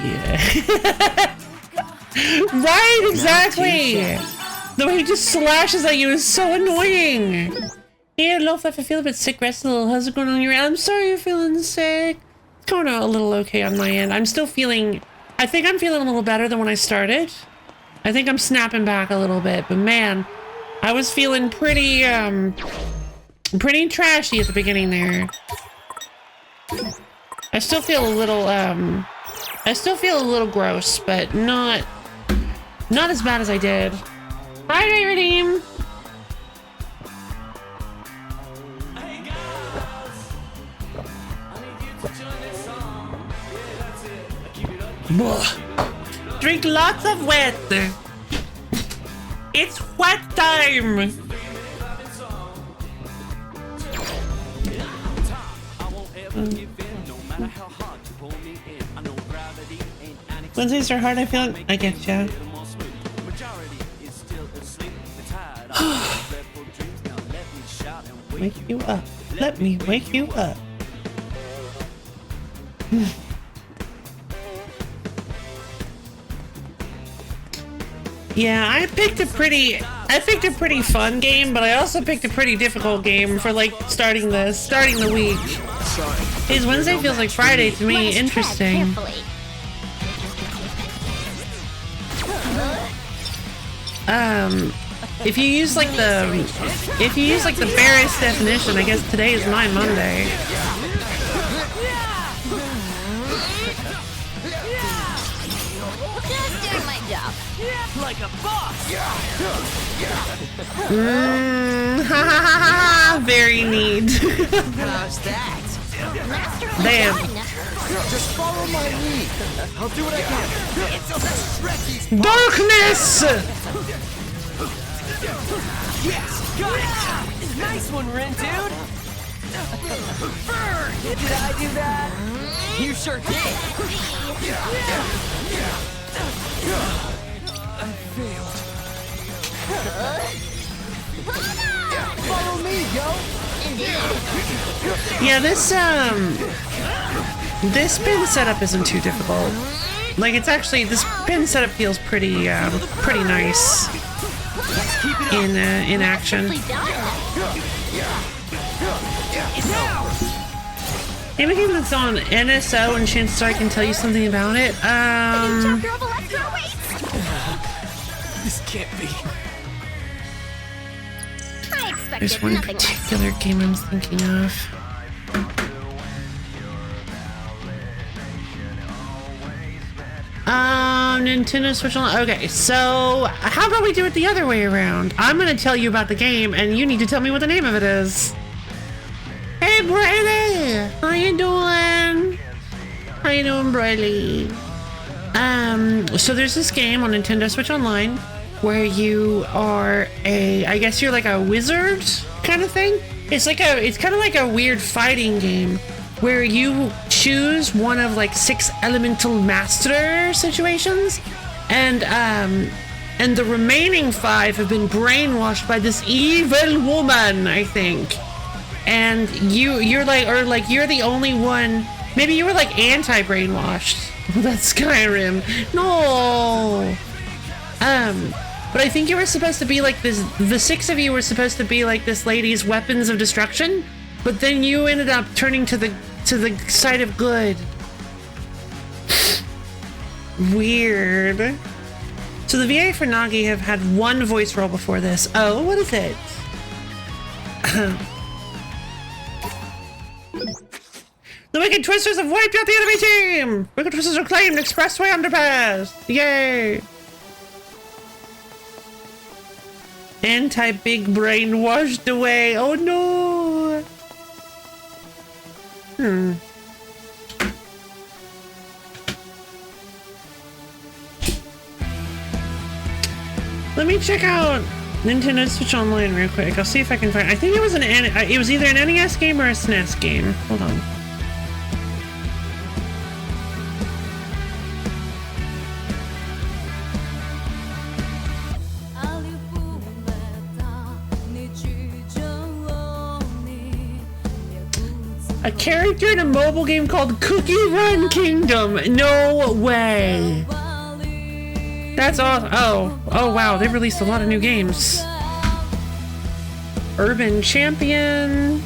Right, exactly! The way he just slashes at you is so annoying! Yeah, Loaf, if I feel a bit sick, rest a little. How's it going on your end? I'm sorry you're feeling sick. It's going a little okay on my end. I'm still feeling... I think I'm feeling a little better than when I started. I think I'm snapping back a little bit, but man, I was feeling pretty, pretty trashy at the beginning there. I still feel a little, gross, but not as bad as I did. Hi, Ray Redeem! Drink lots of wet. It's wet time. Wednesdays are hard. I feel it. I get ya. Wake you up. Let me wake you up. Yeah, I picked a pretty fun game, but I also picked a pretty difficult game for like starting the week. Hey, Wednesday feels like Friday to me. Interesting. If you use like the barest definition, I guess today is my Monday. Like a boss! Very neat. How's that? Damn. Just follow my lead. I'll do what I can. Darkness! Yes, got it! Nice one, Rin, dude! Burn! Did I do that? You sure did! I failed. Follow me, yo. Yeah, this pin setup isn't too difficult. Like, it's actually, this pin setup feels pretty nice in action. Maybe a game that's on NSO and chances are I can tell you something about it. This can't be. I expected There's one nothing less. particular game I'm thinking of. Nintendo Switch Online. Okay, so how about we do it the other way around? I'm gonna tell you about the game, and you need to tell me what the name of it is. Hey, Brady! How you doing? How you doing, Brady? So there's this game on Nintendo Switch Online where you are I guess you're like a wizard kind of thing. It's kind of like a weird fighting game where you choose one of like 6 elemental master situations, and the remaining 5 have been brainwashed by this evil woman, I think. And you're the only one. Maybe you were like anti-brainwashed. That's Skyrim. No. But I think you were supposed to be like this. The 6 of you were supposed to be like this lady's weapons of destruction, but then you ended up turning to the side of good. Weird. So the VA for Nagi have had one voice roll before this. Oh, what is it? The Wicked Twisters have wiped out the enemy team! Wicked Twisters are claimed Expressway Underpass! Yay! Anti-big brain washed away. Oh no! Let me check out Nintendo Switch Online real quick. I'll see if I can find. I think it was it was either an NES game or a SNES game. Hold on. A character in a mobile game called Cookie Run Kingdom. No way. That's awesome. Oh wow, they've released a lot of new games. Urban Champion,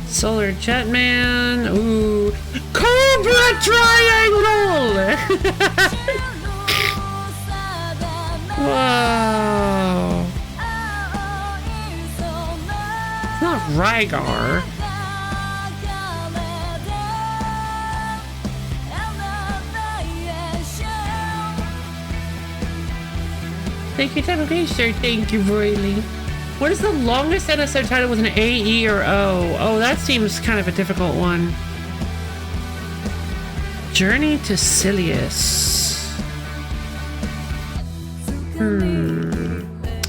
Solar Jetman, ooh, Cobra Triangle! Whoa. It's not Rygar. Thank you, Title K, sure. Thank you, Royally. What is the longest NSO title with an A, E, or O? Oh, that seems kind of a difficult one. Journey to Silius.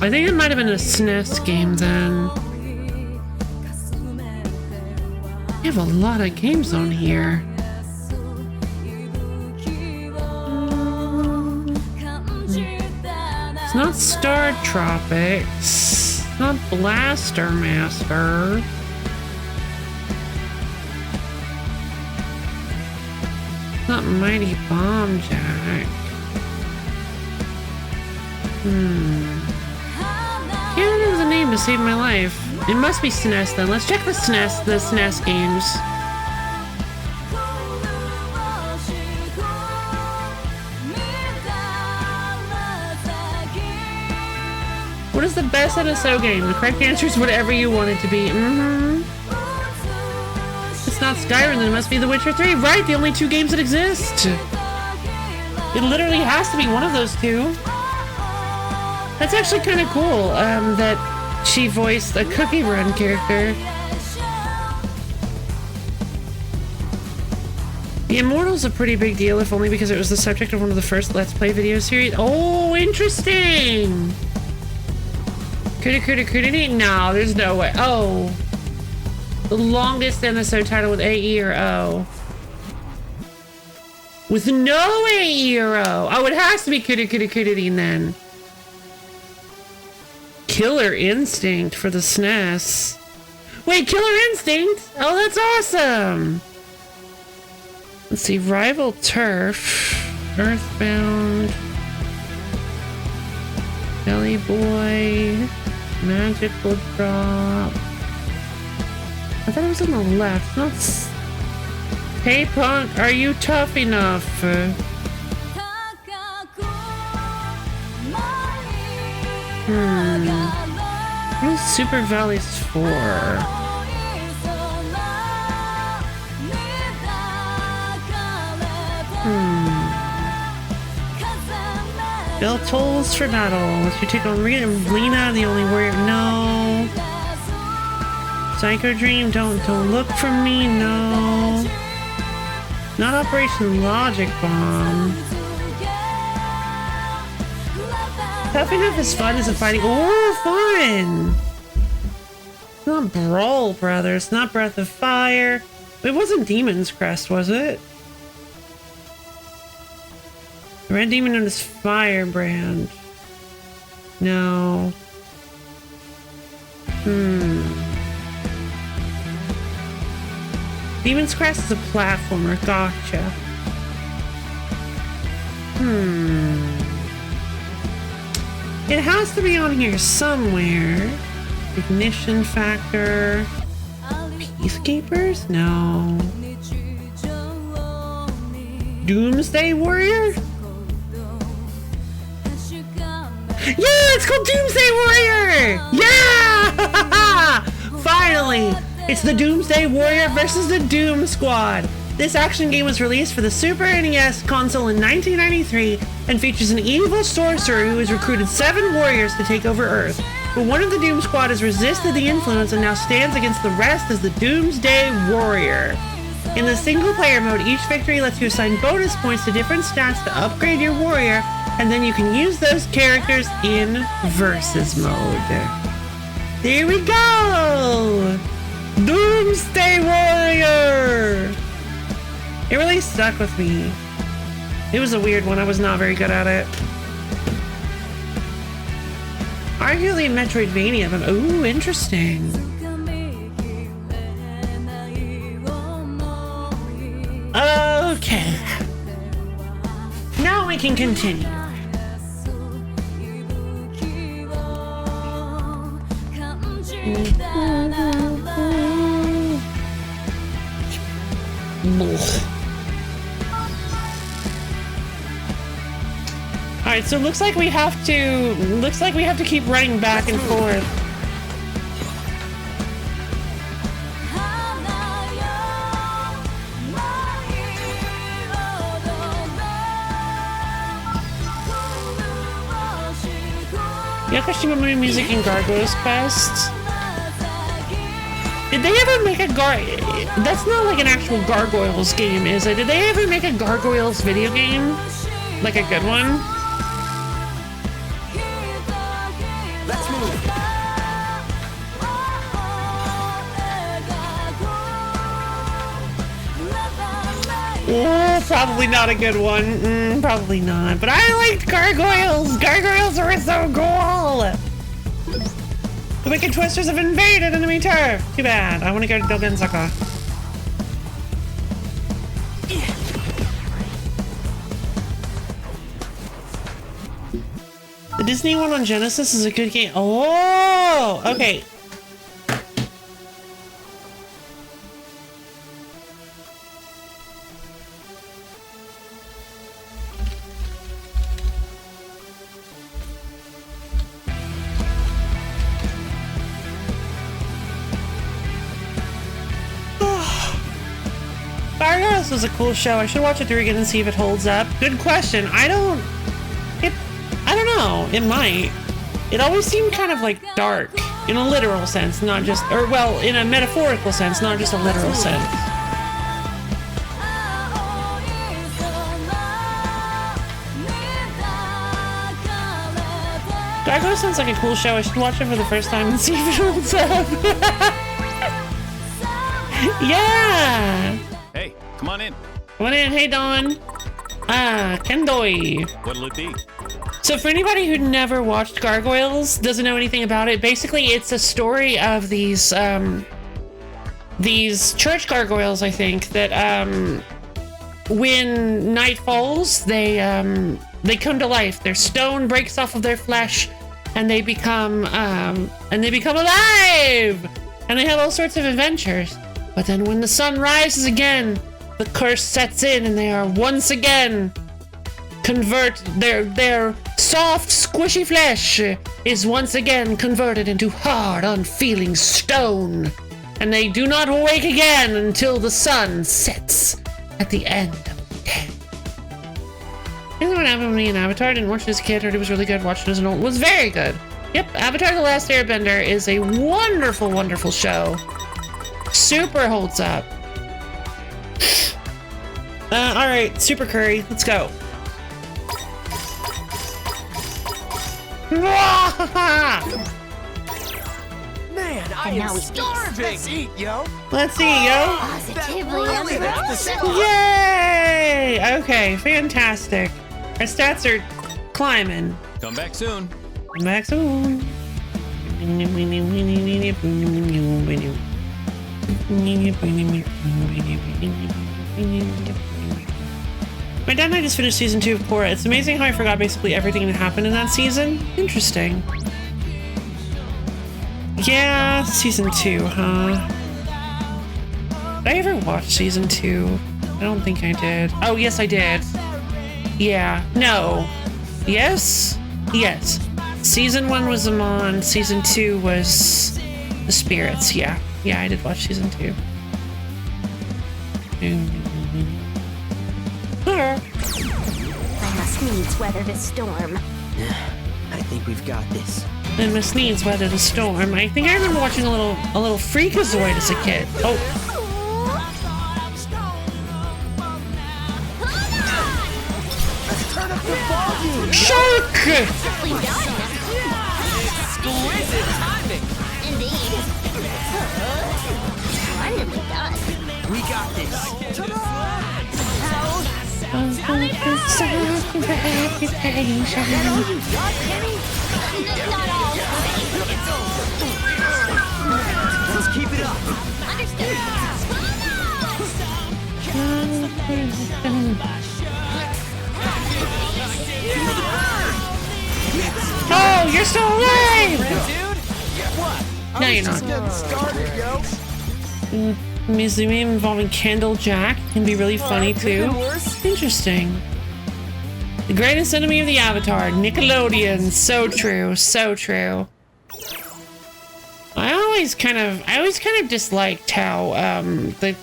I think it might have been a SNES game then. We have a lot of games on here. It's not Star Tropics. It's not Blaster Master. It's not Mighty Bomb Jack. Can't remember the name to save my life. It must be SNES then. Let's check the SNES games. What is the best NSO game? The correct answer is whatever you want it to be. It's not Skyrim, then it must be The Witcher 3. Right, the only two games that exist. It literally has to be one of those two. That's actually kind of cool, that she voiced a Cookie Run character. The Immortal's a pretty big deal, if only because it was the subject of one of the first Let's Play video series. Oh, interesting! No, there's no way. Oh. The longest NSO title with AE or O. With no AE or O. Oh, it has to be Kudin then. Killer Instinct for the SNES. Wait, Killer Instinct? Oh, that's awesome. Let's see. Rival Turf. Earthbound. Belly Boy. Magical Drop. I thought it was on the left. Not. Hey Punk, are you tough enough? What is Super Valleys 4? Bell tolls for battle. Let's you take on Lena, the only warrior. No. Psycho Dream, don't look for me. No. Not Operation Logic Bomb. Tough Enough is fun as a fighting. Oh, fun! It's not Brawl Brothers. Not Breath of Fire. It wasn't Demon's Crest, was it? Red Demon known as Firebrand. No. Demon's Crest is a platformer. Gotcha. It has to be on here somewhere. Ignition Factor. Peacekeepers? No. Doomsday Warrior? Yeah, it's called Doomsday Warrior! Yeah! Finally! It's the Doomsday Warrior versus the Doom Squad. This action game was released for the Super NES console in 1993 and features an evil sorcerer who has recruited 7 warriors to take over Earth. But one of the Doom Squad has resisted the influence and now stands against the rest as the Doomsday Warrior. In the single-player mode, each victory lets you assign bonus points to different stats to upgrade your warrior, and then you can use those characters in Versus mode. There we go! Doomsday Warrior! It really stuck with me. It was a weird one. I was not very good at it. Arguably Metroidvania, but ooh, interesting. Okay. Now we can continue. Alright, so it looks like we have to keep running back and forth. Yakushima music in Gargoyles Quest. Did they ever make a that's not like an actual Gargoyles game, is it? Did they ever make a Gargoyles video game? Like a good one? Let's move. Oh, probably not a good one. Probably not. But I liked Gargoyles. Gargoyles are so cool. The Wicked Twisters have invaded enemy turf. Too bad. I want to go to Dogenzaka. The Disney one on Genesis is a good game. Oh, okay. Gargoyles was a cool show. I should watch it through again and see if it holds up. Good question. I don't know. It might. It always seemed kind of like dark in a literal sense, not just, or well, in a metaphorical sense, not just a literal sense. Gargoyles sounds like a cool show. I should watch it for the first time and see if it holds up. Yeah. Hey, come on in. Come on in. Hey, Don. Kendoi. What'll it be? So for anybody who never watched Gargoyles, doesn't know anything about it, basically it's a story of these church gargoyles, I think, that when night falls, they come to life. Their stone breaks off of their flesh, and they become alive, and they have all sorts of adventures. But then when the sun rises again, the curse sets in, and they are once again their soft, squishy flesh is once again converted into hard, unfeeling stone. And they do not awake again until the sun sets at the end of the day. Here's what happened with me in Avatar. I didn't watch it as a kid, heard it was really good, watched it as an old. It was very good. Yep, Avatar The Last Airbender is a wonderful, wonderful show. Super holds up. Alright, Super Curry, let's go. Man, I now am we starving. Let's eat, yo. Let's eat, yo. Positively Really, Yay! Okay, fantastic. Our stats are climbing. Come back soon. Come back soon. My dad and I just finished season 2 of Korra. It's amazing how I forgot basically everything that happened in that season. Interesting. Yeah, season 2, huh? Did I ever watch season 2? I don't think I did. Oh, yes, I did. Yeah. No. Yes? Yes. Season 1 was Amon. Season 2 was the Spirits. Yeah. Yeah, I did watch season 2. I must needs weather this storm. I think we've got this. I must needs weather the storm. I think I remember watching a little Freakazoid as a kid. Oh. Turn up the volume. Shark! Perfectly done. Exquisite timing. Indeed. Splendidly done. We got this. Not all. Let's keep it up. Understood. No, you're Just not. getting started, yo. Mizumi involving Candle Jack can be really funny Could've too. been worse. Interesting. The greatest enemy of the Avatar, Nickelodeon. So true, so true. I always kind of disliked how the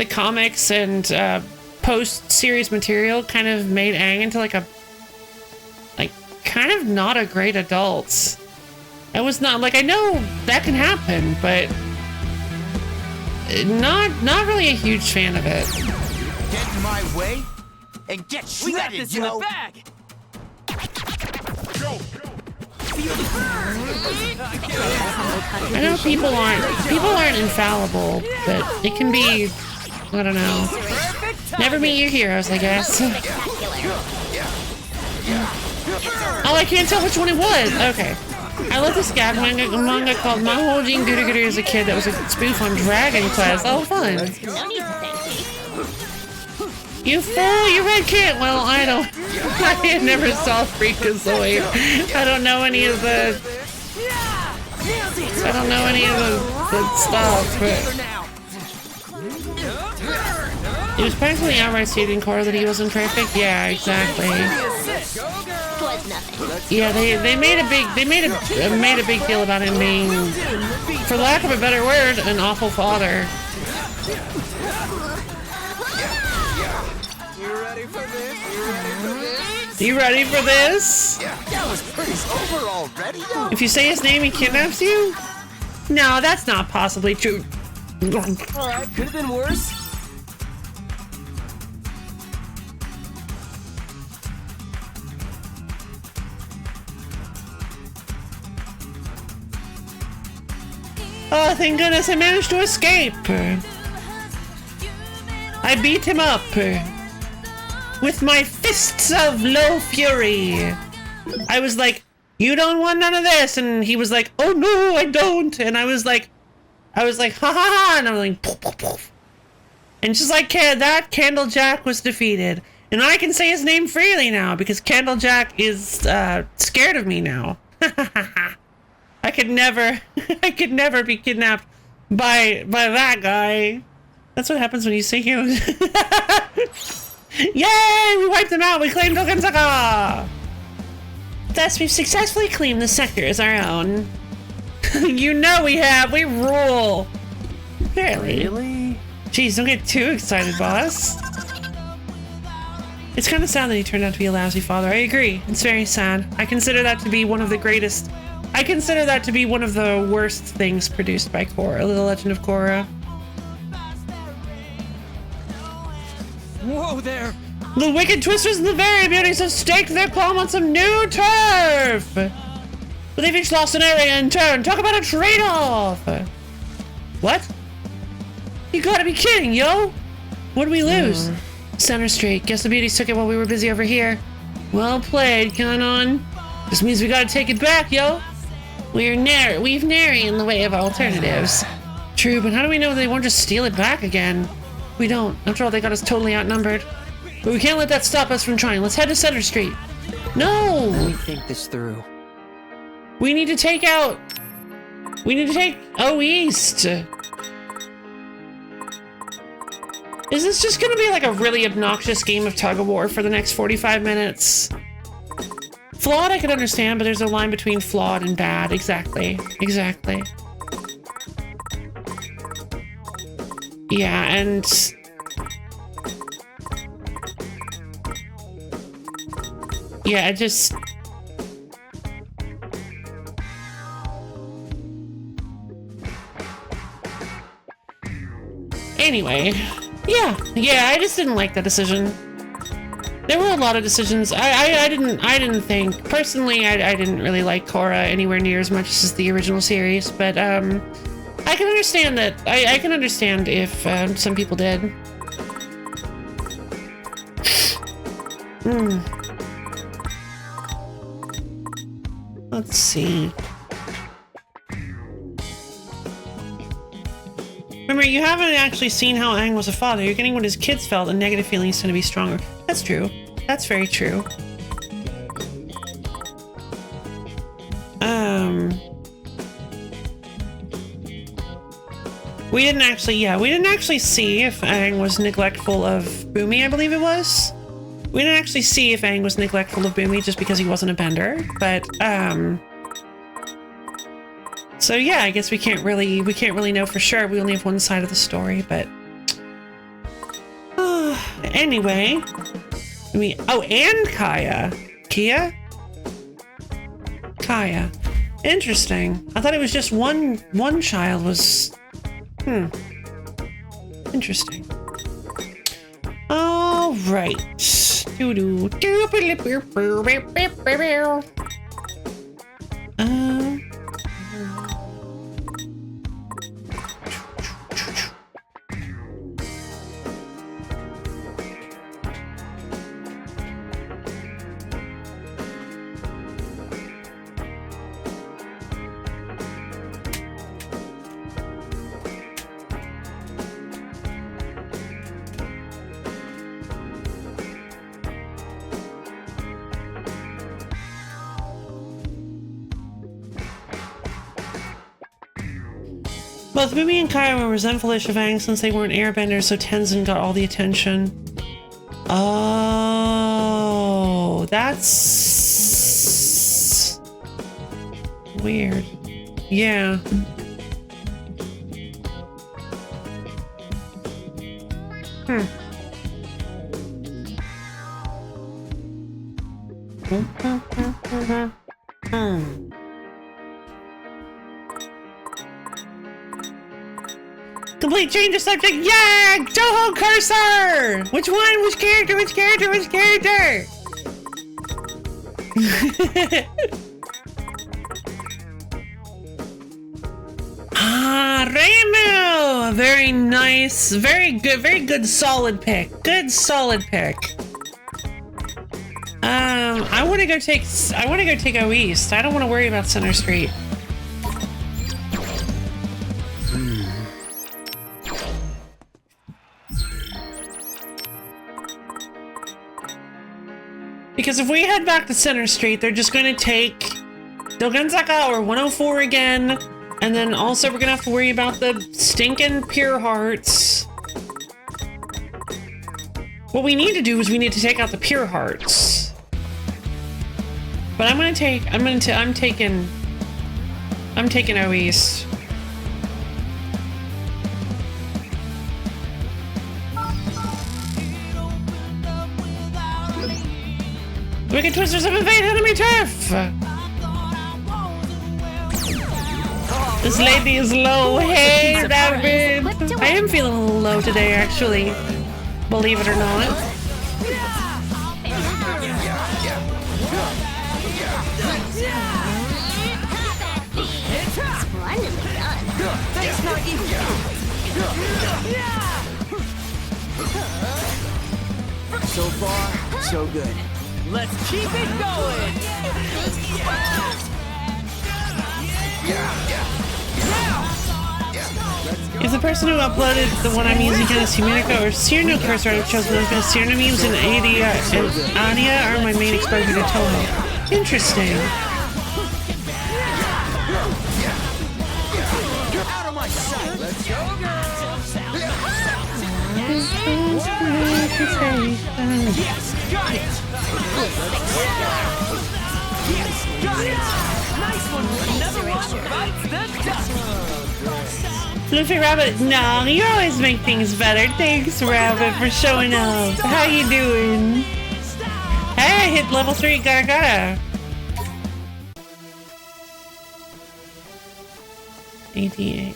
comics and post-series material kind of made Aang into like kind of not a great adult. I was not like, I know that can happen, but not really a huge fan of it. Get in my way and get We got shredded, this in the yo. bag. I know people aren't infallible, but it can be, I don't know. Perfect Never meet your heroes, I guess. Spectacular. Oh, I can't tell which one it was. Okay. I love this gag manga called Mahojin Guruguru as a kid that was a spoof on Dragon Quest. Oh, fun. No need to thank me. You fool, you red kid. Well, I don't. I never saw Freakazoid. I don't know any of the. I don't know any of the stuff, but. It was practically outright stating Korra that he wasn't perfect. Yeah, exactly. Twas nothing. Yeah, they made a big deal about him being, for lack of a better word, an awful father. You ready for this? That was pretty over already, yo. If you say his name, he kidnaps you? No, that's not possibly true. Alright, could have been worse. Oh, thank goodness I managed to escape. I beat him up with my fists of low fury. I was like, you don't want none of this. And he was like, oh no, I don't. And I was like, ha ha ha. And I was like, poof, poof, poof. And just like that, Candle Jack was defeated. And I can say his name freely now because Candle Jack is scared of me now. I could never be kidnapped by that guy. That's what happens when you say him. Yay! We wiped them out. We claimed Okansaka. Thus, we've successfully claimed the sector as our own. You know we have. We rule. Barely. Really? Jeez, don't get too excited, boss. It's kind of sad that he turned out to be a lousy father. I agree. It's very sad. I consider that to be one of the greatest. I consider that to be one of the worst things produced by Korra, The Legend of Korra. Whoa there! The wicked twisters and the very beauties have staked their claim on some new turf! But they've each lost an area in turn. Talk about a trade-off! What? You gotta be kidding, yo! What did we lose? Center Street. Guess the beauties took it while we were busy over here. Well played, Kanon. This means we gotta take it back, yo! We've nary in the way of alternatives. True, but how do we know they won't just steal it back again? We don't. After all, they got us totally outnumbered. But we can't let that stop us from trying. Let's head to Center Street. No! Let me think this through. We need to take O East. Is this just gonna be like a really obnoxious game of tug of war for the next 45 minutes? Flawed I could understand, but there's a line between flawed and bad. Exactly. Exactly. Yeah, and... yeah, I just... anyway. Yeah, I just didn't like that decision. There were a lot of decisions. I didn't think personally. I didn't really like Korra anywhere near as much as the original series, but I can understand that. I can understand if some people did. Let's see. Remember, you haven't actually seen how Aang was a father. You're getting what his kids felt, and negative feelings tend to be stronger. That's true. That's very true. We didn't actually see if Aang was neglectful of Bumi, I believe it was. We didn't actually see if Aang was neglectful of Bumi just because he wasn't a bender, but, so yeah, I guess we can't really know for sure. We only have one side of the story, but anyway, and Kaya. Kaya. Interesting. I thought it was just one child was interesting. All right. Both Bumi and Kaya were resentful-ish of Aang since they weren't airbenders, so Tenzin got all the attention. Oh, that's weird. Yeah. Complete change of subject. Yeah! Toho cursor! Which one? Which character? Which character? Which character? Reimu! Very nice. Very good solid pick. Good solid pick. I want to go take O East. I don't want to worry about Center Street. Because if we head back to Center Street, they're just going to take Dogenzaka or 104 again, and then also we're going to have to worry about the stinking Pure Hearts. What we need to do is we need to take out the Pure Hearts. But I'm taking O East. Wicked Twisters of Invade Enemy Turf! This lady is low. Hey, David! I am feeling a little low today, actually. Believe it or not. Splendidly done. Thanks, Nagi. So far, so good. Let's keep it going! If the person who uploaded the one I'm using here is Huminico or Cyrano cursor, I've chosen those because Cyrano memes and Anya are my main exposure to Toho. Interesting. Out of my sight! Let's go, girls! Yes, got it! Yes, got it! Nice one! Another one bites the dust! Luffy Rabbit, no, you always make things better. Thanks, Rabbit, for showing up. How you doing? Hey, I hit level 3, gotta. 88,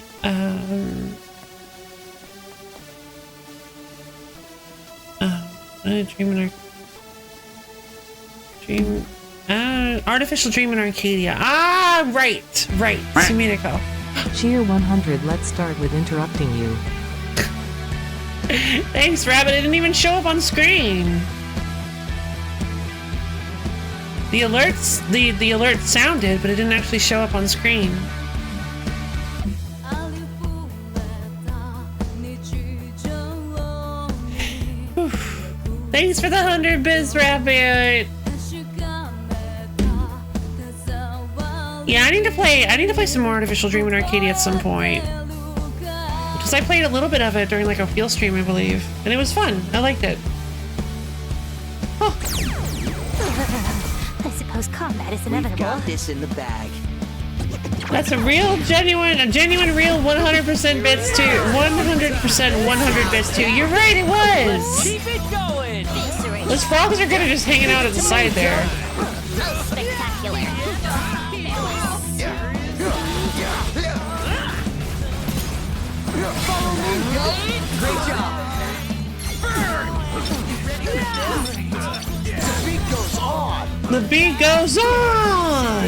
Artificial Dream in Arcadia. Ah, right. Suminico. Cheer 100, let's start with interrupting you. Thanks, Rabbit. It didn't even show up on screen. The alerts, the alert sounded, but it didn't actually show up on screen. Whew. Thanks for the 100 bits, Rabbit. Yeah, I need to play some more Artificial Dream in Arcadia at some point. because I played a little bit of it during like a field stream, I believe, and it was fun. I liked it. Oh, I suppose combat is We've inevitable. got this in the bag. that's a genuine, real 100% bits too. 100% 100 bits too. You're right, it was. Keep it going. Those frogs are kind of just hanging out at the side there. Spectacular. Follow me, yo. Great job. The beat goes on. The beat goes on.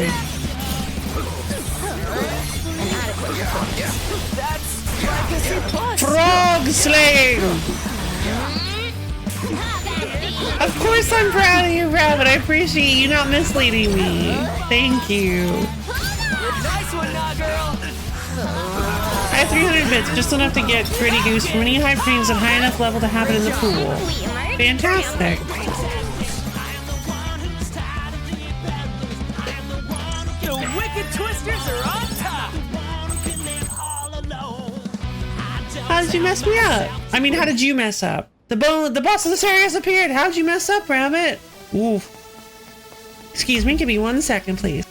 That's Legacy Plus. Frog slaying. Of course I'm proud of you, Rabbit. I appreciate you not misleading me. Thank you. Nice one, nah, girl. I have 300 bits, just enough to get Pretty Goose from any hype dreams at high enough level to happen in the pool. Fantastic. The Wicked Twisters are on top. How did you mess me up? I mean, how did you mess up? The boss of this area has appeared. How'd you mess up, Rabbit? Ooh. Excuse me, give me 1 second, please.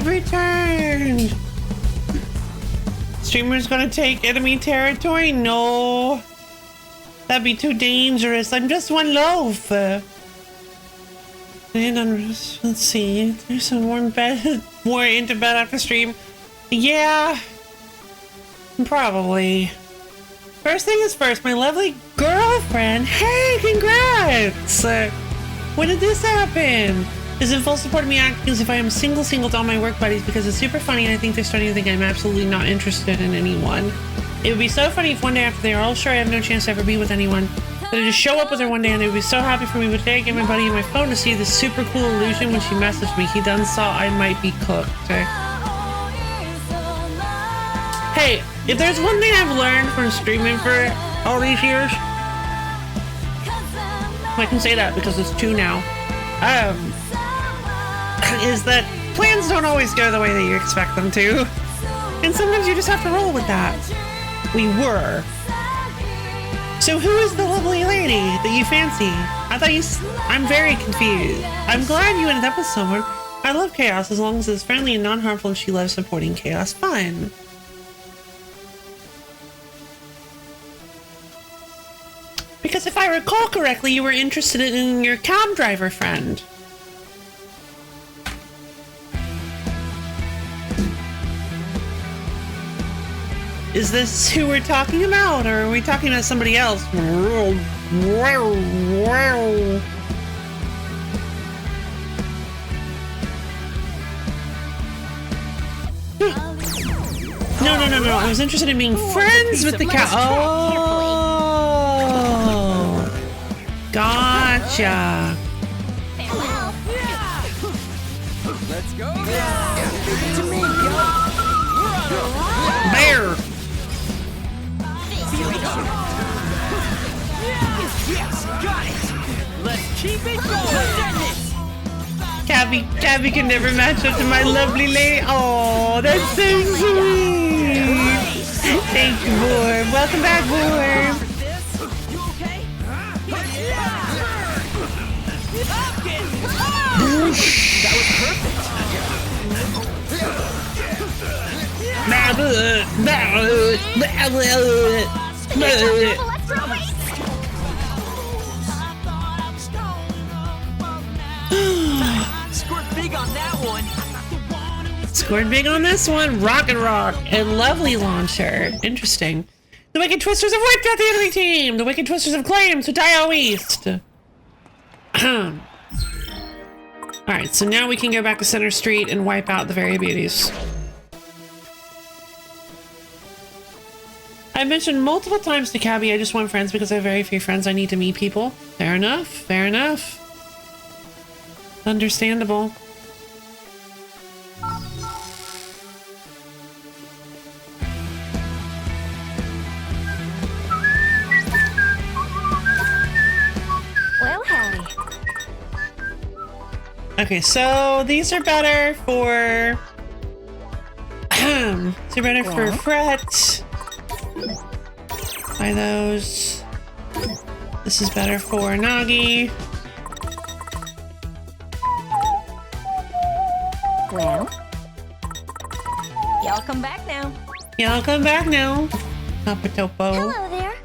I've returned. Streamer's gonna take enemy territory? No. That'd be too dangerous. I'm just one loaf. Let's see. There's some warm bed. More into bed after stream. Yeah. Probably. First thing is first, my lovely girlfriend. Hey, congrats! When did this happen? Is in full support of me acting as if I am single to all my work buddies because it's super funny and I think they're starting to think I'm absolutely not interested in anyone. It would be so funny if one day after they are all sure I have no chance to ever be with anyone, that I just show up with her one day and they would be so happy for me. But today I gave my buddy my phone to see this super cool illusion when she messaged me. He done saw I might be cooked. Hey, if there's one thing I've learned from streaming for all these years, I can say that because it's 2 now, is that plans don't always go the way that you expect them to. And sometimes you just have to roll with that. We were. So who is the lovely lady that you fancy? I'm very confused. I'm glad you ended up with someone. I love chaos as long as it's friendly and non-harmful and she loves supporting chaos. Fun. Because if I recall correctly, you were interested in your cab driver friend. Is this who we're talking about, or are we talking about somebody else? No, I was interested in being friends with the cat. Oh, gotcha. Let's go. Give it to me, yo. Bear. Yes, got it. Let's keep it going. Let's end this. Cabby can never match up to my lovely lady. Oh, that's so sweet. Thank you, Borb. Welcome back, Borb. You okay? That was perfect. Scored big on that one. Scored big on this one. Rock and lovely launcher. Interesting. The Wicked Twisters have wiped out the enemy team. The Wicked Twisters have claimed to Dio East. Alright, so now we can go back to Center Street and wipe out the Very Beauties. I mentioned multiple times to Cabby I just want friends because I have very few friends. I need to meet people. Fair enough. Fair enough. Understandable. Well, howdy. Okay, so these are better for... these are better for Fret. Buy those. This is better for Nagi. Well, y'all come back now. Y'all come back now. Papa Topo. Hello there.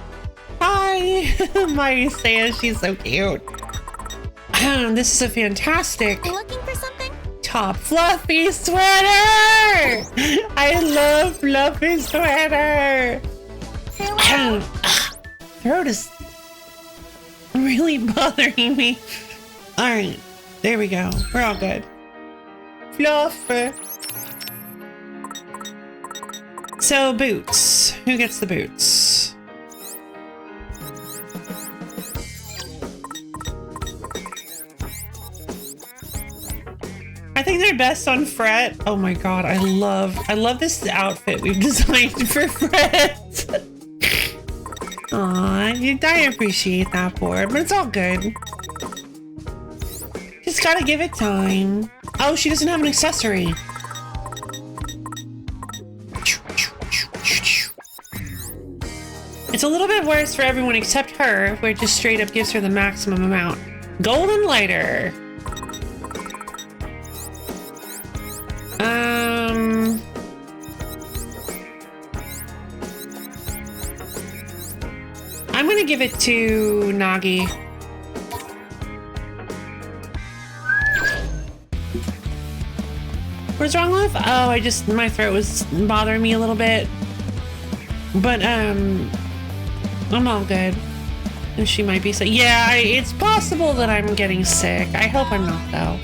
Hi. Mari says she's so cute. This is a fantastic Looking for something? top fluffy sweater. I love fluffy sweater. Throat is really bothering me. All right, there we go. We're all good. Fluff. So boots. Who gets the boots? I think they're best on Fret. Oh my god, I love this outfit we've designed for Fret. Aw, I appreciate that, Borb, but it's all good. Just gotta give it time. Oh, she doesn't have an accessory. It's a little bit worse for everyone except her, where it just straight up gives her the maximum amount. Golden lighter. give it to Nagi. What's wrong with? Oh, my throat was bothering me a little bit. But, I'm all good. And she might be sick. Yeah, it's possible that I'm getting sick. I hope I'm not, though.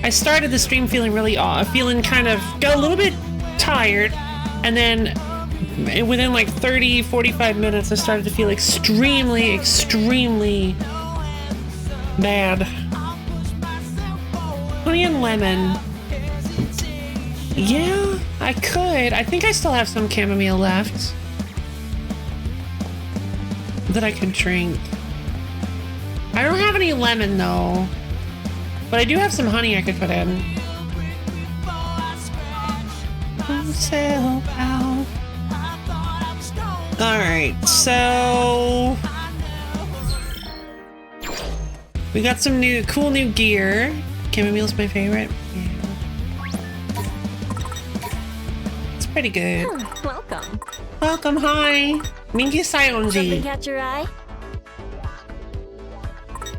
I started the stream feeling really off, feeling kind of a little bit tired. And then within like 30, 45 minutes, I started to feel extremely, extremely bad. Honey and lemon. Yeah, I could. I think I still have some chamomile left that I could drink. I don't have any lemon though, but I do have some honey I could put in. Alright, so we got some cool new gear. Chamomile's my favorite. Yeah. It's pretty good. Welcome. Welcome, hi. Minky Something Sayonji. catch your eye?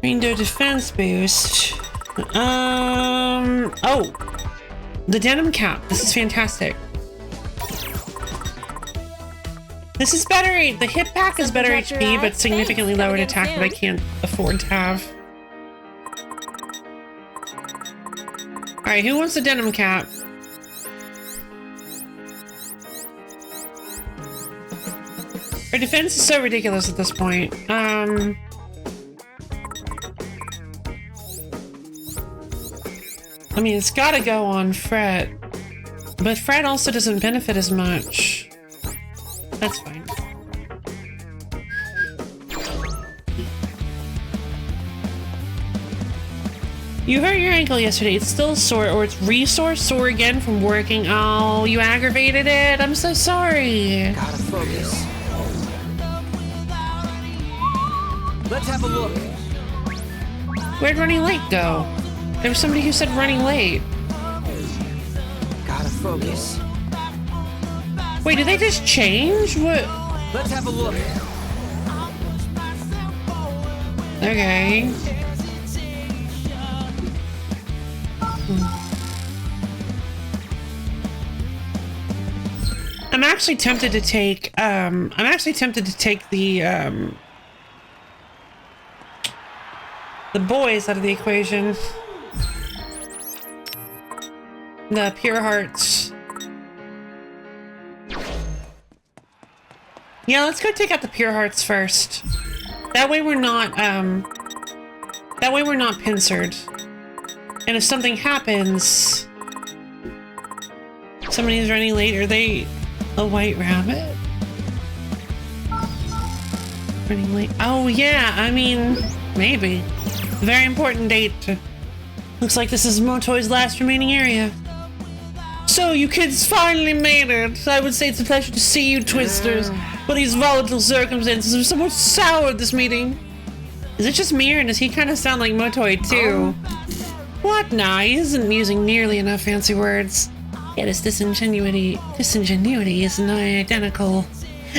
Rainbow defense boost. Oh. The denim cap. This is fantastic. This is better. The hip pack is better Something catch your HP, eye? but significantly Thanks, lowered come again attack that I soon. can't afford to have. Alright, who wants the denim cap? Our defense is so ridiculous at this point. I mean, it's gotta go on Fred. But Fred also doesn't benefit as much. That's fine. You hurt your ankle yesterday. It's still sore, or it's sore again from working. Oh, you aggravated it? I'm so sorry. Gotta focus. Let's have a look. Where'd Running Late go? There was somebody who said Running Late. Gotta focus. Wait, did they just change? What? Let's have a look. Okay. I'm actually tempted to take the boys out of the equation. The Pure Hearts. Yeah, let's go take out the Pure Hearts first. That way we're not pincered. And if something happens, somebody's running late, are they a white rabbit? Running late. Oh yeah, I mean, maybe. Very important date. Looks like this is Motoy's last remaining area. So you kids finally made it. I would say it's a pleasure to see you, Twisters. But these volatile circumstances have somewhat soured this meeting. Is it just me, or does he kind of sound like Motoy too? What? Nah, he isn't using nearly enough fancy words. Yet his disingenuity is nigh identical.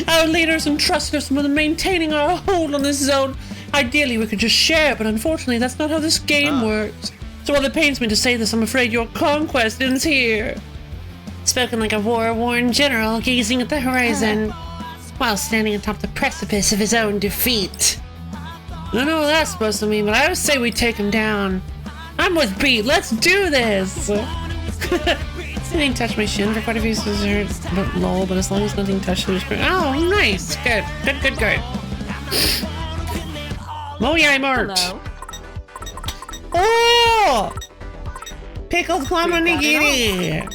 Our leaders entrusted us with maintaining our hold on this zone. Ideally, we could just share, but unfortunately, that's not how this game works. So while it pains me to say this, I'm afraid your conquest ends here. Spoken like a war-worn general gazing at the horizon, while standing atop the precipice of his own defeat. I don't know what that's supposed to mean, but I would say we take him down. I'm with Beat. Let's do this. Nothing touched my shin for quite a few scissors, but lol. But as long as nothing touched the screen. Oh, nice. Good. Oh yeah, I'm art. Hello. Oh! Pickled plum onigiri.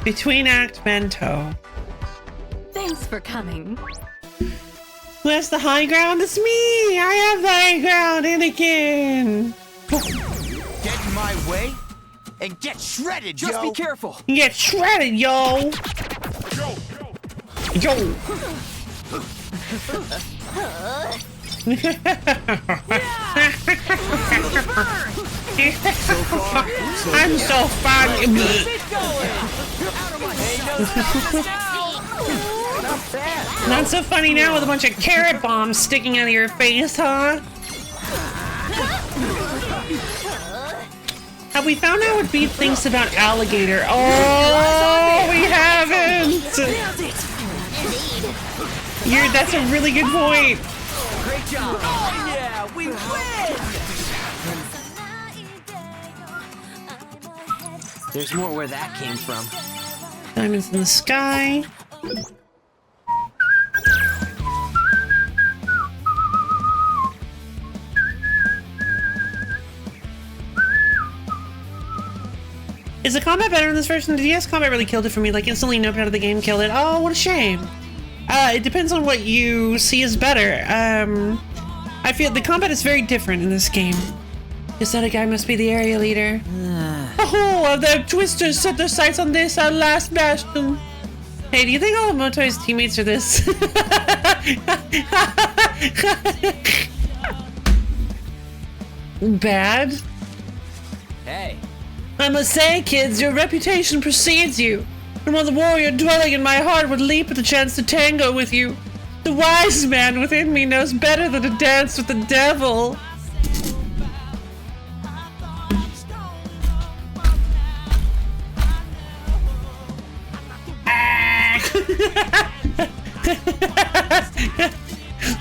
Between act bento. Thanks for coming. Who has the high ground? It's me! I have the high ground, Anakin! Get in my way and get shredded, Just yo. be careful. Get shredded, yo! Yo! I'm so fun! Keep going. Out of my way. No stop now. Not bad. Not so funny now with a bunch of carrot bombs sticking out of your face, huh? Have we found out what Beat thinks about alligator? Oh, we haven't! That's a really good point. Great job. Oh yeah, we win! There's more where that came from. Diamonds in the sky. Is the combat better in this version? The DS combat really killed it for me. Like, instantly noped out of the game, killed it. Oh, what a shame. It depends on what you see as better. I feel the combat is very different in this game. This other guy must be the area leader. Oh, the Twisters set their sights on this, our last bastion. Hey, do you think all of Motoi's teammates are this? Bad? Hey. I must say, kids, your reputation precedes you. And while the warrior dwelling in my heart would leap at the chance to tango with you, the wise man within me knows better than to dance with the devil.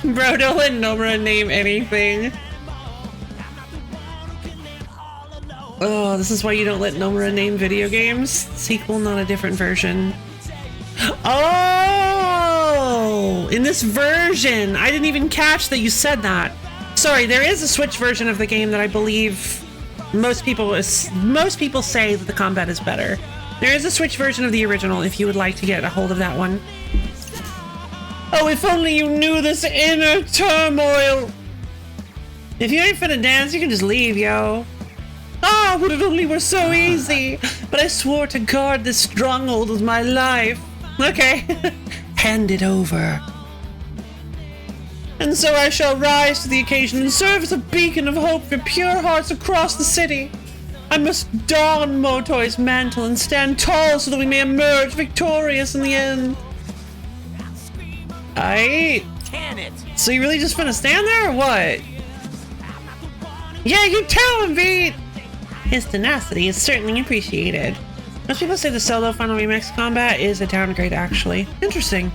Bro, don't let Nomura name anything. Oh, this is why you don't let Nomura name video games? Sequel, not a different version. Oh! In this version! I didn't even catch that you said that. Sorry, there is a Switch version of the game that I believe most people say that the combat is better. There is a Switch version of the original if you would like to get a hold of that one. Oh, if only you knew this inner turmoil! If you ain't finna dance, you can just leave, yo. Ah, would it only were so easy! But I swore to guard this stronghold with my life. Okay, hand it over. And so I shall rise to the occasion and serve as a beacon of hope for pure hearts across the city. I must don Motoi's mantle and stand tall so that we may emerge victorious in the end. Aight. Can it? So you really just finna stand there or what? Yeah, you tell him, Beat! His tenacity is certainly appreciated. Most people say the solo Final Remix combat is a downgrade, actually. Interesting.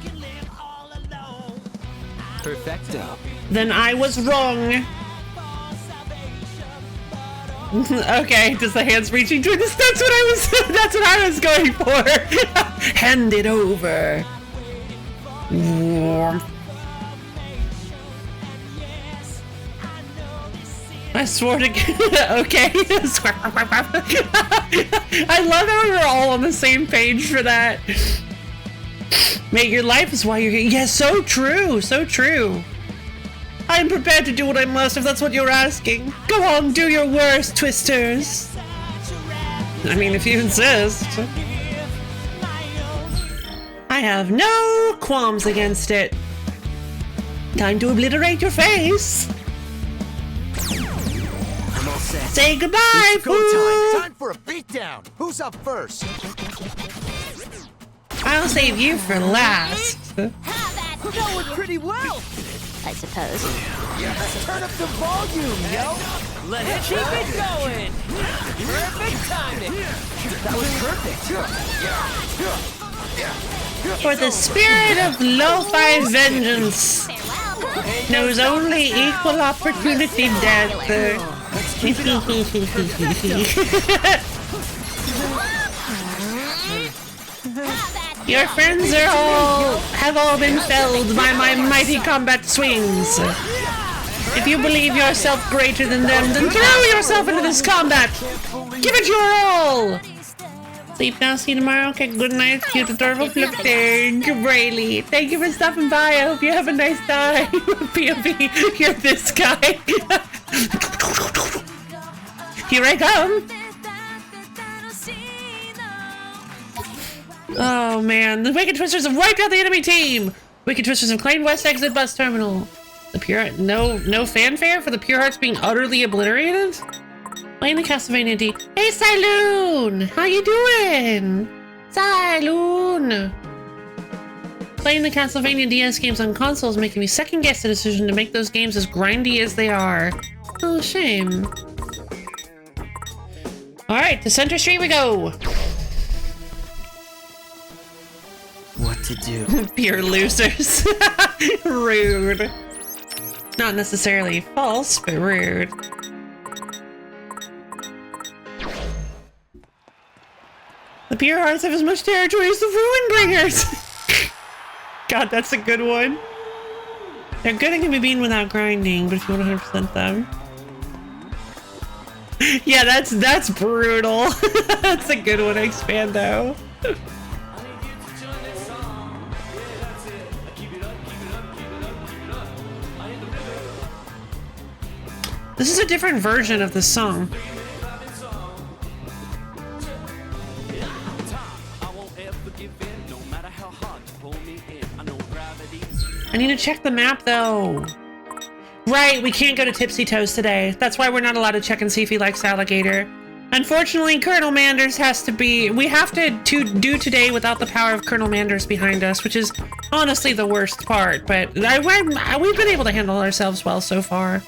Perfecto. Then I was wrong. Okay, does the hands reaching toward this? That's what I was going for. Hand it over. I swore to okay. I love how we were all on the same page for that. Mate, your life is why you're here. Yeah, so true, so true. I am prepared to do what I must if that's what you're asking. Go on, do your worst, Twisters. I mean, if you insist. I have no qualms against it. Time to obliterate your face. I'm all set. Say goodbye, Go fool. time for a beatdown. Who's up first? I'll save you for last. Have at it. Going pretty well. I suppose. Let's turn up the volume, yo. Let's keep it going. Perfect timing. That was perfect. For the spirit of lo-fi vengeance Farewell. knows only equal opportunity death. Your friends have all been felled by my mighty combat swings. If you believe yourself greater than them, then throw yourself into this combat. Give it your all. Sleep now, see you tomorrow. Okay, good night. Cute, adorable, flipping, Brayley. Thank you for stopping by. I hope you have a nice time. POV, you're this guy. Here I come. Oh man, the Wicked Twisters have wiped out the enemy team. Wicked Twisters have claimed West Exit Bus Terminal. The pure no fanfare for the Pure Hearts being utterly obliterated. Playing the Castlevania D. Hey Cyloon, how you doing? Cyloon. Playing the Castlevania DS games on consoles making me second guess the decision to make those games as grindy as they are. Oh, shame. Alright, to Center Street we go! What to do? Pure losers. Rude. Not necessarily false, but rude. The Pure Hearts have as much territory as the Ruinbringers! God, that's a good one. They're good at giving bean without grinding, but if you want 100% them. Yeah, that's brutal. That's a good one, Expando. This is a different version of the song. I need to check the map though. Right, we can't go to Tipsy Toes today. That's why we're not allowed to check and see if he likes alligator. Unfortunately, Colonel Manders has to be... We have to do today without the power of Colonel Manders behind us, which is honestly the worst part, but we've been able to handle ourselves well so far.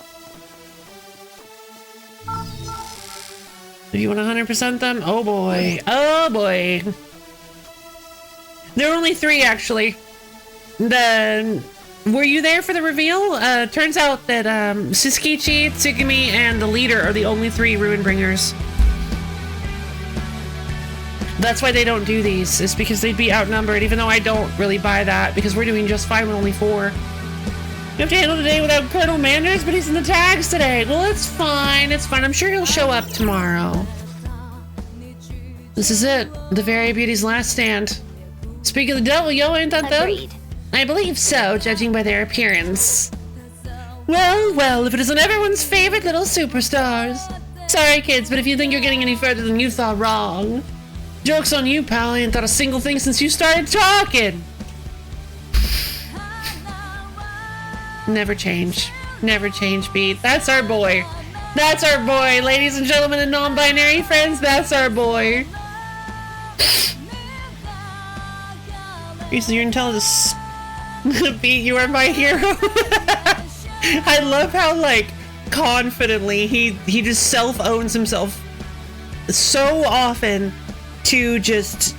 If you want 100% them? Oh boy. Oh boy. There are only 3 actually. Were you there for the reveal? Turns out that Siskichi, Tsugumi, and the leader are the only 3 Ruinbringers. That's why they don't do these, is because they'd be outnumbered, even though I don't really buy that, because we're doing just fine with only 4. You have to handle today without Colonel Manders, but he's in the tags today. Well, it's fine, it's fine. I'm sure he'll show up tomorrow. This is it. The Fairy Beauty's last stand. Speak of the devil, yo, ain't that them? Agreed. I believe so, judging by their appearance. Well, well, if it isn't everyone's favorite little superstars. Sorry, kids, but if you think you're getting any further than you thought, wrong. Joke's on you, pal. I ain't thought a single thing since you started talking. Never change. Never change, Beat. That's our boy. That's our boy, ladies and gentlemen and non-binary friends. That's our boy. You're intelligent. Beat, you are my hero. I love how, like, confidently he just self-owns himself so often to just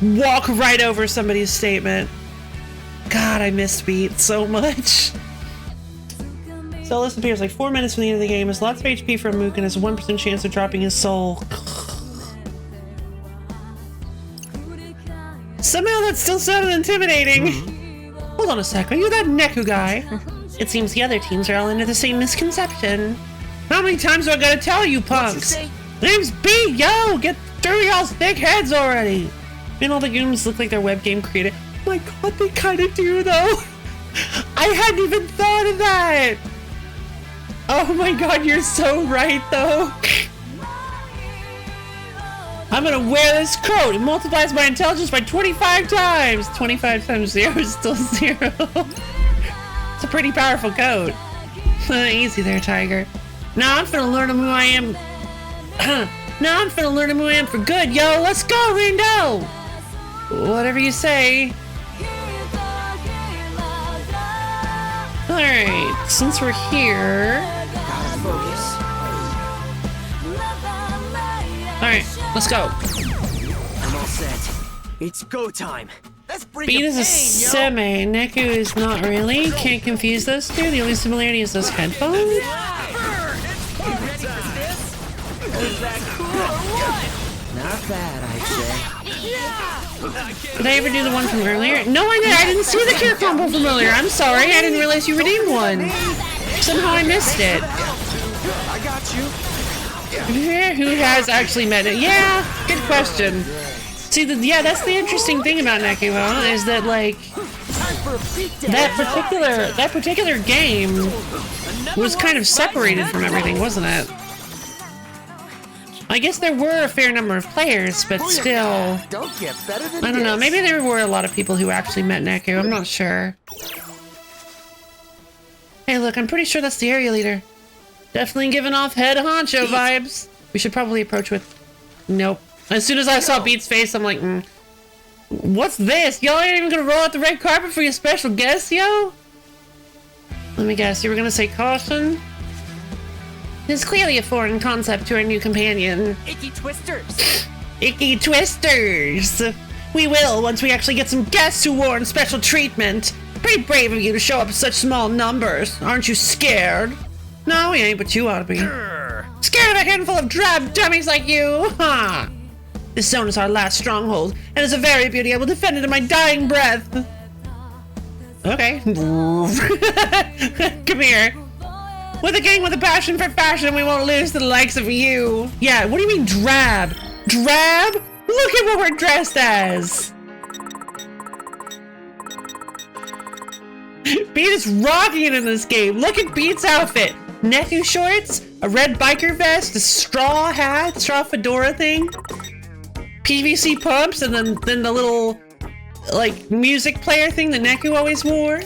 walk right over somebody's statement. God, I missed Beat so much. Celis appears like 4 minutes from the end of the game, has lots of HP from Mook, and has a 1% chance of dropping his soul. Somehow that still sounded intimidating. Hold on a sec, are you that Neku guy? It seems the other teams are all under the same misconception. How many times do I gotta tell you punks? Name's B, yo! Get through y'all's thick heads already! And all the goons look like they're web game created. Oh my god, they kinda do though! I hadn't even thought of that! Oh my god, you're so right though! I'm gonna wear this coat! It multiplies my intelligence by 25 times! 25 times 0 is still 0. It's a pretty powerful coat. Easy there, Tiger. Now I'm finna learn who I am. Now I'm finna learn who I am for good, yo! Let's go, Rindo! Whatever you say. Alright, since we're here... Gotta focus. Alright, let's go. I'm all set. It's go time. Let's bring Beat the is a pain, yo. semi. Neku is not really. Can't confuse those two. The only similarity is those headphones. Ready for this? Is that cool or what? Not bad, I'd say. Did I ever do the one from earlier? No, I didn't. I didn't see the cure combo from earlier. I'm sorry. I didn't realize you redeemed one. Somehow I missed it. I got you. Who has actually met it? Yeah, good question. See, yeah, that's the interesting thing about Neku, is that, like, that particular game was kind of separated from everything, wasn't it? I guess there were a fair number of players, but still, Don't get better than I don't know, this. maybe there were a lot of people who actually met Neku, I'm not sure. Hey, look, I'm pretty sure that's the area leader. Definitely giving off head honcho vibes. We should probably approach with... Nope. As soon as I saw Beat's face, I'm like, What's this? Y'all ain't even gonna roll out the red carpet for your special guest, yo? Let me guess, you were gonna say caution? It's clearly a foreign concept to our new companion. Icky twisters. Icky twisters! We will, once we actually get some guests who warrant special treatment. Pretty brave of you to show up in such small numbers. Aren't you scared? No, we ain't, but you ought to be. Scared of a handful of drab dummies like you? Huh? This zone is our last stronghold, and is a very beauty. I will defend it in my dying breath. Okay. Come here. With a gang with a passion for fashion, we won't lose to the likes of you. Yeah, what do you mean drab? Drab? Look at what we're dressed as. Beat is rocking it in this game. Look at Beat's outfit. Neku shorts, a red biker vest, a straw hat, straw fedora thing, PVC pumps, and then the little, like, music player thing that Neku always wore.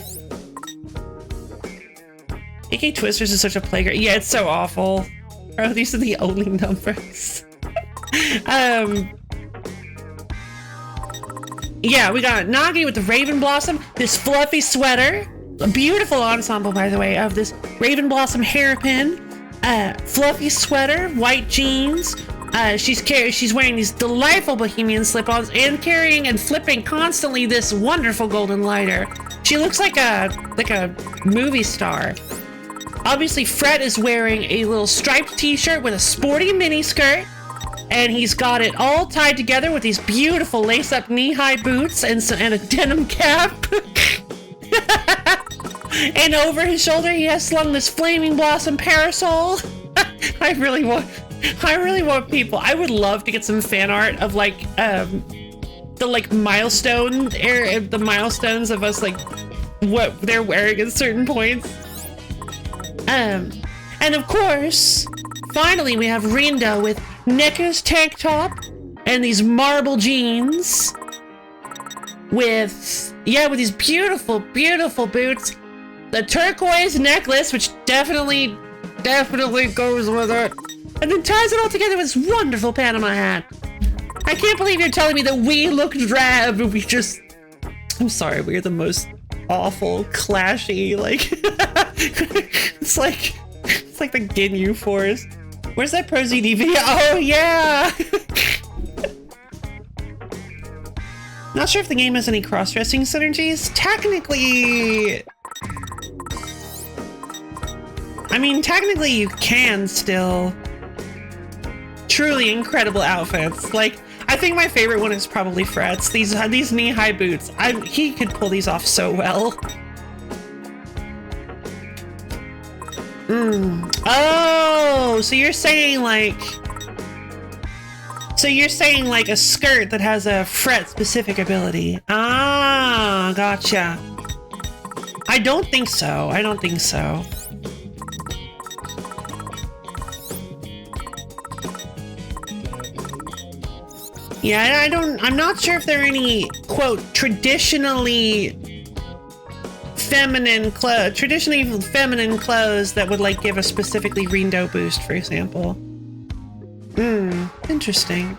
AK Twisters is such a playground. Yeah, it's so awful. Bro, these are the only numbers. Yeah, we got Nagi with the Raven Blossom, this fluffy sweater, a beautiful ensemble, by the way, of this Raven Blossom hairpin, fluffy sweater, white jeans. She's wearing these delightful bohemian slip-ons and carrying and flipping constantly this wonderful golden lighter. She looks like a movie star. Obviously, Fred is wearing a little striped t-shirt with a sporty mini skirt, and he's got it all tied together with these beautiful lace-up knee-high boots and a denim cap. And over his shoulder, he has slung this flaming blossom parasol. I really want people. I would love to get some fan art of like the like the milestones of us, like what they're wearing at certain points. And of course, finally we have Rindo with Neku's tank top and these marble jeans with these beautiful boots, the turquoise necklace, which definitely goes with it, and then ties it all together with this wonderful Panama hat. I can't believe you're telling me that we look drab. I'm sorry, we're the most awful, clashy, like, it's like the Ginyu Force. Where's that Pro ZD video? Oh, yeah! Not sure if the game has any cross-dressing synergies. Technically you can still. Truly incredible outfits. Like, I think my favorite one is probably Fred's. These knee-high boots. He could pull these off so well. Oh, so you're saying like a skirt that has a Fred-specific ability. Ah, gotcha. I don't think so. Yeah, I'm not sure if there are any, quote, traditionally feminine clothes that would, like, give a specifically Rindo boost, for example. Interesting.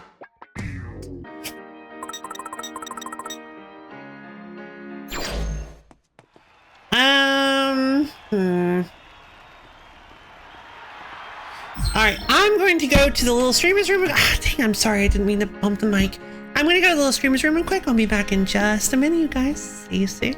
Alright, I'm going to go to the little streamer's room. Dang, I'm sorry, I didn't mean to bump the mic. I'm going to go to the little streamer's room real quick. I'll be back in just a minute, you guys. See you soon.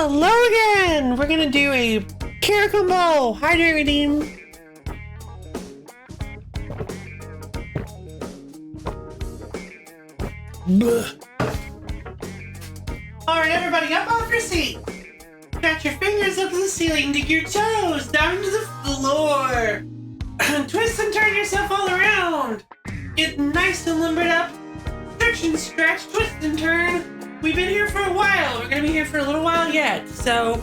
Hello again! We're gonna do a care combo! Hydrate redeem! Alright, everybody, up off your seat! Stretch your fingers up to the ceiling, dig your toes down to the floor! Twist and turn yourself all around! Get nice and limbered up! Stretch and stretch, twist and turn! We've been here for a while. We're gonna be here for a little while yet. So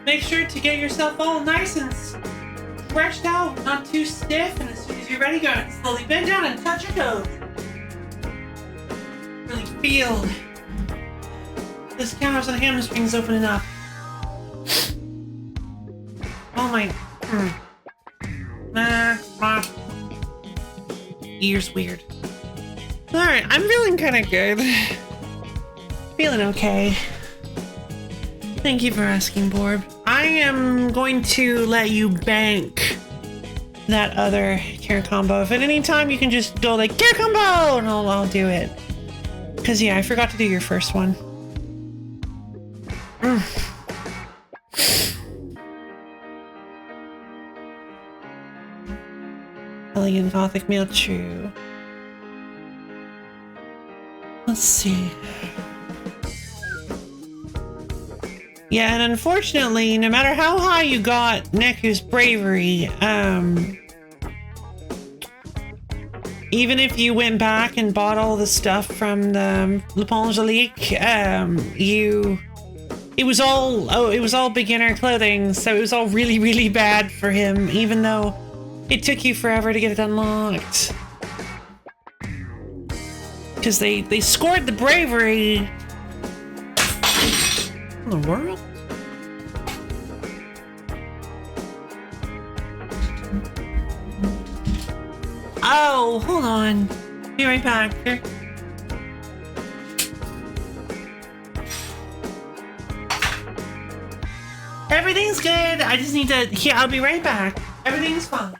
make sure to get yourself all nice and stretched out, not too stiff. And as soon as you're ready, go ahead and slowly bend down and touch your toes. Really feel this calves and hamstrings opening up. Oh my. Ears weird. Alright, I'm feeling kind of good. Feeling okay. Thank you for asking, Borb. I am going to let you bank that other care combo. If at any time you can just go like, care combo! And I'll do it. Because, yeah, I forgot to do your first one. Elegant Gothic Mail True. Let's see. Yeah, and unfortunately, no matter how high you got Neku's bravery, even if you went back and bought all the stuff from the Le Pont Angelique, it was all beginner clothing, so it was all really, really bad for him, even though it took you forever to get it unlocked. Because they scored the bravery. In the world? Oh, hold on. Be right back. Here. Everything's good. I just need to. Here, I'll be right back. Everything's fine.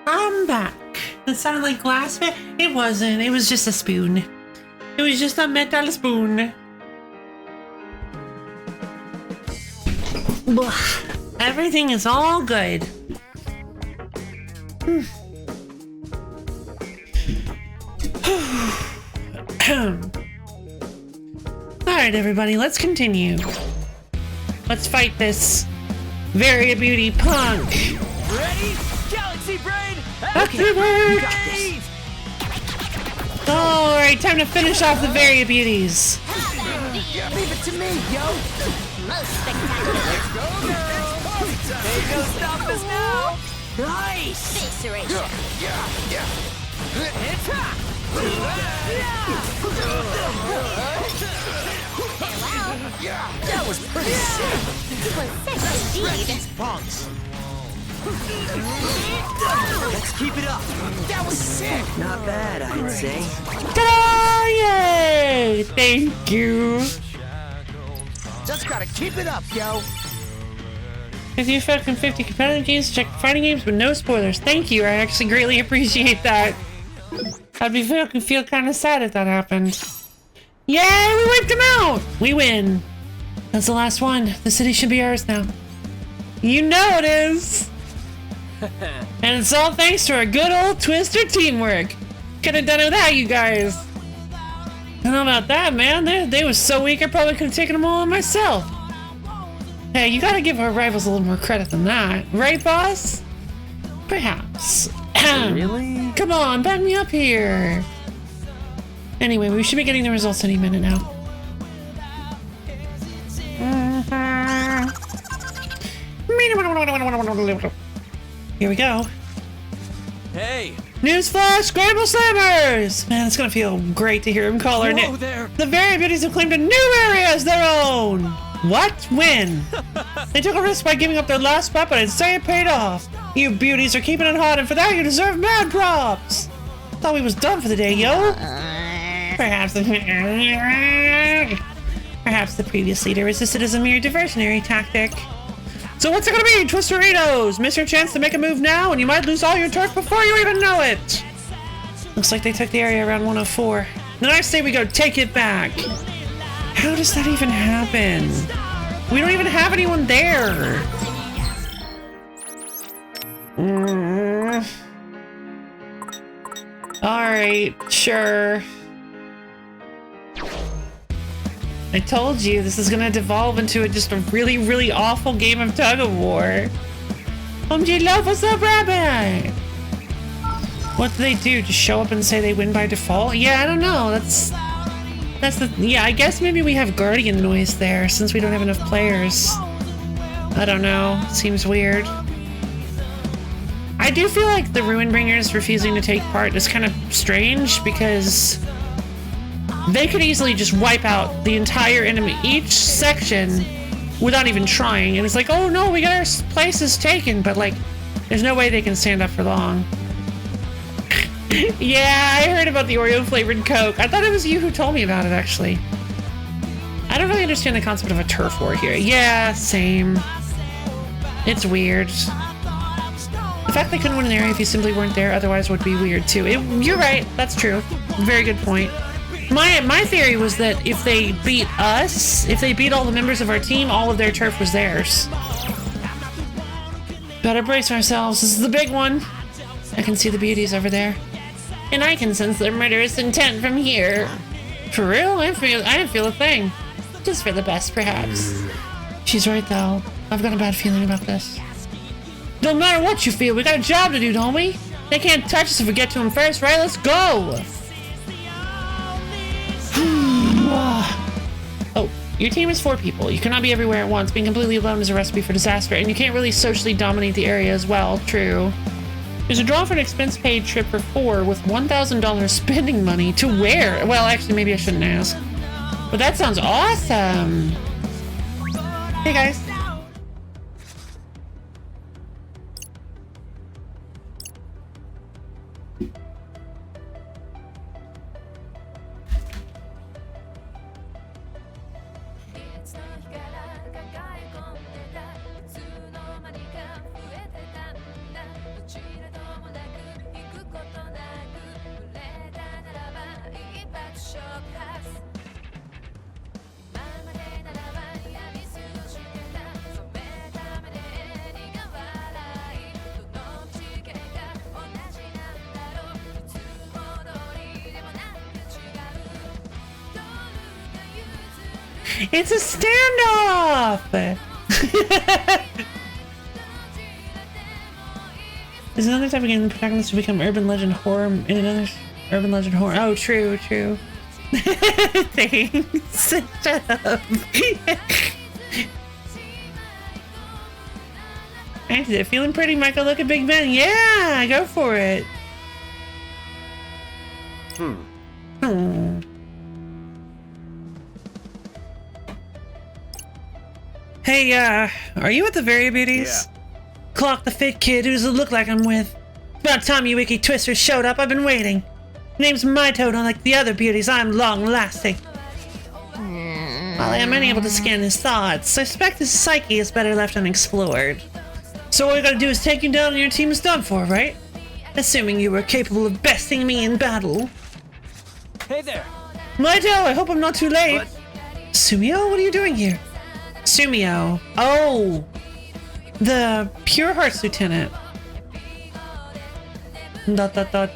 I'm back. It sounded like glass bit. It wasn't. It was just a spoon. It was just a metal spoon. Blah. Everything is all good. Alright, everybody, let's continue. Let's fight this Varia Beauty punk. Ready? Galaxy Brain! Okay. Alright, time to finish off the Varia Beauties. Leave it it to me, yo. Most spectacular. Ain't no stopping us now. Nice. Visceration. That was pretty sick. It was sick indeed. Punks. Let's keep it up. That was sick. Not bad, I'd say. Ta-da! Yay! Thank you. Just gotta keep it up, yo. If you fucking 50 competitive games, check fighting games with no spoilers. Thank you. I actually greatly appreciate that. I'd be fucking feel kind of sad if that happened. Yay! We wiped them out. We win. That's the last one. The city should be ours now. You know it is. And it's all thanks to our good old Twister teamwork. Could have done it without you guys. I don't know about that, man. They was so weak I probably could have taken them all on myself. Hey, you gotta give our rivals a little more credit than that. Right, boss? Perhaps. Really? Come on, back me up here. Anyway, we should be getting the results any minute now. Here we go. Hey. Newsflash, Scramble Slammers! Man, it's gonna feel great to hear him call our name. there. The Very Beauties have claimed a new area as their own! What? When? They took a risk by giving up their last spot, but I'd say it paid off. You beauties are keeping it hot, and for that you deserve mad props! Thought we was done for the day, yo! Perhaps the previous leader resisted as a mere diversionary tactic. So what's it gonna be, Twisteritos? Miss your chance to make a move now, and you might lose all your turf before you even know it! Looks like they took the area around 104. Then I say we go take it back! How does that even happen? We don't even have anyone there! Alright, sure. I told you, this is gonna devolve into just a really, really awful game of tug-of-war. Love, what's up, Rabbit? What do they do? Just show up and say they win by default? Yeah, I don't know. That's the... Yeah, I guess maybe we have Guardian noise there, since we don't have enough players. I don't know. Seems weird. I do feel like the Ruinbringers refusing to take part is kind of strange, because... they could easily just wipe out the entire enemy, each section, without even trying. And it's like, oh no, we got our places taken, but like, there's no way they can stand up for long. Yeah, I heard about the Oreo flavored Coke. I thought it was you who told me about it, actually. I don't really understand the concept of a turf war here. Yeah, same. It's weird. The fact they couldn't win an area if you simply weren't there otherwise would be weird too. You're right, that's true. Very good point. My theory was that if they beat us, if they beat all the members of our team, all of their turf was theirs. Better brace ourselves. This is the big one. I can see the beauties over there. And I can sense their murderous intent from here. For real? I don't feel a thing. Just for the best, perhaps. She's right, though. I've got a bad feeling about this. No matter what you feel, we got a job to do, don't we? They can't touch us if we get to them first, right? Let's go! Oh, your team is 4 people. You cannot be everywhere at once. Being completely alone is a recipe for disaster, and you can't really socially dominate the area as well. True. There's a draw for an expense-paid trip for 4 with $1,000 spending money to where? Well, actually, maybe I shouldn't ask. But that sounds awesome. Hey, guys. It's a standoff! There's another type of game the protagonist will become urban legend horror in another urban legend horror. Oh, true, true. Thanks. Shut up. Actually, feeling pretty, Michael. Look at Big Ben. Yeah, go for it. Hey, are you at the Very Beauties? Yeah. Clock the fit kid. Who's the look like I'm with? About time you Wiki Twisters showed up. I've been waiting. Name's Mitoad, unlike the other beauties. I'm long-lasting. While I am unable to scan his thoughts, I suspect his psyche is better left unexplored. So all you gotta do is take him down and your team is done for, right? Assuming you were capable of besting me in battle. Hey there. Mito, I hope I'm not too late. What? Sumio, what are you doing here? Sumio. Oh! The Pure Hearts Lieutenant. Dot dot dot.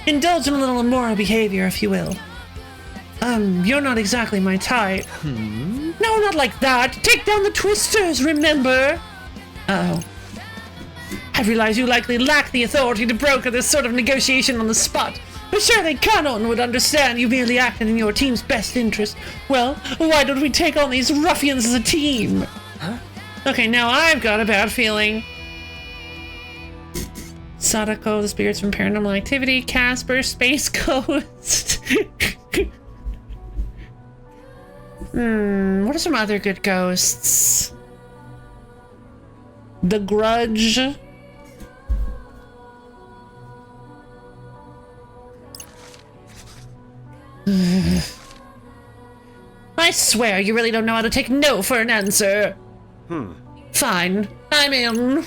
Indulge in a little immoral behavior, if you will. You're not exactly my type. No, not like that. Take down the Twisters, remember? Uh-oh. I realize you likely lack the authority to broker this sort of negotiation on the spot. But surely Kanon would understand you merely acted in your team's best interest. Well, why don't we take on these ruffians as a team? Huh? Okay, now I've got a bad feeling. Sadako, the spirits from Paranormal Activity, Casper, Space Ghost. What are some other good ghosts? The Grudge. I swear you really don't know how to take no for an answer. Fine, I'm in.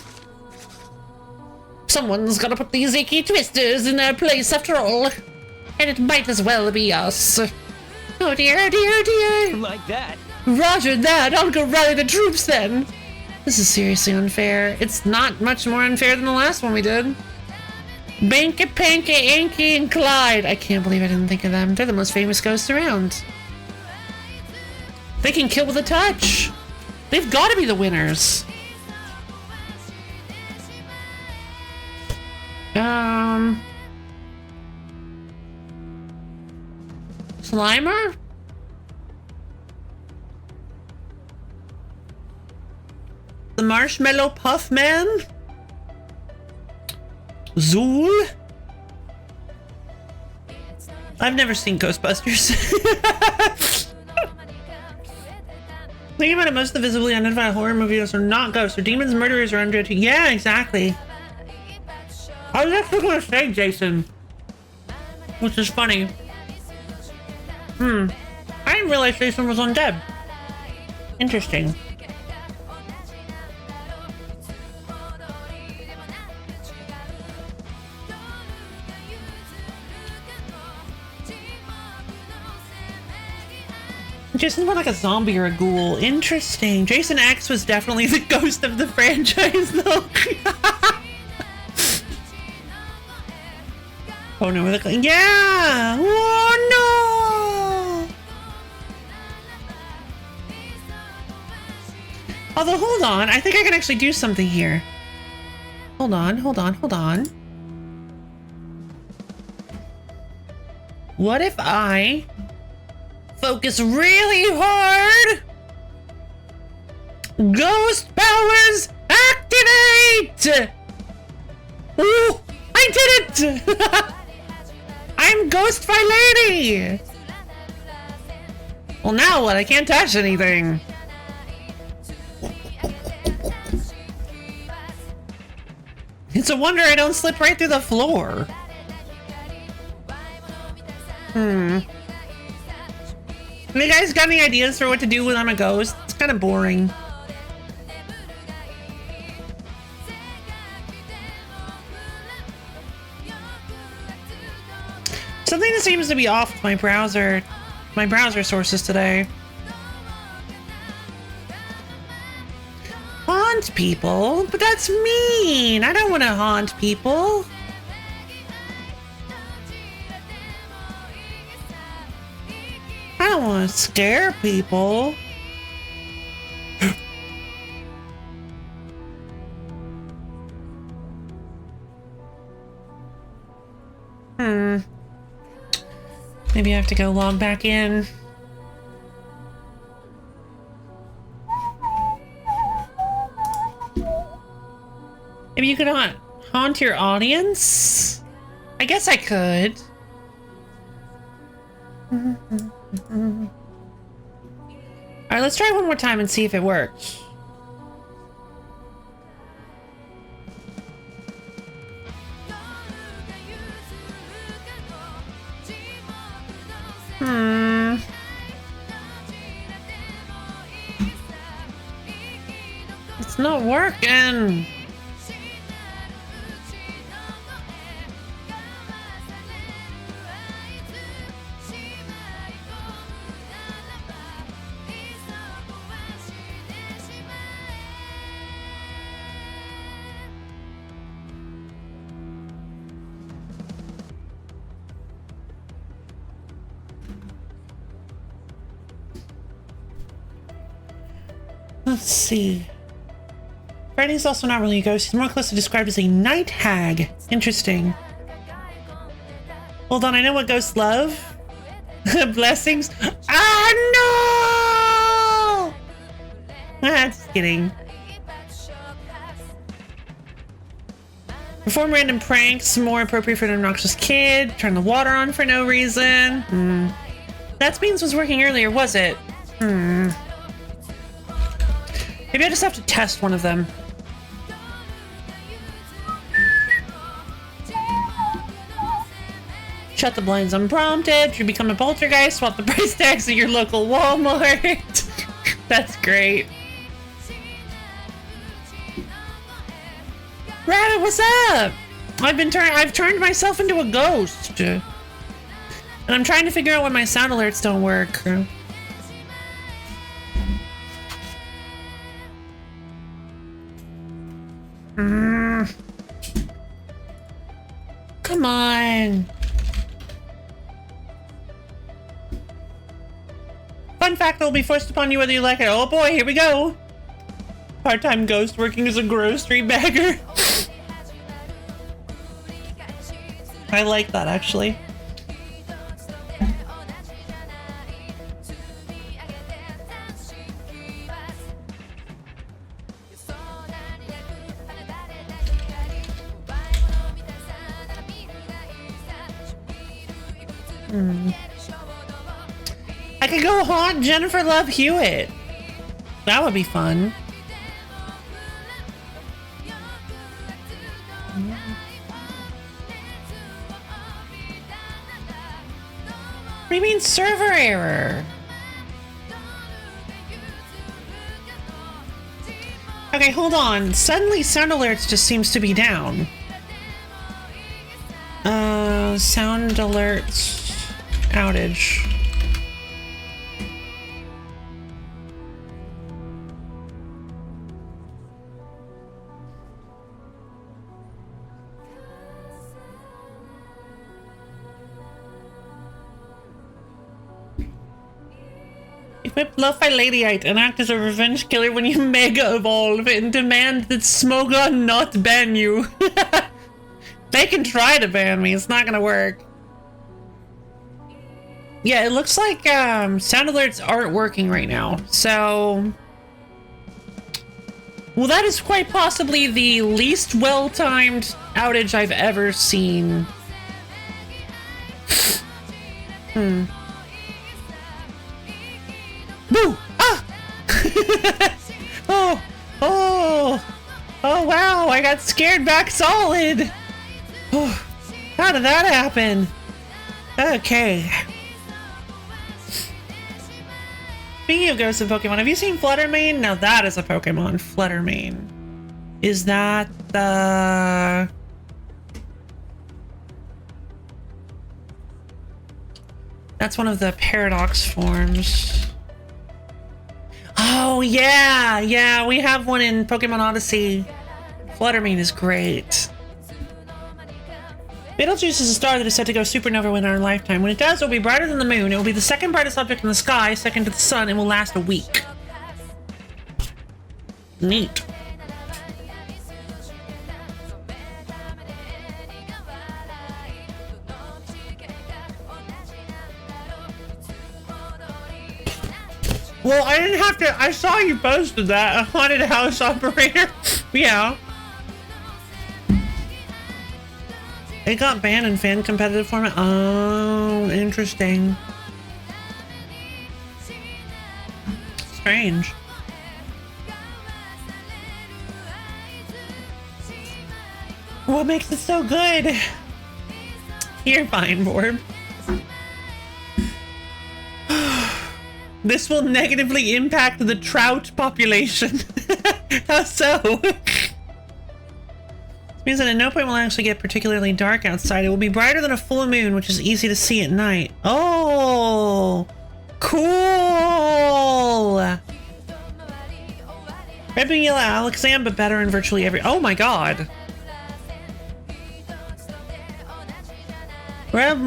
Someone's gotta put these achy twisters in their place after all. And it might as well be us. Oh dear, oh dear, oh dear. Like that. Roger that, I'll go rally the troops then. This is seriously unfair. It's not much more unfair than the last one we did. Banky, Panky, Anky, and Clyde. I can't believe I didn't think of them. They're the most famous ghosts around. They can kill with a touch. They've got to be the winners. Slimer? The Marshmallow Puff Man? Zool? I've never seen Ghostbusters. Think about it, most of the visibly identified horror movies are not ghosts. They're demons, murderers, or undead. Yeah, exactly. I was actually gonna say Jason. Which is funny. I didn't realize Jason was undead. Interesting. Jason's more like a zombie or a ghoul. Interesting. Jason X was definitely the ghost of the franchise, though. Oh no, we're looking. Yeah! Oh no! Although, hold on. I think I can actually do something here. Hold on, hold on, hold on. What if I focus really hard? Ghost powers activate! Ooh, I did it! I'm Ghost Lady! Well, now what? I can't touch anything. It's a wonder I don't slip right through the floor. You guys got any ideas for what to do when I'm a ghost? It's kind of boring. Something that seems to be off with my browser sources today. Haunt people? But that's mean! I don't want to haunt people. I don't want to scare people. Maybe I have to go log back in. Maybe you could haunt your audience? I guess I could. Alright, let's try one more time and see if it works. It's not working. Let's see. Freddy's also not really a ghost. He's more closely described as a night hag. Interesting. Hold on, I know what ghosts love. Blessings. Ah, no! That's kidding. Perform random pranks, more appropriate for an obnoxious kid. Turn the water on for no reason. That means was working earlier, was it? Maybe I just have to test one of them. Shut the blinds unprompted. You become a poltergeist. Swap the price tags at your local Walmart. That's great. Rabbit, what's up? I've turned myself into a ghost. And I'm trying to figure out why my sound alerts don't work. Come on. Fun fact that will be forced upon you whether you like it. Oh boy, here we go. Part-time ghost working as a grocery bagger. I like that, actually. I could go haunt Jennifer Love Hewitt. That would be fun. What do you mean server error? Okay, hold on. Suddenly sound alerts just seems to be down. Sound alerts outage. Equip Lo-Fi Ladyite and act as a revenge killer when you mega evolve and demand that Smogon not ban you. They can try to ban me, it's not gonna work. Yeah, it looks like sound alerts aren't working right now, so... Well, that is quite possibly the least well-timed outage I've ever seen. Boo! Ah! Oh wow, I got scared back solid! Oh, how did that happen? Okay. Speaking of ghosts and Pokemon, have you seen Fluttermane? Now that is a Pokemon, Fluttermane. Is that the... That's one of the Paradox forms. Oh yeah, yeah, we have one in Pokemon Odyssey. Fluttermane is great. Betelgeuse is a star that is set to go supernova within our lifetime. When it does, it will be brighter than the moon. It will be the second brightest object in the sky, second to the sun, and will last a week. Neat. Well, I didn't have to. I saw you posted that. A haunted house operator. Yeah. It got banned in fan competitive format. Oh, interesting. Strange. What makes it so good? You're fine, Borb. This will negatively impact the trout population. How so? This means that at no point will it actually get particularly dark outside. It will be brighter than a full moon, which is easy to see at night. Oh, cool. Red Blue Yellow Alakazam, but better in virtually every. Oh my god. Red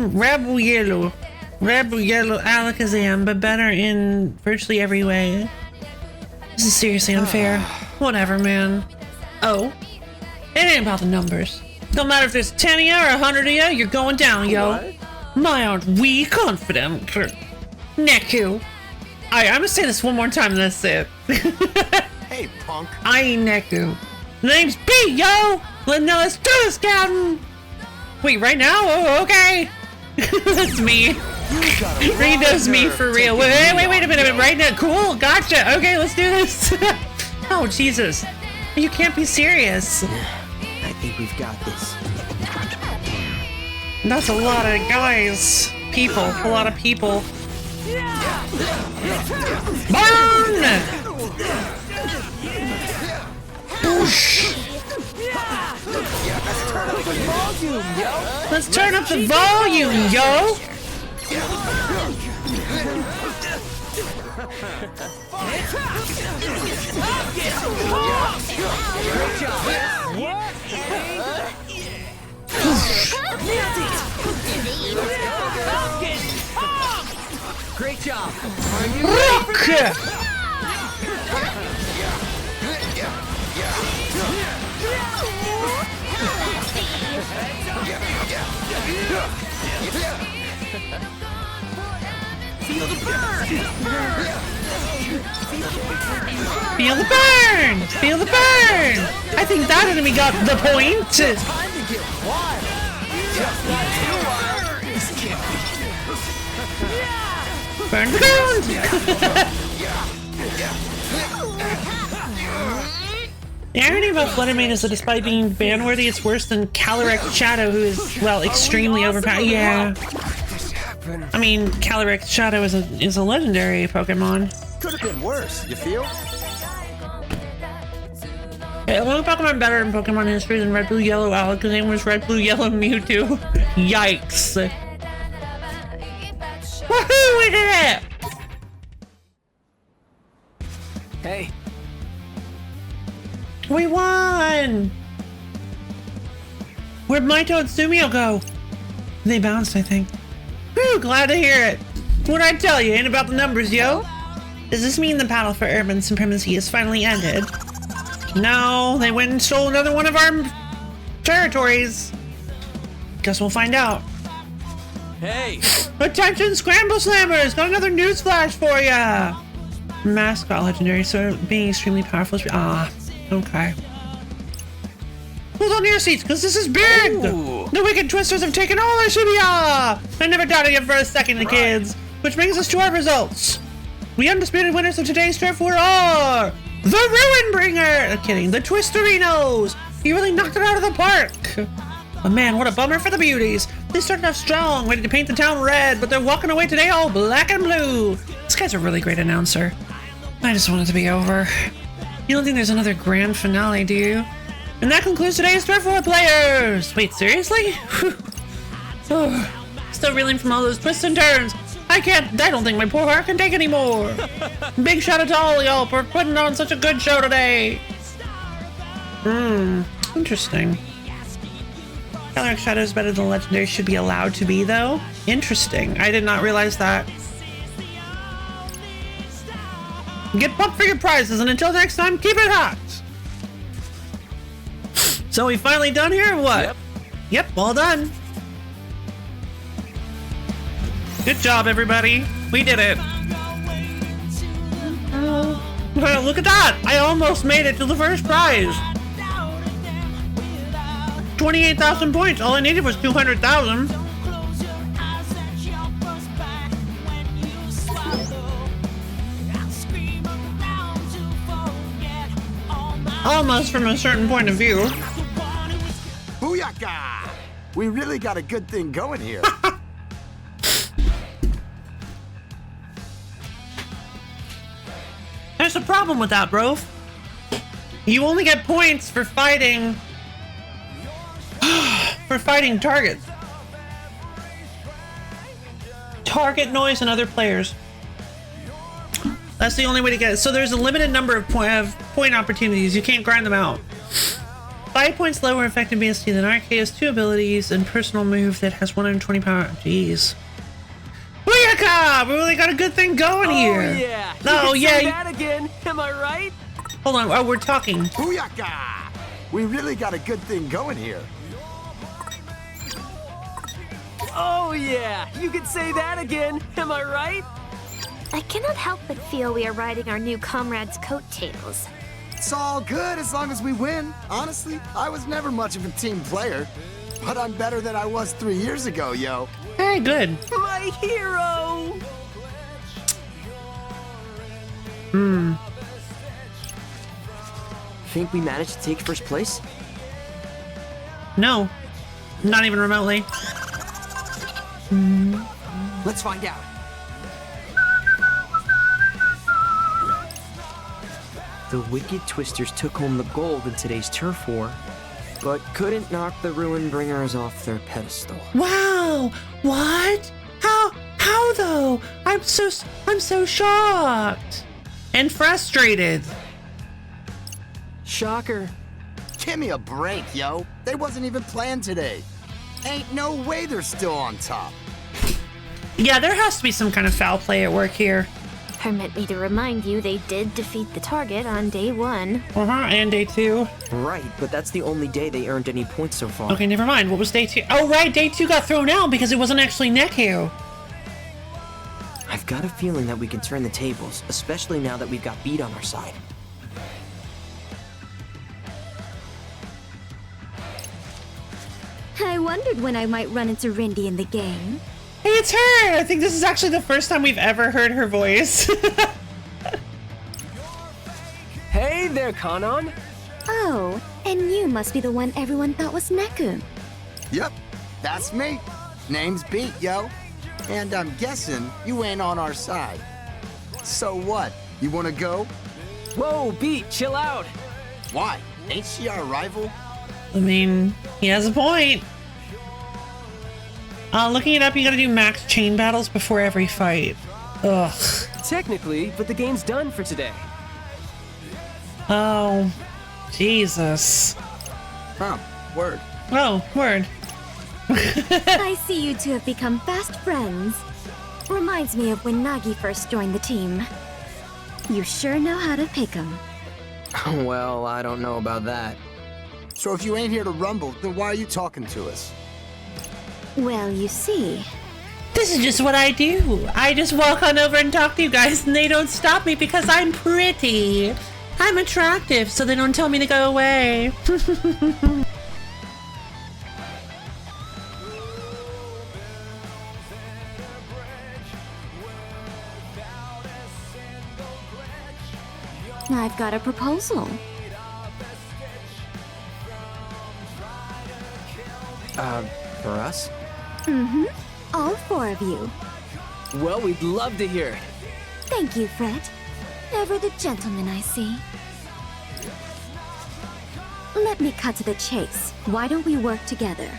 Blue Yellow Alakazam, but better in virtually every way. This is seriously unfair. Whatever, man. Oh, it ain't about the numbers. Don't matter if there's 10 of you or 100 of you, you're going down, yo. My, aren't we confident? Neku. I'm gonna say this one more time and that's it. Hey, punk. I ain't Neku. The name's B, yo! Now let's do this, Captain! Wait, right now? Oh, okay. That's me. Reed knows me for real. Wait a minute. Right now. Cool. Gotcha. Okay, let's do this. Oh, Jesus. You can't be serious. I think we've got this. That's a lot of guys. People. A lot of people. Burn! Boosh. Let's turn up the volume, yo! Great job. Rock! Feel the burn! Feel the burn! Feel the burn! I think that enemy got the point! Time to get wild! Burn the ground! The irony about Fluttermane is that despite being ban-worthy, it's worse than Calyrex Shadow, who is, well, extremely overpowered. Yeah. I mean, Calyrex Shadow is a legendary Pokemon. Could have been worse, you feel? Hey, one Pokemon better in Pokemon history than Red Blue Yellow Alakazam was Red Blue Yellow Mewtwo. Yikes. Woohoo! We did it! Hey, We won! Where'd Maito and Sumio go? They bounced, I think. Whew, glad to hear it. What'd I tell you? Ain't about the numbers, yo. Does this mean the battle for urban supremacy has finally ended? No, they went and stole another one of our territories. Guess we'll find out. hey! Attention, Scramble Slammers! Got another news flash for ya! Mascot legendary, so being extremely powerful. Okay. Hold on to your seats, because this is big! Ooh. The Wicked Twisters have taken all our Shibuya! I never doubted it for a second, the kids. Which brings us to our results. The undisputed winners of today's Turf War are... The Ruin Bringer! Kidding, the Twisterinos! You really knocked it out of the park! But man, what a bummer for the beauties. They started off strong, ready to paint the town red, but they're walking away today all black and blue. This guy's a really great announcer. I just want it to be over. You don't think there's another grand finale, do you? And that concludes today's Turf War players! Wait, seriously? Oh, still reeling from all those twists and turns. I don't think my poor heart can take anymore. Big shout out to all y'all for putting on such a good show today. Interesting. Calyrex Shadow is better than Legendary should be allowed to be, though. Interesting. I did not realize that. Get pumped for your prizes, and until next time, keep it hot! So we finally done here, or what? Yep, all done. Good job, everybody. We did it. Well, look at that! I almost made it to the first prize! 28,000 points. All I needed was 200,000. Almost from a certain point of view. Booyaka! We really got a good thing going here. There's a problem with that, bro. You only get points for fighting... for fighting targets. Target noise and other players. That's the only way to get it. So there's a limited number of point opportunities. You can't grind them out. 5 points lower effective BST than Arcade has 2 abilities and personal move that has 120 power. Jeez. Booyaka! We really got a good thing going here. Oh yeah. No, You can say yeah. that again. Am I right? Hold on. Oh, we're talking. Booyaka! We really got a good thing going here. Oh yeah. You can say that again. Am I right? I cannot help but feel we are riding our new comrade's coattails. It's all good as long as we win. Honestly, I was never much of a team player. But I'm better than I was 3 years ago, yo. Hey, good. My hero. Think we managed to take first place? No. Not even remotely. Let's find out. The Wicked Twisters took home the gold in today's turf war, but couldn't knock the Ruin Bringers off their pedestal. Wow! What? How though? I'm so shocked and frustrated. Shocker. Give me a break, yo. They wasn't even planned today. Ain't no way they're still on top. Yeah, there has to be some kind of foul play at work here. Permit me to remind you they did defeat the target on day 1. And day 2. Right, but that's the only day they earned any points so far. Okay, never mind. What was day 2? Oh, right, day 2 got thrown out because it wasn't actually Neku. I've got a feeling that we can turn the tables, especially now that we've got Beat on our side. I wondered when I might run into Rindy in the game. Hey, it's her! I think this is actually the first time we've ever heard her voice. Hey there, Kanon. Oh, and you must be the one everyone thought was Neku. Yep, that's me. Name's Beat, yo. And I'm guessing you ain't on our side. So what? You wanna go? Whoa, Beat, chill out. Why? Ain't she our rival? I mean, he has a point. Looking it up, you gotta do max chain battles before every fight. Ugh. Technically, but the game's done for today. Oh, Jesus. Huh, word. Oh, word. I see you two have become fast friends. Reminds me of when Nagi first joined the team. You sure know how to pick 'em. Well, I don't know about that. So if you ain't here to rumble, then why are you talking to us? Well, you see, This is just what I do. I just walk on over and talk to you guys, and they don't stop me because I'm pretty. I'm attractive, so they don't tell me to go away. I've got a proposal. For us? All 4 of you. Well, we'd love to hear it. Thank you, Fred. Ever the gentleman, I see. Let me cut to the chase. Why don't we work together?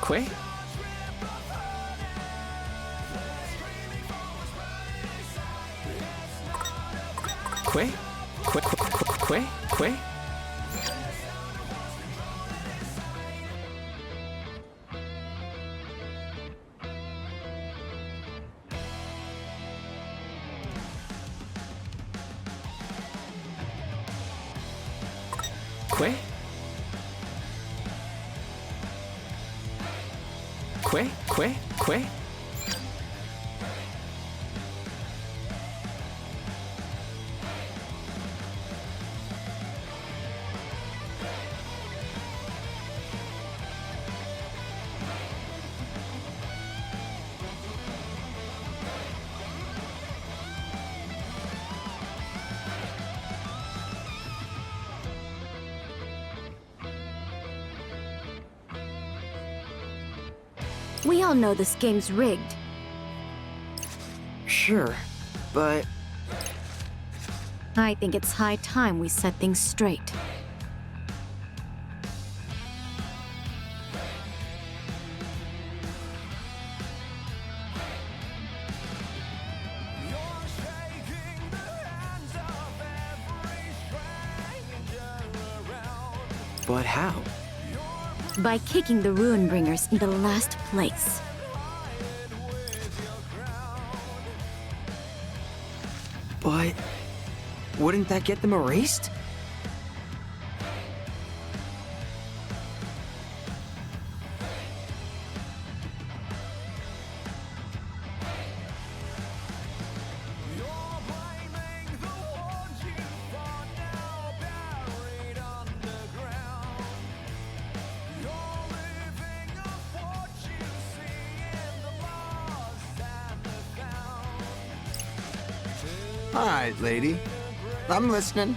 Quay? Quay? Quay? Quay? Quay? Quay? Quay? Quay? We all know this game's rigged. Sure, but I think it's high time we set things straight. But how? By kicking the Ruinbringers into last place. But wouldn't that get them erased? All right, lady. I'm listening.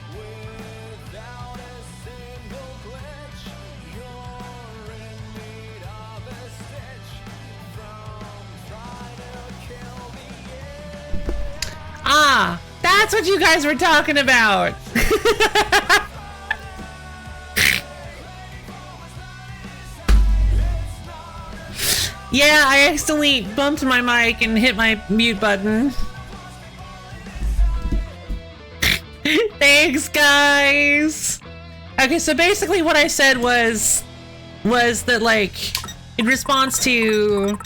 Ah, that's what you guys were talking about. Yeah, I accidentally bumped my mic and hit my mute button. Thanks, guys. Okay, so basically what I said was that, like, in response to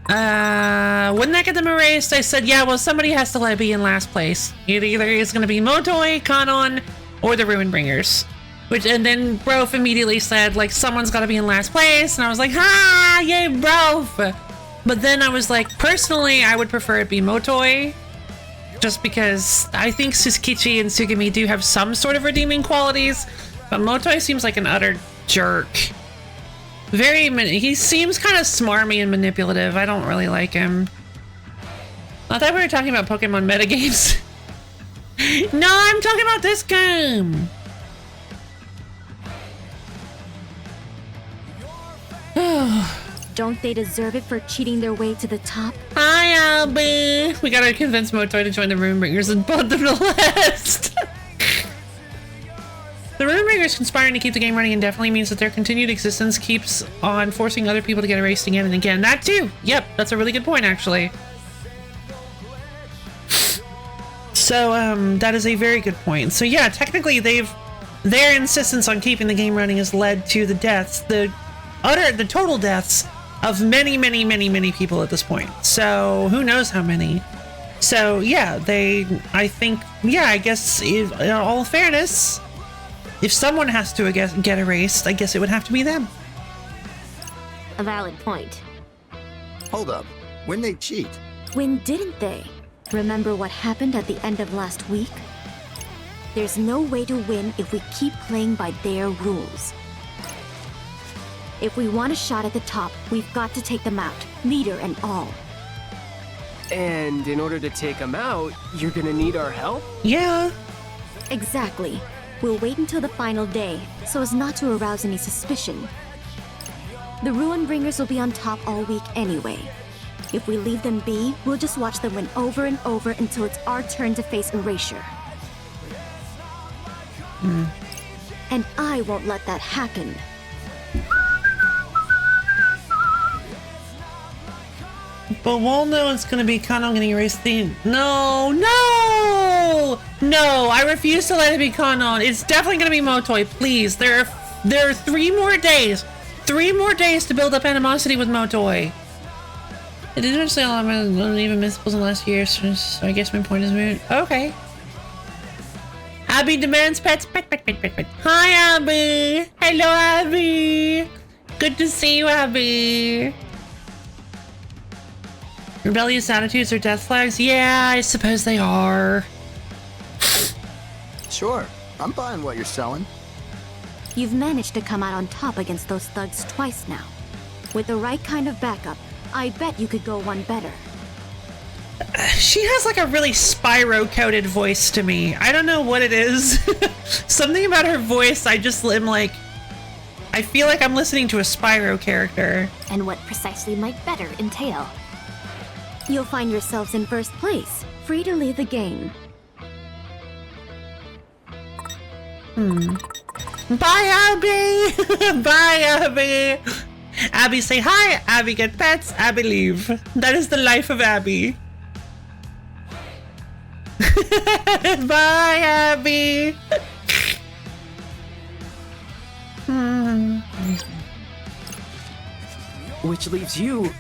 wouldn't that get them erased? I said, yeah, well, somebody has to be in last place. It either is going to be Motoi, Kanon, or the Ruinbringers. And then Brof immediately said, like, someone's got to be in last place, and I was like, ha, yay, Brof. But then I was like, personally, I would prefer it be Motoi. Just because I think Suzukichi and Tsugumi do have some sort of redeeming qualities, but Motoi seems like an utter jerk. He seems kind of smarmy and manipulative. I don't really like him. I thought we were talking about Pokemon metagames. No, I'm talking about this game. Don't they deserve it for cheating their way to the top? Hi, Albie. We gotta convince Motoi to join the Ruinbringers and put them to last. The Ruinbringers conspiring to keep the game running indefinitely means that their continued existence keeps on forcing other people to get erased again and again. That too. Yep, that's a really good point, actually. So, that is a very good point. So yeah, technically their insistence on keeping the game running has led to the deaths, the total deaths of many, many, many, many people at this point. So who knows how many. So yeah, I guess in all fairness, if someone has to get erased, I guess it would have to be them. A valid point. Hold up. When they cheat? When didn't they? Remember what happened at the end of last week? There's no way to win if we keep playing by their rules. If we want a shot at the top, we've got to take them out, leader and all. And in order to take them out, you're gonna need our help? Yeah. Exactly. We'll wait until the final day, so as not to arouse any suspicion. The Ruinbringers will be on top all week anyway. If we leave them be, we'll just watch them win over and over until it's our turn to face erasure. And I won't let that happen. But we'll know it's gonna be Kanon getting erased. No! I refuse to let it be Kanon. It's definitely gonna be Motoi, please. There are 3 more days. 3 more days to build up animosity with Motoi. I didn't understand all I'm even mythicals in last year, so I guess my point is moot. Okay. Abby demands pets. Pet. Hi, Abby. Hello, Abby. Good to see you, Abby. Rebellious attitudes are death flags? Yeah, I suppose they are. Sure. I'm buying what you're selling. You've managed to come out on top against those thugs twice now. With the right kind of backup, I bet you could go one better. She has like a really Spyro-coded voice to me. I don't know what it is. Something about her voice, I just am like, I feel like I'm listening to a Spyro character. And what precisely might better entail? You'll find yourselves in first place, free to leave the game. Bye, Abby! Bye, Abby! Abby say hi, Abby get pets, Abby leave. That is the life of Abby. Bye, Abby! Which leaves you.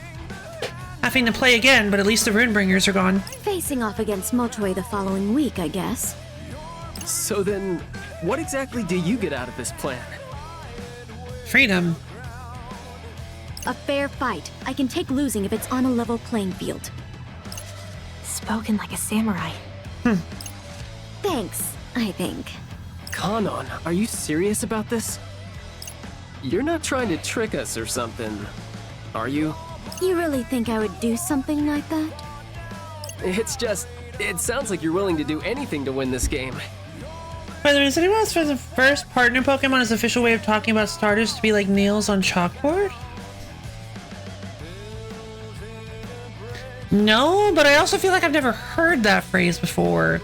Having to play again, but at least the Runebringers are gone. Facing off against Motoi the following week, I guess. So then, what exactly do you get out of this plan? Freedom. A fair fight. I can take losing if it's on a level playing field. Spoken like a samurai. Thanks, I think. Kanon, are you serious about this? You're not trying to trick us or something, are you? You really think I would do something like that? It's just, it sounds like you're willing to do anything to win this game. By the way, does anyone else for the first partner Pokemon is official way of talking about starters to be like nails on chalkboard? No, but I also feel like I've never heard that phrase before.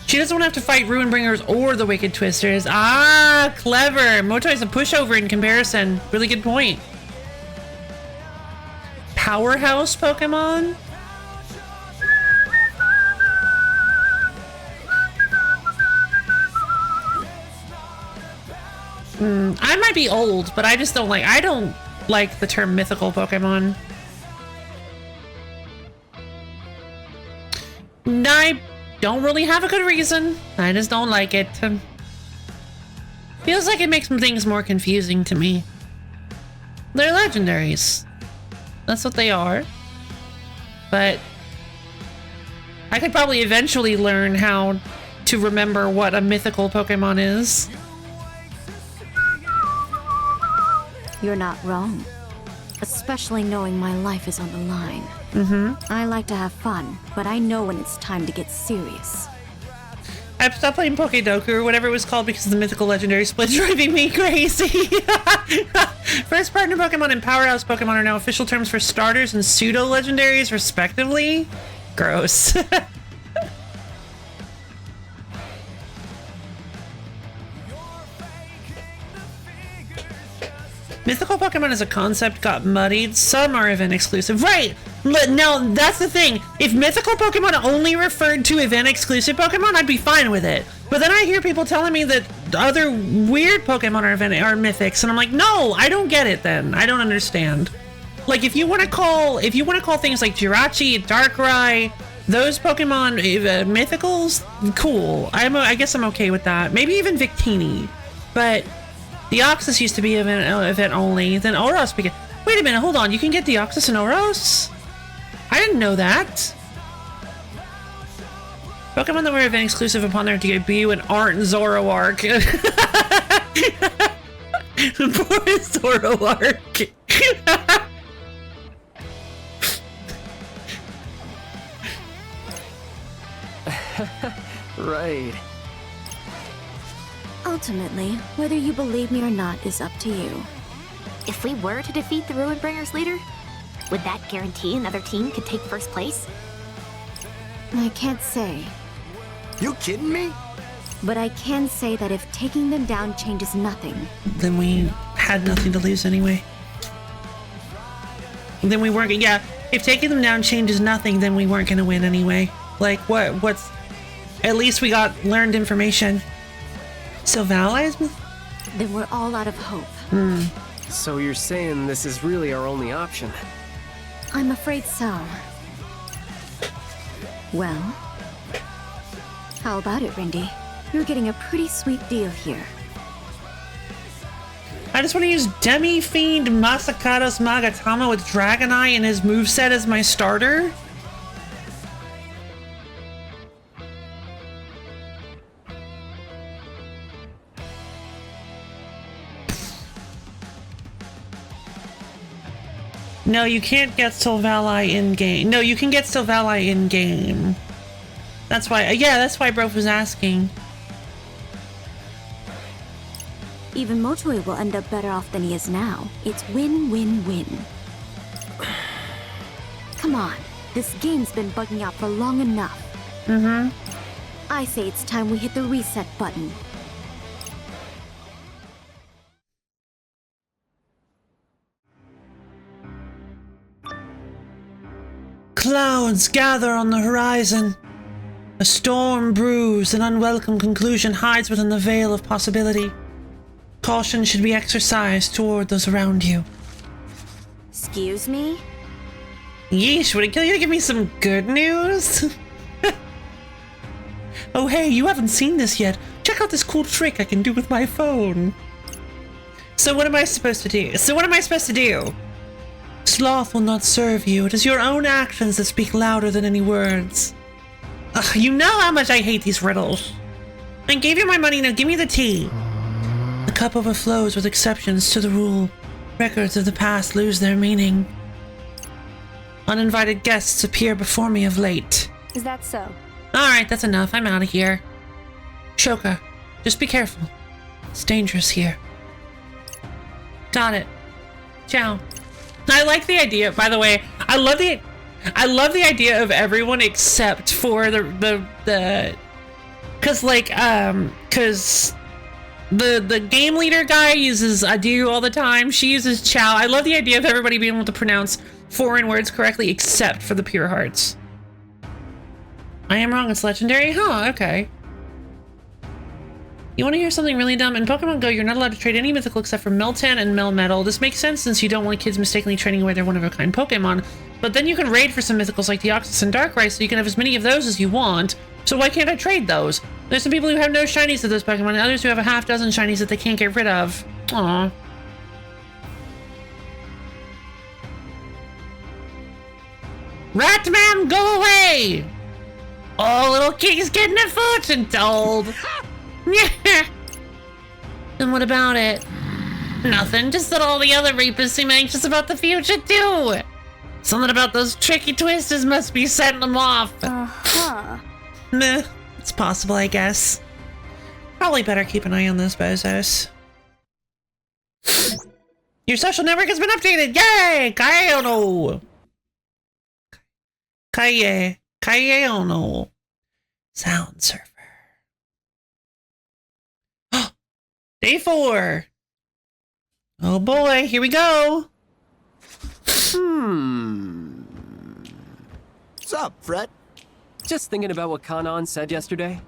She doesn't want to have to fight Ruinbringers or the Wicked Twisters. Ah, clever. Motoi is a pushover in comparison. Really good point. Powerhouse Pokemon? I might be old, but I don't like the term mythical Pokemon. I don't really have a good reason. I just don't like it. Feels like it makes things more confusing to me. They're legendaries. That's what they are. But I could probably eventually learn how to remember what a mythical Pokemon is. You're not wrong. Especially knowing my life is on the line. I like to have fun, but I know when it's time to get serious. I've stopped playing Pokédoku or whatever it was called because the mythical legendary split driving me crazy. First partner Pokemon and powerhouse Pokemon are now official terms for starters and pseudo legendaries, respectively. Gross. Mythical Pokemon as a concept got muddied. Some are event exclusive. Right! Now, that's the thing. If mythical Pokemon only referred to event exclusive Pokemon, I'd be fine with it. But then I hear people telling me that other weird Pokemon are mythics, and I'm like, no, I don't get it then. I don't understand. Like, if you want to call things like Jirachi, Darkrai, those Pokemon mythicals, cool. I guess I'm okay with that. Maybe even Victini. But Deoxys used to be event only, then Oros began. Wait a minute, hold on. You can get Deoxys and Oros? I didn't know that. Pokemon that were event exclusive upon their debut and aren't Zoroark. Poor Zoroark. Right. Ultimately, whether you believe me or not is up to you. If we were to defeat the Ruinbringers leader, would that guarantee another team could take first place? I can't say, You kidding me? but I can say that if taking them down changes nothing, Then we had nothing to lose anyway. Then we weren't. Yeah, if taking them down changes nothing, then we weren't gonna win anyway. Like what's? At least we learned information. So Valai's. then we're all out of hope. So you're saying this is really our only option? I'm afraid so. Well, how about it, Rindy? You're getting a pretty sweet deal here. I just want to use Demi-Fiend Masakados Magatama with Dragonite and his moveset as my starter. No, you can't get Silvally in-game. No, you can get Silvally in-game. That's why, yeah, that's why Brof was asking. Even Motoi will end up better off than he is now. It's win-win-win. Come on, this game's been bugging out for long enough. I say it's time we hit the reset button. Clouds gather on the horizon. A storm brews, an unwelcome conclusion hides within the veil of possibility. Caution should be exercised toward those around you. Excuse me? Yeesh, would it kill you to give me some good news? Oh hey, you haven't seen this yet. Check out this cool trick I can do with my phone. So what am I supposed to do? Sloth will not serve you. It is your own actions that speak louder than any words. Ugh, you know how much I hate these riddles. I gave you my money, now give me the tea. The cup overflows with exceptions to the rule. Records of the past lose their meaning. Uninvited guests appear before me of late. Is that so? Alright, that's enough. I'm out of here. Shoka, just be careful. It's dangerous here. Got it. Ciao. I like the idea, by the way. I love the idea of everyone except for the cause the game leader guy uses adieu all the time. She uses ciao. I love the idea of everybody being able to pronounce foreign words correctly except for the pure hearts. I am wrong, it's legendary? Huh, okay. You want to hear something really dumb? In Pokemon Go, you're not allowed to trade any mythical except for Meltan and Melmetal. This makes sense since you don't want kids mistakenly trading away their one-of-a-kind Pokemon. But then you can raid for some mythicals like Deoxys and Darkrai, so you can have as many of those as you want. So why can't I trade those? There's some people who have no shinies of those Pokemon, and others who have a half dozen shinies that they can't get rid of. Aww. Ratman, go away! Oh, little kid's getting a fortune told. Yeah. And what about it? Nothing, just that all the other Reapers seem anxious about the future too. Something about those tricky twisters must be setting them off. Meh, it's possible, I guess. Probably better keep an eye on those bozos. Your social network has been updated! Yay! Kaiono! Kaiono. Sound server. Day 4. Oh boy, here we go. What's up, Fred? Just thinking about what Kanan said yesterday.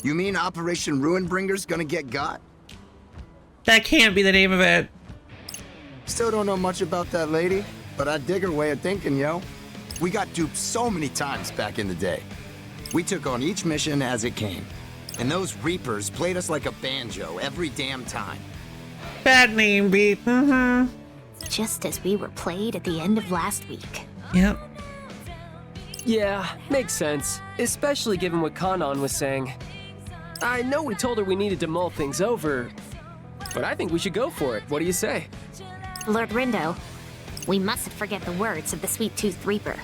You mean Operation Ruinbringer's gonna get got? That can't be the name of it. Still don't know much about that lady, but I dig her way of thinking, yo. We got duped so many times back in the day. We took on each mission as it came. And those Reapers played us like a banjo every damn time. Bad name, beat. Just as we were played at the end of last week. Yep. Yeah, makes sense. Especially given what Kanan was saying. I know we told her we needed to mull things over, but I think we should go for it. What do you say? Lord Rindo, we mustn't forget the words of the Sweet-Toothed Reaper.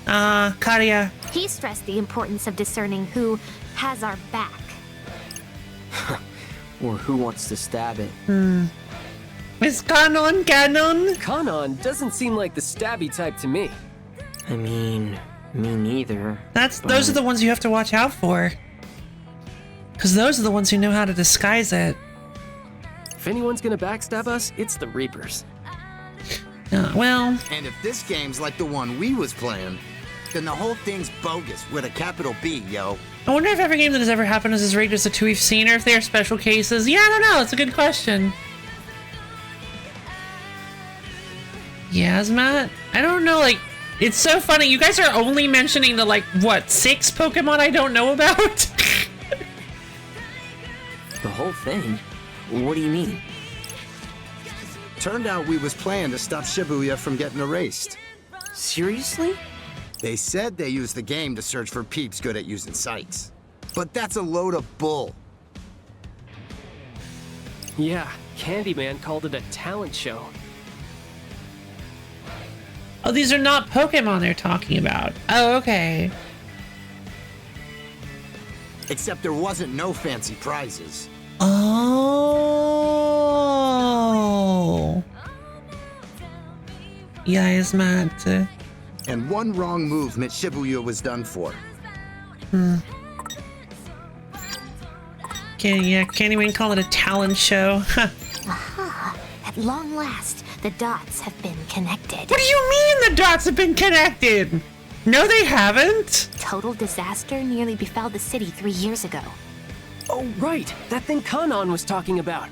Karia. He stressed the importance of discerning who has our back. Or who wants to stab it. Is Kanon canon? Kanan doesn't seem like the stabby type to me. I mean, me neither. Those are the ones you have to watch out for. Because those are the ones who know how to disguise it. If anyone's gonna backstab us, it's the Reapers. Well... And if this game's like the one we was playing, then the whole thing's bogus with a capital B, yo. I wonder if every game that has ever happened is as rigged as the two we've seen, or if they are special cases. Yeah, I don't know. It's a good question. Yasmat? I don't know, like... It's so funny. You guys are only mentioning the, like, what, 6 Pokemon I don't know about? The whole thing? What do you mean? Turned out we was playing to stop Shibuya from getting erased. Seriously? They said they used the game to search for peeps good at using sites. But that's a load of bull. Yeah, Candyman called it a talent show. Oh, these are not Pokemon they're talking about. Oh, okay. Except there wasn't no fancy prizes. Oh. Yeah, it's mad. And one wrong move meant Shibuya was done for. Can't even call it a talent show. Huh. Aha! At long last, the dots have been connected. What do you mean the dots have been connected? No, they haven't. Total disaster nearly befell the city 3 years ago. Oh, right. That thing Kanon was talking about.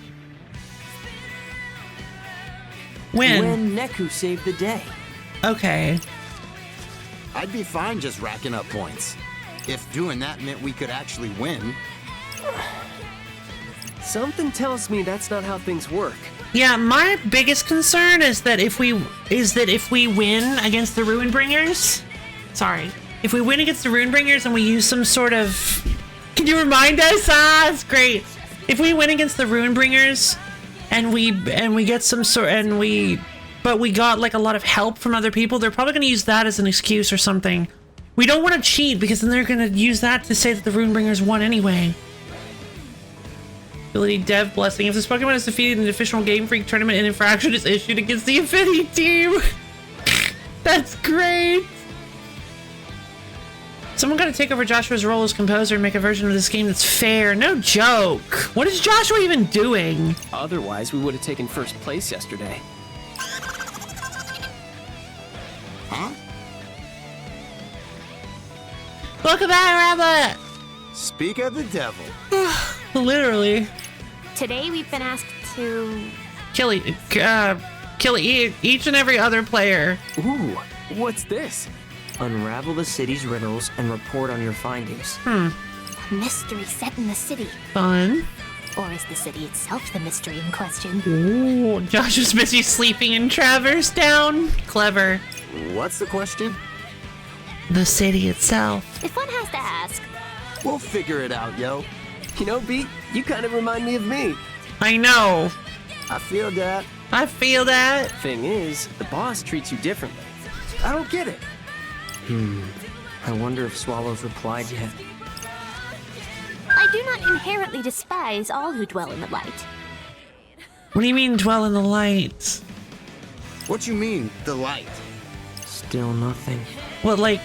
When Neku saved the day. Okay. I'd be fine just racking up points. If doing that meant we could actually win. Something tells me that's not how things work. Yeah, my biggest concern is that if we win against the Ruinbringers, if we win against the Ruinbringers and we use some sort of, can you remind us? It's great. If we win against the Ruinbringers and we get some sort but we got like a lot of help from other people, they're probably going to use that as an excuse or something. We don't want to cheat because then they're going to use that to say that the Ruinbringers won anyway. Ability Dev Blessing. If this Pokemon is defeated in an official Game Freak tournament, an infraction is issued against the Infinity Team. That's great. Someone got to take over Joshua's role as composer and make a version of this game that's fair. No joke. What is Joshua even doing? Otherwise, we would have taken first place yesterday. Huh? Look at that, Rabbit. Speak of the devil. Literally. Today we've been asked to... Kill each and every other player. Ooh, what's this? Unravel the city's riddles and report on your findings. A mystery set in the city. Fun. Or is the city itself the mystery in question? Ooh, Josh was busy sleeping in Traverse Town. Clever. What's the question? The city itself. If one has to ask. We'll figure it out, yo. You know, Beat, you kind of remind me of me. I know. I feel that. I feel that. Thing is, the boss treats you differently. I don't get it. I wonder if Swallow's replied yet. I do not inherently despise all who dwell in the light. What do you mean, dwell in the light? What you mean, the light? Still nothing. What, like,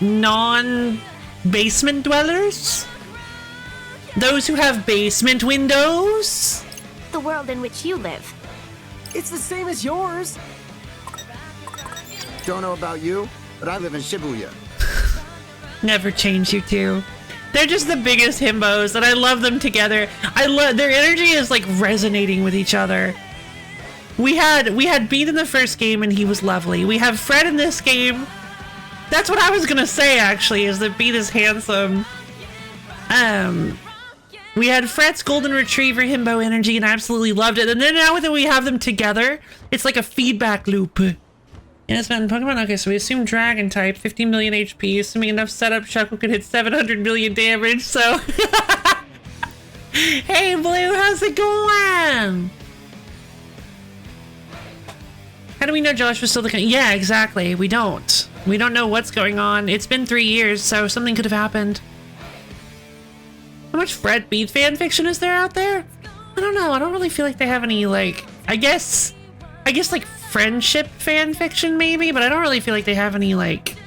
non-basement dwellers? Those who have basement windows? The world in which you live. It's the same as yours. Don't know about you, but I live in Shibuya. Never change, you two. They're just the biggest himbos, and I love them together. I love their energy is like resonating with each other. We had Beat in the first game, and he was lovely. We have Fred in this game. That's what I was gonna say, actually, is that Beat is handsome. We had Fred's Golden Retriever himbo energy, and I absolutely loved it. And then now that we have them together, it's like a feedback loop. Yes, man, Pokemon. Okay, so we assume Dragon type, 15 million HP, assuming enough setup, Shuckle could hit 700 million damage, so... Hey, Blue, how's it going? How do we know Josh was still the... Yeah, exactly, we don't. We don't know what's going on. It's been 3 years, so something could have happened. How much Fred Beat fanfiction is there out there? I don't know, I don't really feel like they have any, like... I guess, like, friendship fanfiction maybe, but I don't really feel like they have any like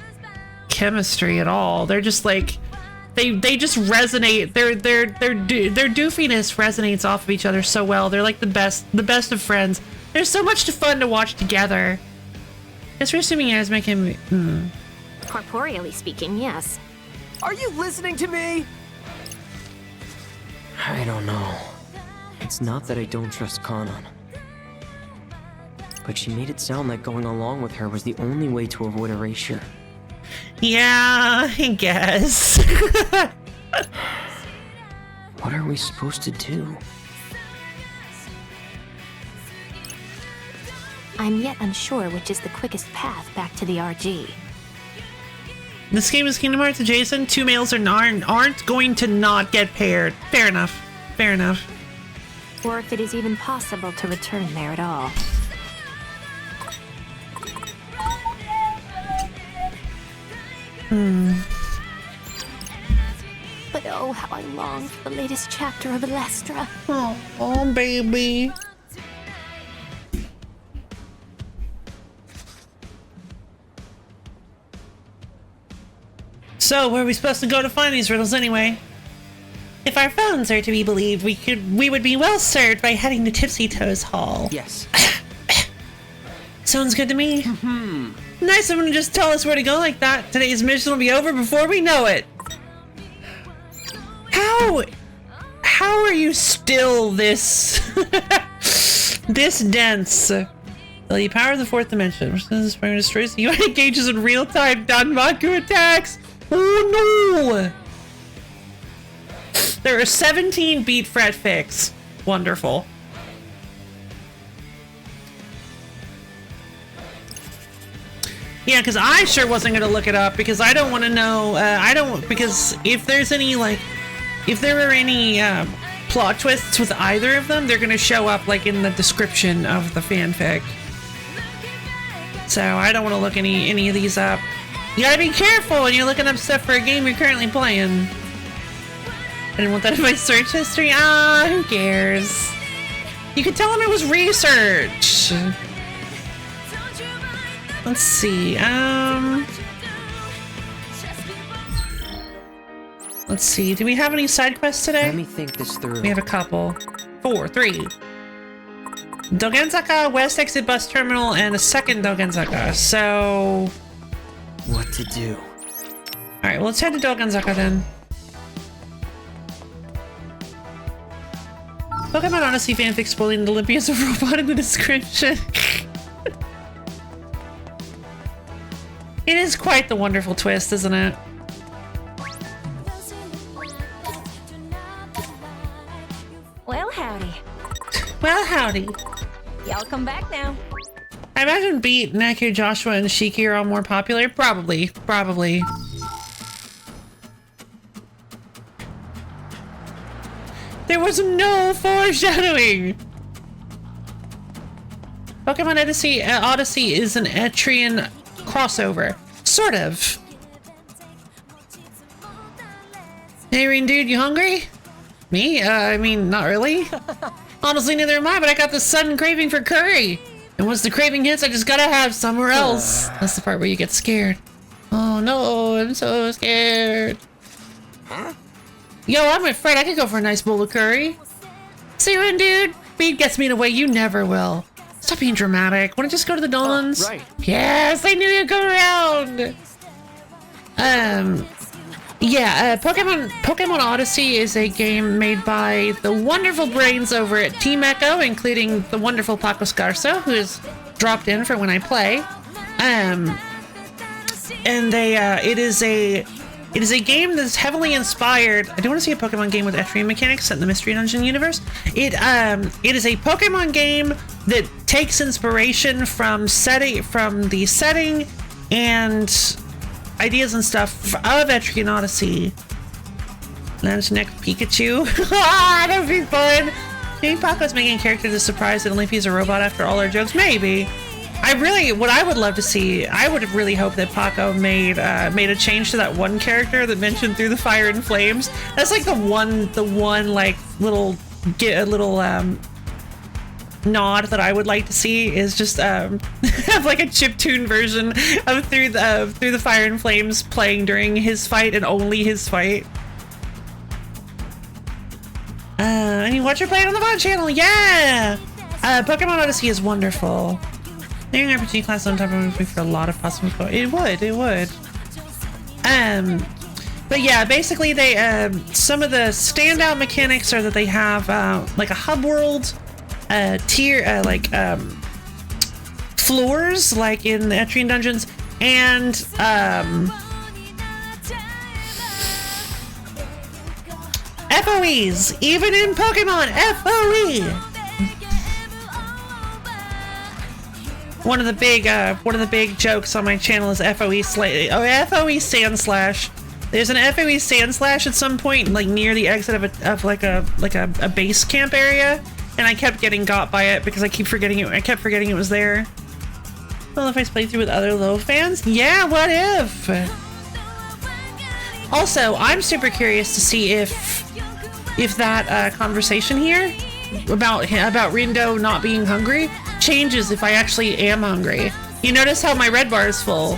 chemistry at all. They're just like they just resonate. Their doofiness resonates off of each other so well. They're like the best of friends. There's so much fun to watch together. Guess we're assuming Asma can Corporeally speaking, yes. Are you listening to me? I don't know. It's not that I don't trust Kanon. But she made it sound like going along with her was the only way to avoid erasure. Yeah, I guess. What are we supposed to do? I'm yet unsure which is the quickest path back to the RG. This game is Kingdom Hearts adjacent. Two males aren't going to not get paired. Fair enough. Fair enough. Or if it is even possible to return there at all. But oh, how I long for the latest chapter of Elestra. Oh, baby. So, where are we supposed to go to find these riddles anyway? If our phones are to be believed, we would be well served by heading to Tipsy Toes Hall. Yes. Sounds good to me. Nice of them to just tell us where to go like that. Today's mission will be over before we know it. How are you still this this dense? The power of the fourth dimension. This spring destroys the UI engages in real-time Danmaku attacks. Oh no! There are 17 beat fret fix. Wonderful. Yeah, because I sure wasn't going to look it up because I don't want to know. Because if there's any, like, if there are any plot twists with either of them, they're going to show up, like, in the description of the fanfic. So I don't want to look any of these up. You gotta be careful when you're looking up stuff for a game you're currently playing. I didn't want that in my search history. Ah, who cares? You could tell him it was research. Let's see. Let's see. Do we have any side quests today? Let me think this through. We have a couple. 3. Dogenzaka, West Exit Bus Terminal, and a second Dogenzaka. So... what to do? Alright, well, let's head to Dogenzaka then. Pokemon Odyssey fanfic spoiling Olympia as a robot in the description. It is quite the wonderful twist, isn't it? Well, howdy. Well, howdy. Y'all come back now. I imagine Beat, Neku, Joshua, and Shiki are all more popular. Probably. There was no foreshadowing! Pokemon Odyssey is an Etrian crossover. Sort of. Hey, Reen dude, you hungry? Me? I mean, not really. Honestly, neither am I, but I got this sudden craving for curry. And once the craving hits, I just gotta have somewhere else. That's the part where you get scared. Oh no, I'm so scared. Huh? Yo, I'm afraid I could go for a nice bowl of curry. Siren, dude. Beat gets me in a way you never will. Stop being dramatic. Wanna just go to the Dolans? Right. Yes, I knew you'd go around. Yeah, Pokemon Odyssey is a game made by the wonderful brains over at Team Echo, including the wonderful Paco Scarso, who has dropped in for when I play. And it is a game that's heavily inspired. I do want to see a Pokemon game with Etrian mechanics set in the Mystery Dungeon universe. It is a Pokemon game that takes inspiration from the setting and ideas and stuff of Etrian Odyssey. Launch next Pikachu. That would be fun. Maybe Paco's making a character to surprise that Olympia is a robot after all our jokes. Maybe. What I would love to see, I would really hope that Paco made a change to that one character that mentioned Through the Fire and Flames. That's like the one like little nod that I would like to see is just have like a chiptune version of Through the Fire and Flames playing during his fight and only his fight. And you watch her play it on the VOD channel, yeah! Pokemon Odyssey is wonderful. Maybe an RPG class on top of me for a lot of possible. It would. But yeah, basically they some of the standout mechanics are that they have like a hub world, floors like in the Etrian dungeons, and FOEs, even in Pokemon FOE. One of the big jokes on my channel is FOE Sand Slash. There's an FOE Sand Slash at some point, like near the exit of a base camp area, and I kept getting got by it because I kept forgetting it was there. Well, if I play through with other low fans, yeah, what if? Also, I'm super curious to see if that conversation here about Rindo not being hungry changes if I actually am hungry. You notice how my red bar is full.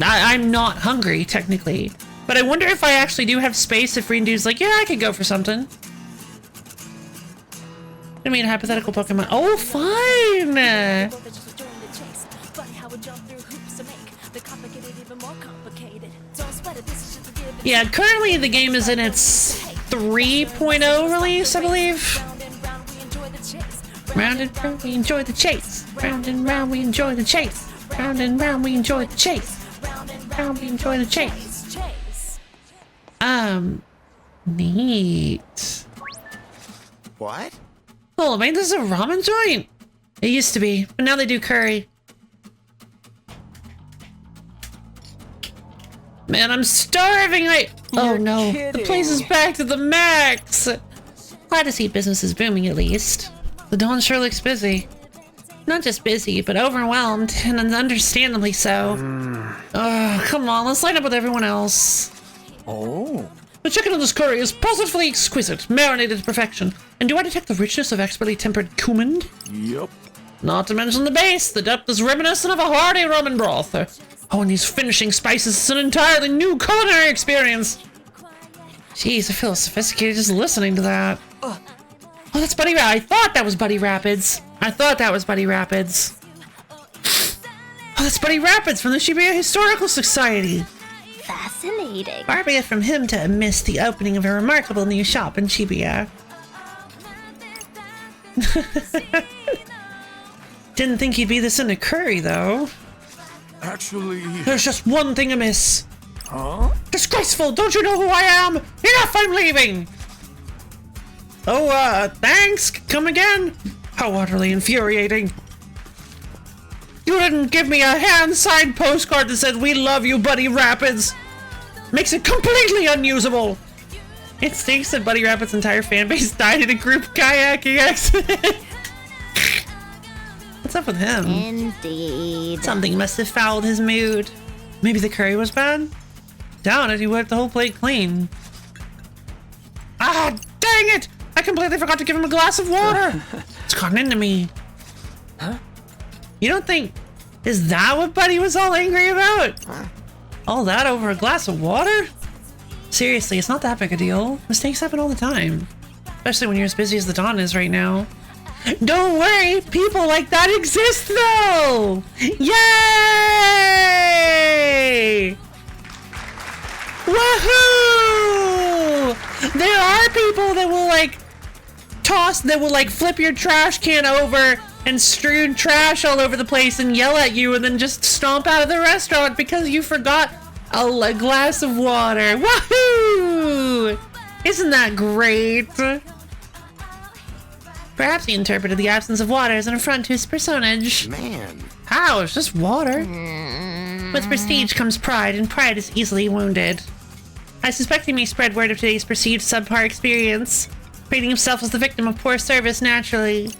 I'm not hungry technically, but But I wonder if I actually do have space if Rindu's like, yeah, I could go for something. I mean, hypothetical Pokemon. Oh, fine! Yeah, currently the game is in its 3.0 release, I believe. Round and round, we enjoy the chase. Round and round, we enjoy the chase. Round and round, we enjoy the chase. Round and round, we enjoy the chase. Neat. What? Oh, man, this is a ramen joint. It used to be, but now they do curry. Man, I'm starving. Oh no, the place is back to the max. Glad to see business is booming at least. The Dawn sure looks busy. Not just busy, but overwhelmed, and understandably so. Oh, come on, let's line up with everyone else. Oh. The chicken in this curry is positively exquisite, marinated to perfection. And do I detect the richness of expertly tempered cumin? Yep. Not to mention the base, the depth is reminiscent of a hearty ramen broth. Oh, and these finishing spices is an entirely new culinary experience. Jeez, I feel sophisticated just listening to that. Oh, that's Buddy Rapids. I thought that was Buddy Rapids. Oh, that's Buddy Rapids from the Shibuya Historical Society. Fascinating. Far be it from him to miss the opening of a remarkable new shop in Shibuya. Didn't think he'd be this into curry, though. Actually... There's just one thing amiss. Huh? Disgraceful! Don't you know who I am? Enough, I'm leaving! Oh, thanks? Come again? How utterly infuriating. You didn't give me a hand-signed postcard that said, "We love you, Buddy Rapids." Makes it completely unusable. It stinks that Buddy Rapids' entire fanbase died in a group kayaking accident. What's up with him? Indeed. Something must have fouled his mood. Maybe the curry was bad? Down it, he wiped the whole plate clean. Ah, dang it! I completely forgot to give him a glass of water. It's gotten into me. Huh? You don't think... Is that what Buddy was all angry about? Huh? All that over a glass of water? Seriously, it's not that big a deal. Mistakes happen all the time. Especially when you're as busy as the Dawn is right now. Don't worry, people like that exist though! Yay! Woohoo! There are people that will flip your trash can over and strew trash all over the place and yell at you and then just stomp out of the restaurant because you forgot a glass of water. Woohoo! Isn't that great? Perhaps he interpreted the absence of water as an affront to his personage. Man. How? It's just water. With prestige comes pride, and pride is easily wounded. I suspect he may spread word of today's perceived subpar experience, creating himself as the victim of poor service naturally.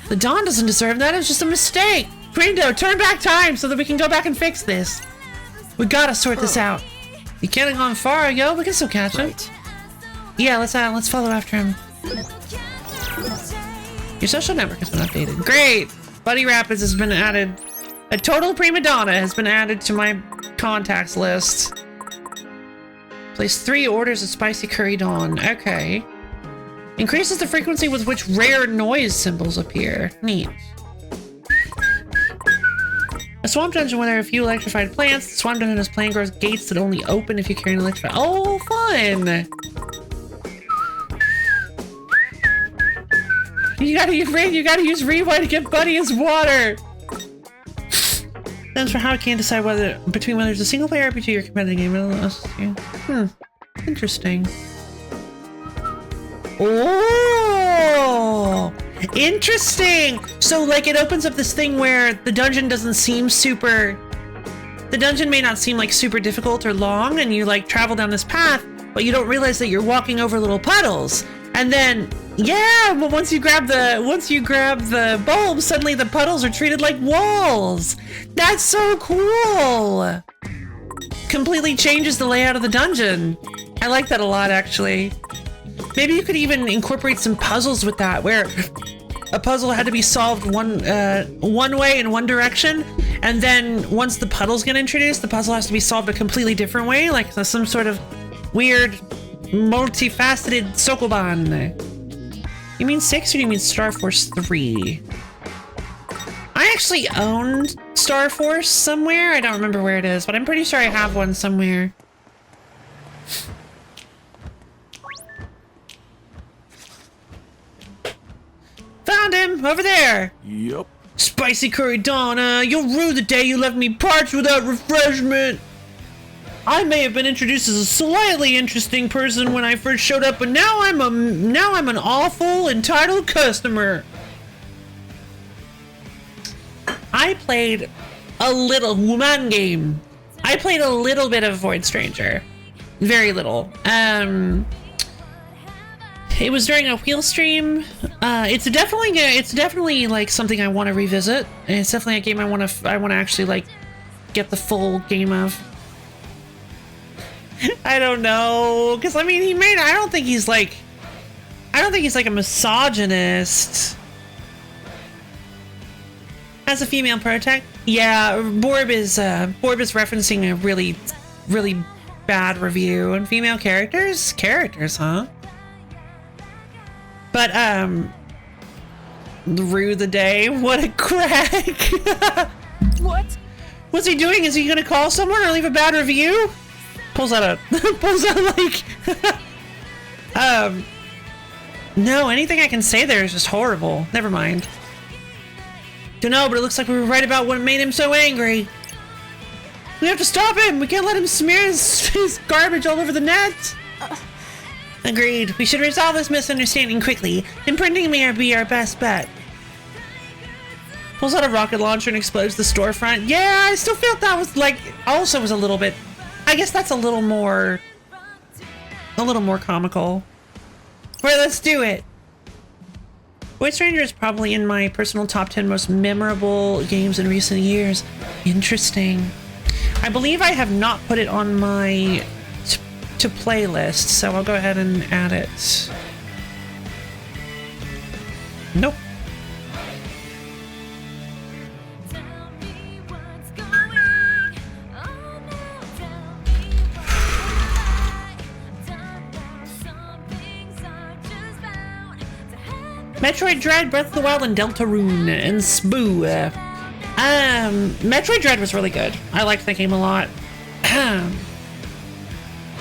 The Dawn doesn't deserve that, it's just a mistake! Gringo, turn back time so that we can go back and fix this. We gotta sort this out. You can't have gone far, yo, we can still catch him. Yeah, let's follow after him. Your social network has been updated. Great! Buddy Rapids has been added. A total prima donna has been added to my contacts list. Place 3 orders of spicy curry Dawn. Okay. Increases the frequency with which rare noise symbols appear. Neat. A swamp dungeon where there are a few electrified plants. The swamp dungeon has plant grows gates that only open if you carry an electrified. Oh, fun! You gotta use rewind to get Buddy his water. That's for how I can't decide whether it's a single player RPG or competitive game. Interesting. Oh, interesting. So like it opens up this thing where the dungeon doesn't seem super. The dungeon may not seem like super difficult or long, and you like travel down this path, but you don't realize that you're walking over little puddles, and then. Yeah, but once you grab the bulb, suddenly the puddles are treated like walls. That's so cool. Completely changes the layout of the dungeon. I like that a lot, actually. Maybe you could even incorporate some puzzles with that, where a puzzle had to be solved one way in one direction, And then once the puddles get introduced, the puzzle has to be solved a completely different way, like some sort of weird, multifaceted Sokoban. You mean 6 or do you mean Star Force 3? I actually owned Star Force somewhere. I don't remember where it is, but I'm pretty sure I have one somewhere. Found him! Over there! Yup. Spicy curry Donna, you'll rue the day you left me parched without refreshment! I may have been introduced as a slightly interesting person when I first showed up, but now I'm an awful, entitled customer. I played a little woman game. I played a little bit of Void Stranger. Very little. It was during a wheel stream. It's definitely like something I want to revisit. And it's definitely a game I want to actually like get the full game of. I don't know, because I mean I don't think he's like a misogynist. As a female protect, yeah, Borb is referencing a really, really bad review on female characters, huh? But rue the day, what a crack! What? What's he doing? Is he gonna call someone or leave a bad review? Pulls out like no, anything I can say there is just horrible. Never mind. Don't know, but it looks like we were right about what made him so angry. We have to stop him! We can't let him smear his garbage all over the net! Agreed. We should resolve this misunderstanding quickly. Imprinting may be our best bet. Pulls out a rocket launcher and explodes the storefront. Yeah, I still felt that was like, also was a little bit, I guess that's a little more comical. Right, let's do it. Void Stranger is probably in my personal top 10 most memorable games in recent years. Interesting. I believe I have not put it on my to playlist, so I'll go ahead and add it. Nope. Metroid Dread, Breath of the Wild, and Deltarune, and Spoo. Metroid Dread was really good. I liked that game a lot.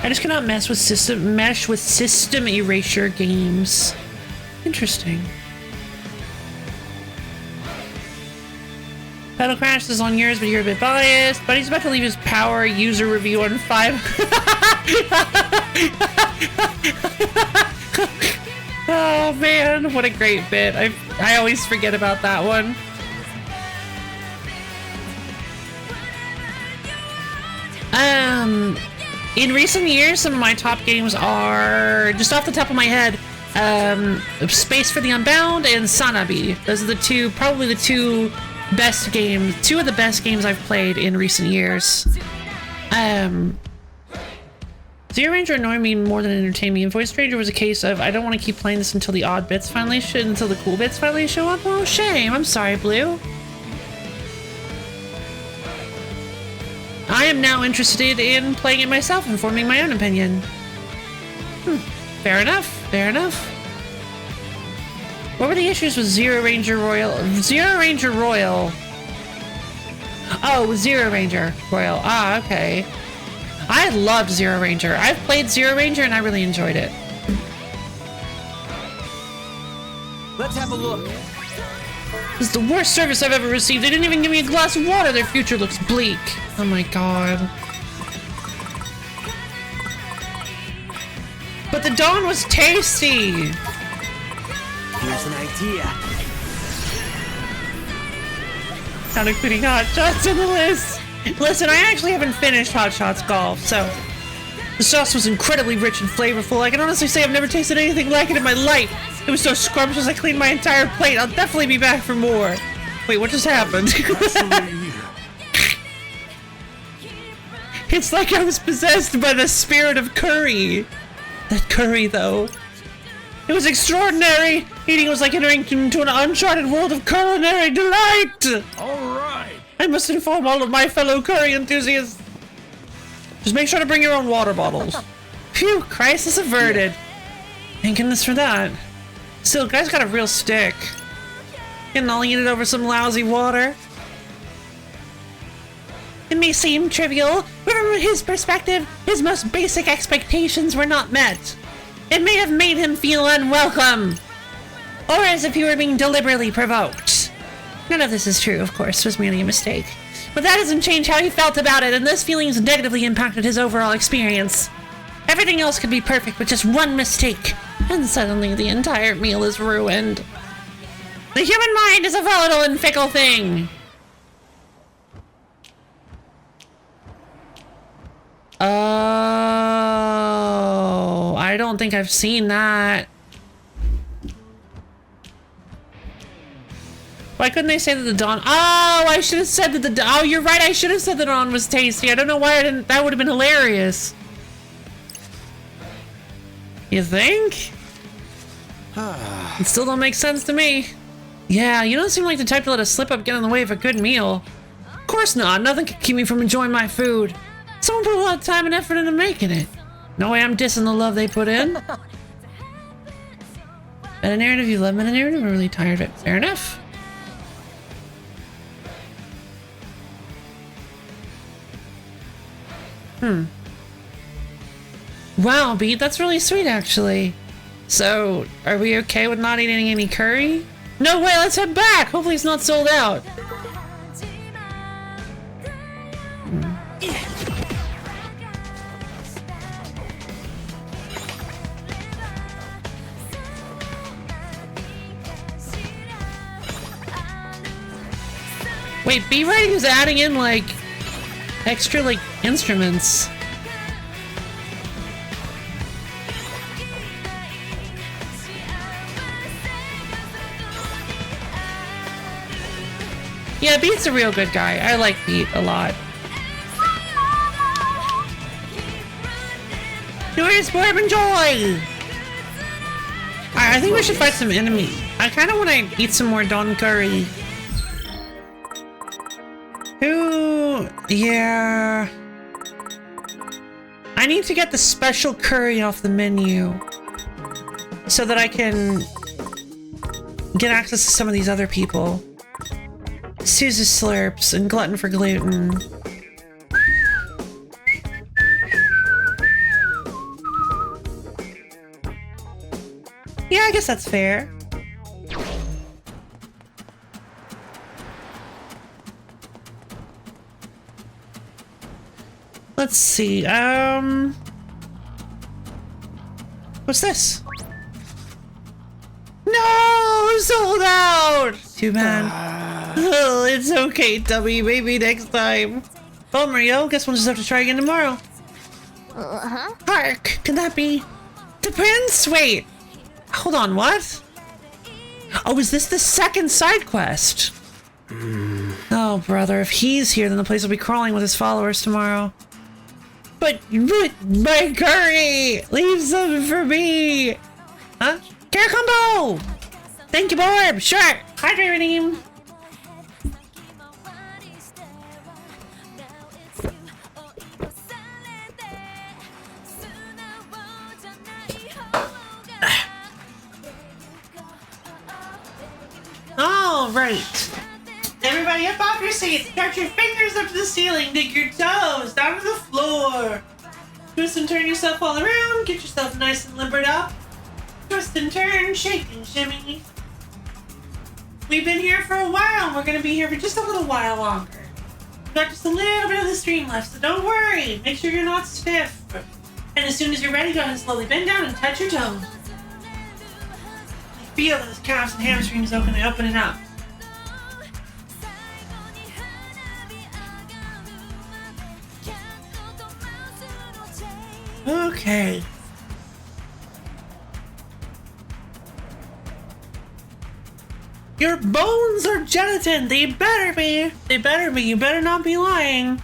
I just cannot mesh with system erasure games. Interesting. Pedal Crash is on yours, but you're a bit biased. But he's about to leave his power user review on 5. Oh man, what a great bit. I always forget about that one. In recent years, some of my top games are, just off the top of my head, Space for the Unbound and Sanabi. Those are the two, probably the two best games, two of the best games I've played in recent years. Zero Ranger annoyed me more than entertained me, and Void Stranger was a case of I don't want to keep playing this until the odd bits finally until the cool bits finally show up. Oh, shame. I'm sorry, Blue. I am now interested in playing it myself and forming my own opinion. Fair enough. Fair enough. What were the issues with Zero Ranger Royal? Zero Ranger Royal. Oh, Zero Ranger Royal. Ah, okay. I loved Zero Ranger. I've played Zero Ranger and I really enjoyed it. Let's have a look. This is the worst service I've ever received. They didn't even give me a glass of water. Their future looks bleak. Oh my god. But the Dawn was tasty. Here's an idea. Not including Hot Shots in the list. Listen, I actually haven't finished Hot Shots Golf, so the sauce was incredibly rich and flavorful. I can honestly say I've never tasted anything like it in my life. It was so scrumptious I cleaned my entire plate. I'll definitely be back for more. Wait, what just happened? It's like I was possessed by the spirit of curry. That curry, though. It was extraordinary. Eating was like entering into an uncharted world of culinary delight. All right. I must inform all of my fellow curry enthusiasts. Just make sure to bring your own water bottles. Phew, crisis averted. Thank goodness for that. Still, guy's got a real stick. Getting all heated over some lousy water. It may seem trivial, but from his perspective, his most basic expectations were not met. It may have made him feel unwelcome, or as if he were being deliberately provoked. None of this is true, of course, it was merely a mistake. But that doesn't change how he felt about it, and those feelings negatively impacted his overall experience. Everything else could be perfect with just one mistake, and suddenly the entire meal is ruined. The human mind is a volatile and fickle thing. Oh, I don't think I've seen that. Why couldn't they say that the Dawn? Oh, I should have said that the. Oh, you're right. I should have said the Dawn was tasty. I don't know why I didn't. That would have been hilarious. You think? It still don't make sense to me. Yeah, you don't seem like the type to let a slip-up get in the way of a good meal. Of course not. Nothing can keep me from enjoying my food. Someone put a lot of time and effort into making it. No way I'm dissing the love they put in. Meta-narrative, you love meta-narrative? I'm really tired of it. Fair enough. Wow, Beat, that's really sweet, actually. So, are we okay with not eating any curry? No way, let's head back! Hopefully it's not sold out. Wait, B Writing is adding in, like, extra, like, instruments. Yeah, Beat's a real good guy. I like Beat a lot. Joyous Borb and Joy! I think we should fight some enemies. I kind of want to eat some more Don Curry. Who? Yeah. I need to get the special curry off the menu so that I can get access to some of these other people. Suzu Slurps and Glutton for Gluten. Yeah, I guess that's fair. Let's see, what's this? No! Sold out! Too bad. Oh, it's okay, Tubby. Maybe next time. Bummer, yo. Guess we'll just have to try again tomorrow. Hark! Could that be the prince? Wait. Hold on, what? Oh, is this the second side quest? Oh, brother. If he's here, then the place will be crawling with his followers tomorrow. But my curry! Leave some for me! Huh? Care combo! Thank you, Borb! Sure! Hydrate redeem! All right. Everybody up off your seats. Start your fingers up to the ceiling. Dig your toes down to the floor. Twist and turn yourself all around. Get yourself nice and limbered up. Twist and turn, shake and shimmy. We've been here for a while, and we're going to be here for just a little while longer. We've got just a little bit of the stream left, so don't worry. Make sure you're not stiff. And as soon as you're ready, go ahead and slowly bend down and touch your toes. Feel those calves and hamstrings opening up. Okay. Your bones are gelatin. They better be. They better be. You better not be lying.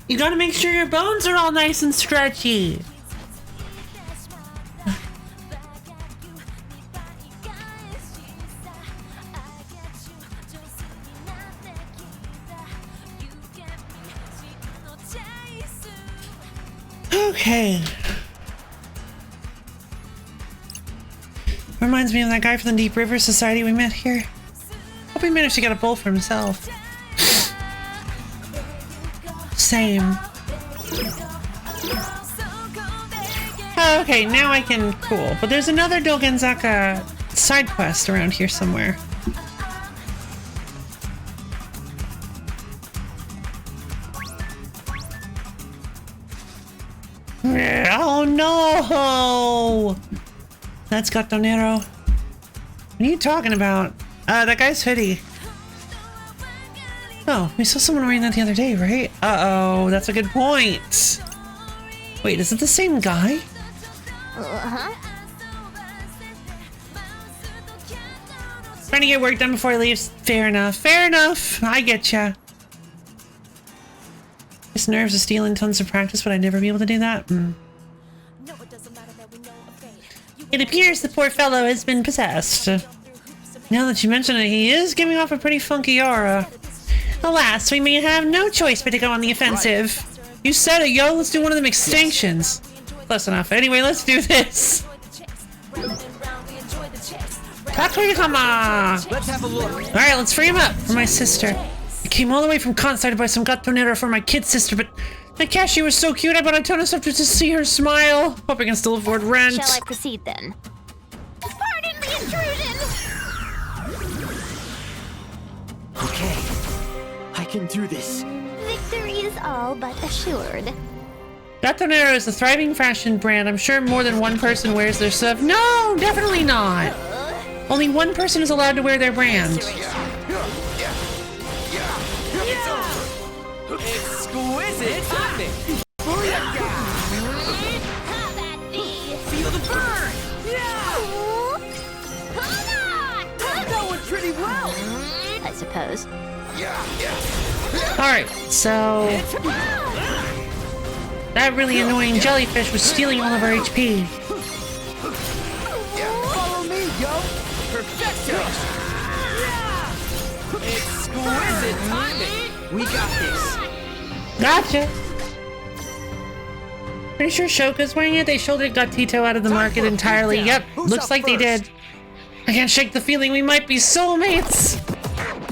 You gotta make sure your bones are all nice and stretchy. Okay. Reminds me of that guy from the Deep River Society we met here. Hope he managed to get a bowl for himself. Same. Oh, okay, now I can... Cool. But there's another Dogenzaka side quest around here somewhere. Oh no! That's Gatonero. What are you talking about? That guy's hoodie. Oh, we saw someone wearing that the other day, right? Uh-oh, that's a good point. Wait, is it the same guy? Uh-huh. Trying to get work done before he leaves. Fair enough. Fair enough. I get ya. His nerves of stealing tons of practice, but I'd never be able to do that. It appears the poor fellow has been possessed. Now that you mention it, he is giving off a pretty funky aura. Alas, we may have no choice but to go on the offensive. You said it, yo. Let's do one of them extinctions. Close enough. Anyway, let's do this. Takuyama! Let's have a look. Alright, let's free him up for my sister. I came all the way from Kansai to buy some Gatonero for my kid sister, but the cashier was so cute I bought a ton of stuff just to see her smile. Hope I can still afford rent. Shall I proceed then? Pardon the intrusion! Okay. I can do this. Victory is all but assured. Gatonero is a thriving fashion brand. I'm sure more than one person wears their stuff. No, definitely not. Only one person is allowed to wear their brand. Exquisite timing. Feel the burn. Going pretty well, I suppose. Alright, so... that really annoying jellyfish was stealing all of our HP. Follow me, yo. Perfecto. Exquisite timing. We got this. Gotcha. Pretty sure Shoka's wearing it. They shouldered Gatito out of the market entirely. Yep, looks like they did. I can't shake the feeling we might be soulmates.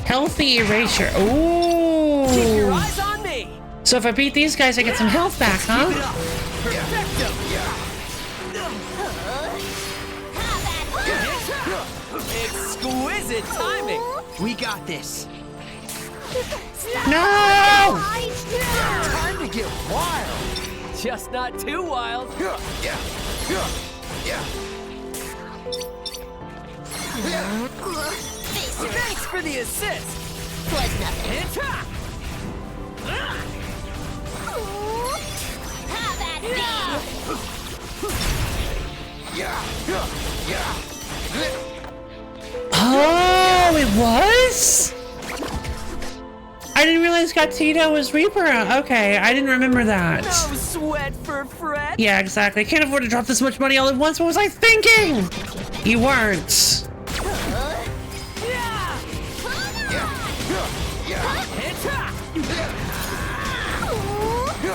Healthy erasure. Ooh. Keep your eyes on me. So if I beat these guys, I get some health back, huh? Perfecto. Exquisite timing. We got this. No! Time to get wild. Just not too wild. Thanks for the assist. Was nothing. Attack. Have at Oh, it was? I didn't realize Gatito was Reaper. Okay, I didn't remember that. No sweat for Fred. Yeah, exactly. I can't afford to drop this much money all at once. What was I thinking? You weren't.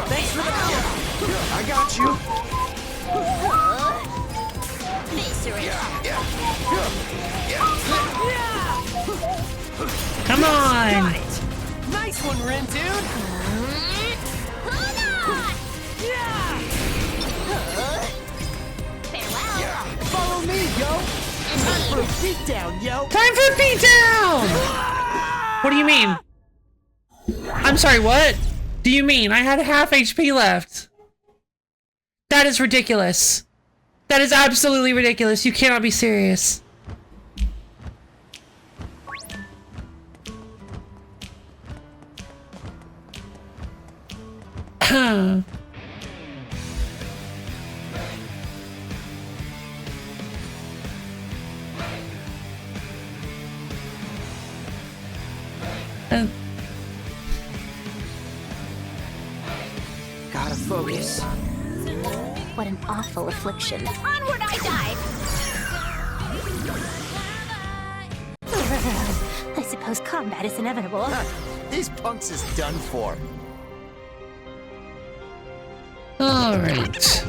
Thanks for the help. I got you. Come on. Got it. Nice one, Rin, dude. Follow me, yo. Time for a beatdown, yo. Time for a beatdown! What do you mean? I'm sorry, what? Do you mean? I had half HP left. That is ridiculous. That is absolutely ridiculous. You cannot be serious. Gotta focus. What an awful affliction. Onward I dive! I suppose combat is inevitable. These punks is done for. All right.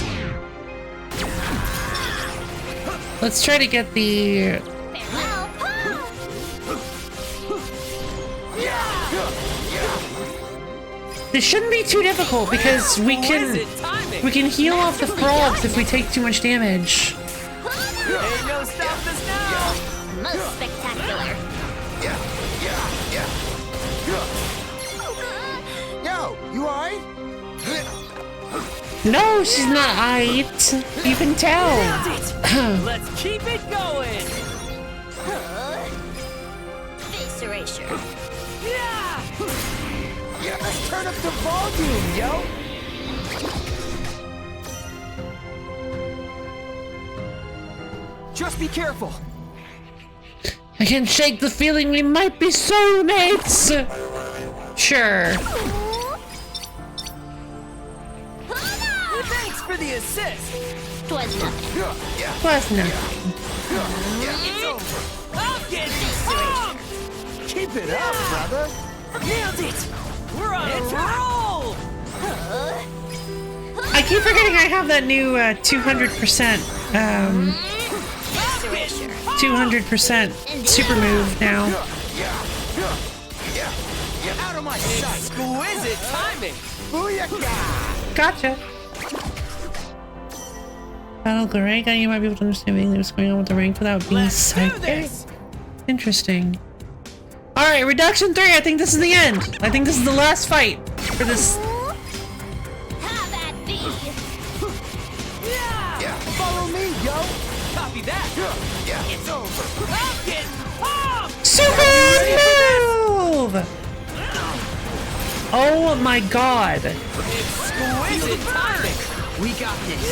Let's try to get the... This shouldn't be too difficult because we can heal off the frogs if we take too much damage. Ain't no stopping us now! Most spectacular. Yo, you alright? No, she's not aight. You can tell. Let's keep it going! Face erasure. Yeah! Let's turn up the volume, yo! Just be careful! I can shake the feeling we might be soulmates. Sure. Thanks for the assist! Twas nothing. Plus nothing. It's over! I'll get pumped! Keep it up, brother. Nailed it! We're on a roll! I keep forgetting I have that new 200%, 200% super move now. Out of my sight! Exquisite timing! Booyakah! Gotcha. Battle Garega, you might be able to understand what's going on with the rank without being Let's do psychic. this! Interesting. Alright, reduction 3, I think this is the end. I think this is the last fight for this. Have at thee. Yeah! Follow me, yo! Copy that! It's over! I'm getting pumped! Super move! Oh my god. Exquisite timing! We got this!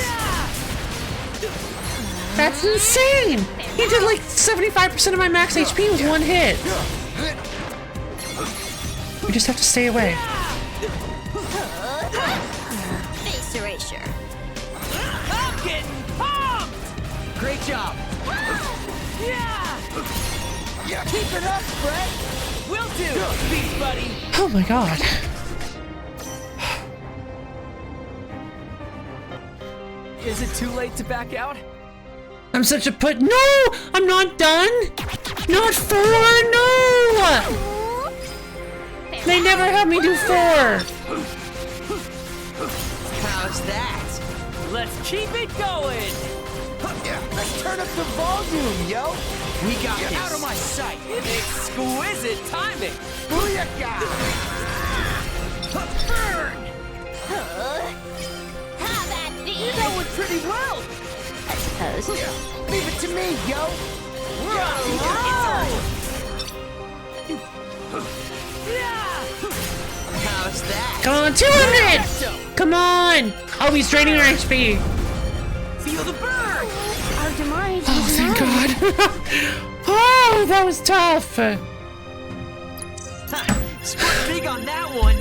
That's insane! He did like 75% of my max HP with one hit. We just have to stay away. Face erasure. I'm getting pumped! Great job! Yeah! Keep it up, Fred! Will do, beast buddy! Oh my god. Is it too late to back out? I'm such a put. No! I'm not done! Not 4! No! They never had me do 4! How's that? Let's keep it going! Let's turn up the volume, yo! We got this! Out of my sight! Exquisite timing! Booyakah! Burn! Have at thee. That went pretty well! I suppose. Leave it to me, yo! We're on a roll! How's that? Come on, 200! Come on! Oh, he's draining our HP. Feel the burn! Our demise Oh, was thank nigh. God. Oh, that was tough. Squirt big on that one!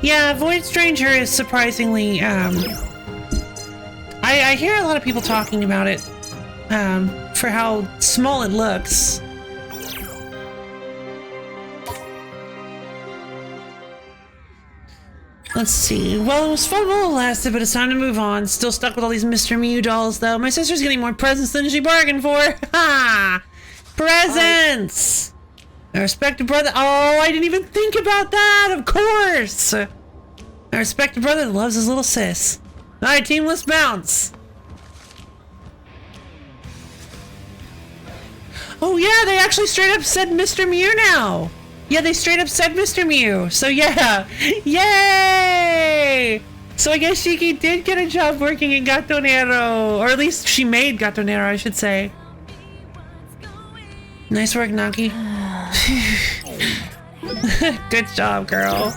Yeah, Void Stranger is surprisingly, I hear a lot of people talking about it, for how small it looks. Let's see. Well, it was fun while it lasted, but it's time to move on. Still stuck with all these Mr. Mew dolls, though. My sister's getting more presents than she bargained for. Ha! Presents! I respect a brother. Oh, I didn't even think about that. Of course. I respect a brother that loves his little sis. All right, team, let's bounce. Oh yeah, they actually straight up said Mr. Mew now. Yeah, they straight up said Mr. Mew. So yeah, yay! So I guess Shiki did get a job working in Gatonero, or at least she made Gatonero, I should say. Nice work, Naki. Good job, girl.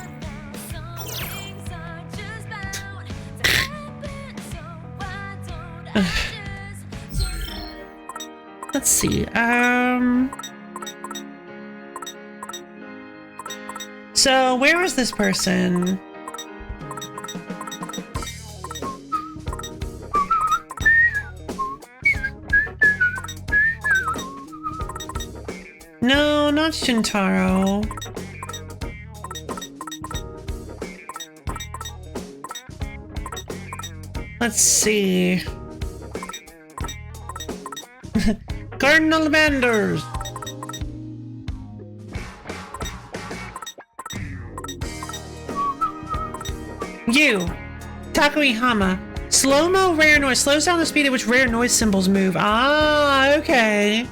Let's see. So where was this person? No, not Shintaro. Let's see. Cardinal Manders. You, Takuihama. Slow-mo rare noise slows down the speed at which rare noise symbols move. Ah, okay.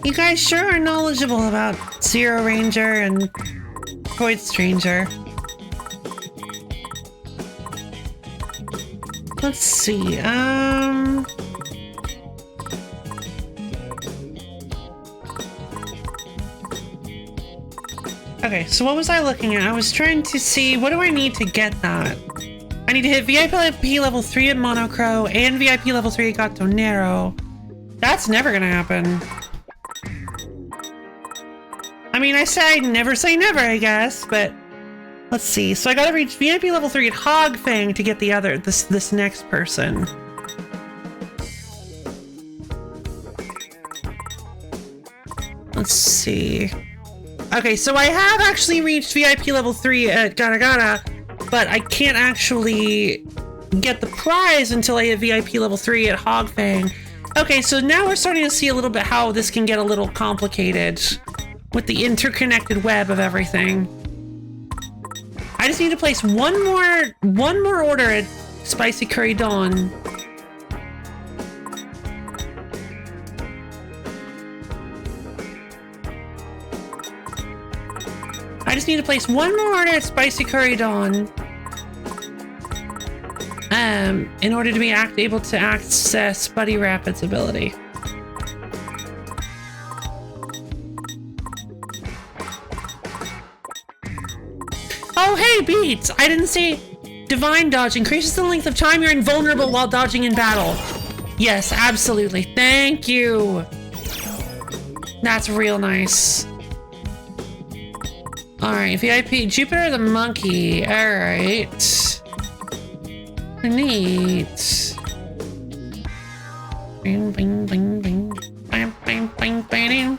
You guys sure are knowledgeable about Zero Ranger and Void Stranger. Let's see, okay, so what was I looking at? I was trying to see, what do I need to get that? I need to hit VIP level 3 at Monocro and VIP level 3 at Gatonero. That's never gonna happen. I mean, I say never say never, I guess, but let's see. So I gotta reach VIP level 3 at Hogfang to get the other, this next person. Let's see. Okay, so I have actually reached VIP level 3 at Garagara, but I can't actually get the prize until I hit VIP level 3 at Hogfang. Okay, so now we're starting to see a little bit how this can get a little complicated with the interconnected web of everything. I just need to place one more order at Spicy Curry Dawn. I just need to place one more order at Spicy Curry Dawn. In order to be able to access Buddy Rapid's ability. Oh, hey, Beats! I didn't see Divine Dodge increases the length of time you're invulnerable while dodging in battle. Yes, absolutely. Thank you. That's real nice. Alright, VIP. Jupiter the Monkey. Alright. Neat. Bing, bing, bing, bing. Bang, bang, bang, bang.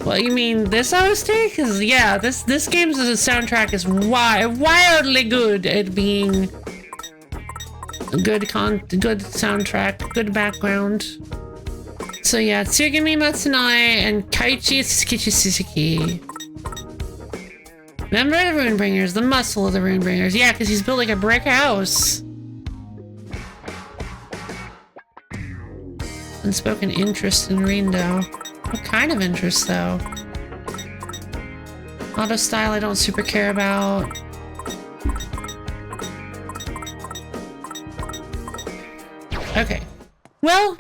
What, you mean this OST? Cause yeah, this game's soundtrack is wildly good at being a good soundtrack, good background. So yeah, Tsugumi Matsunai and Kaiichi Suzuki. Member of the Runebringers, the muscle of the Runebringers. Yeah, because he's built like a brick house. Unspoken interest in Rindo. What kind of interest, though? Auto style I don't super care about. Okay. Well,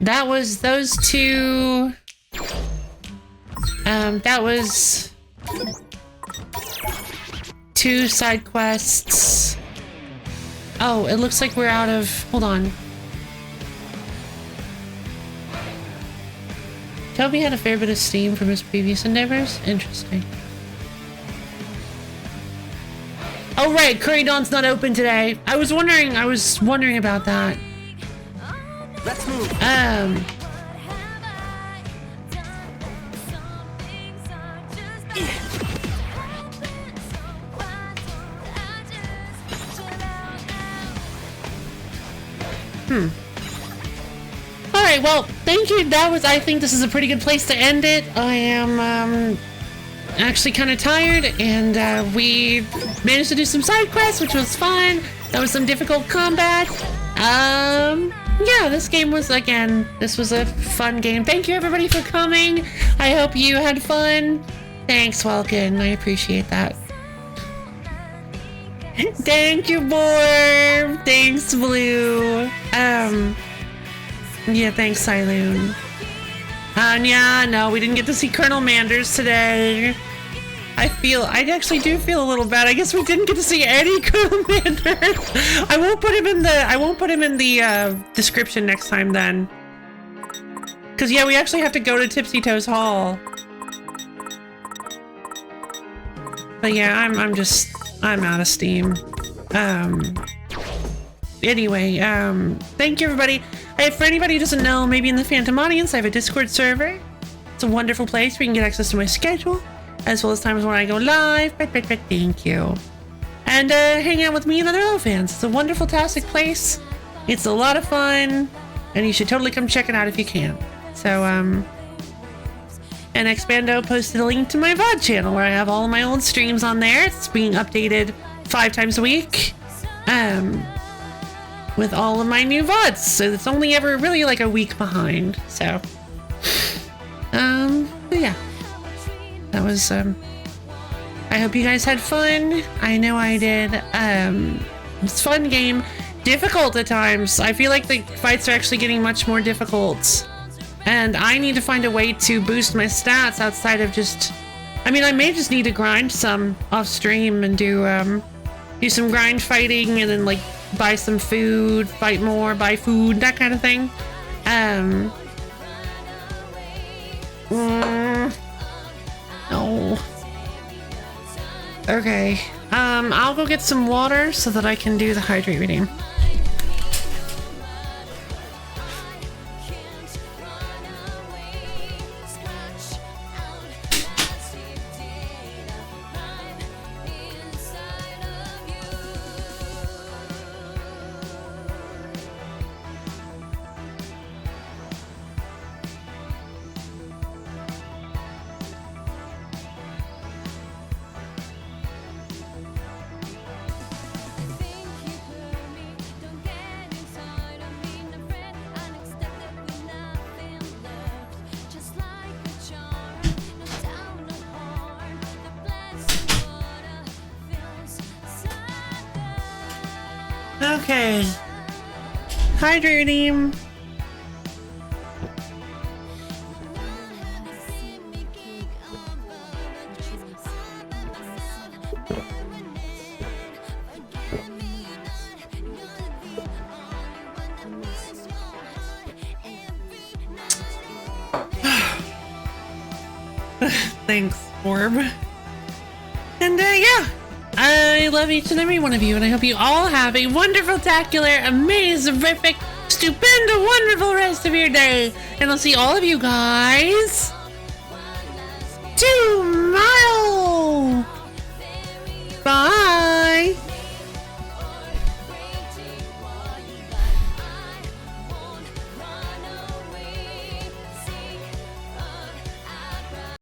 that was those two. That was 2 side quests. Oh, it looks like we're out of... Hold on. Toby had a fair bit of steam from his previous endeavors? Interesting. Oh right, Curry Dawn's not open today. I was wondering about that. Let's move. Alright, well, thank you. I think this is a pretty good place to end it. I am, actually kind of tired, and, we managed to do some side quests, which was fun. That was some difficult combat. Yeah, this was a fun game. Thank you, everybody, for coming. I hope you had fun. Thanks, Welkin. I appreciate that. Thank you, Borb. Thanks, Blue. Yeah, thanks, Siloon. Yeah, no, we didn't get to see Colonel Manders today. I actually do feel a little bad. I guess we didn't get to see any Colonel Manders. I won't put him in the description next time then. Cause yeah, we actually have to go to Tipsy Toes Hall. But yeah, I'm out of steam. Anyway, thank you everybody. Hey, for anybody who doesn't know, maybe in the Phantom audience, I have a Discord server. It's a wonderful place where you can get access to my schedule, as well as times when I go live. Thank you. And hang out with me and other LO fans. It's a wonderful, fantastic place. It's a lot of fun, and you should totally come check it out if you can. So, and Expando posted a link to my VOD channel where I have all of my old streams on there. It's being updated 5 times a week. With all of my new VODs, so it's only ever really like a week behind. So, but yeah, that was, I hope you guys had fun. I know I did. It's a fun game, difficult at times. I feel like the fights are actually getting much more difficult, and I need to find a way to boost my stats outside of just, I mean, I may just need to grind some off stream and do some grind fighting, and then like buy some food, fight more, buy food, that kind of thing. No. Okay. I'll go get some water so that I can do the hydrate reading. Okay. Hydrating. Thanks, Orb. And yeah, I love each and every one of you, and I hope you all have a wonderful, tacular, amazing-rific, stupendous, wonderful rest of your day. And I'll see all of you guys tomorrow. Bye.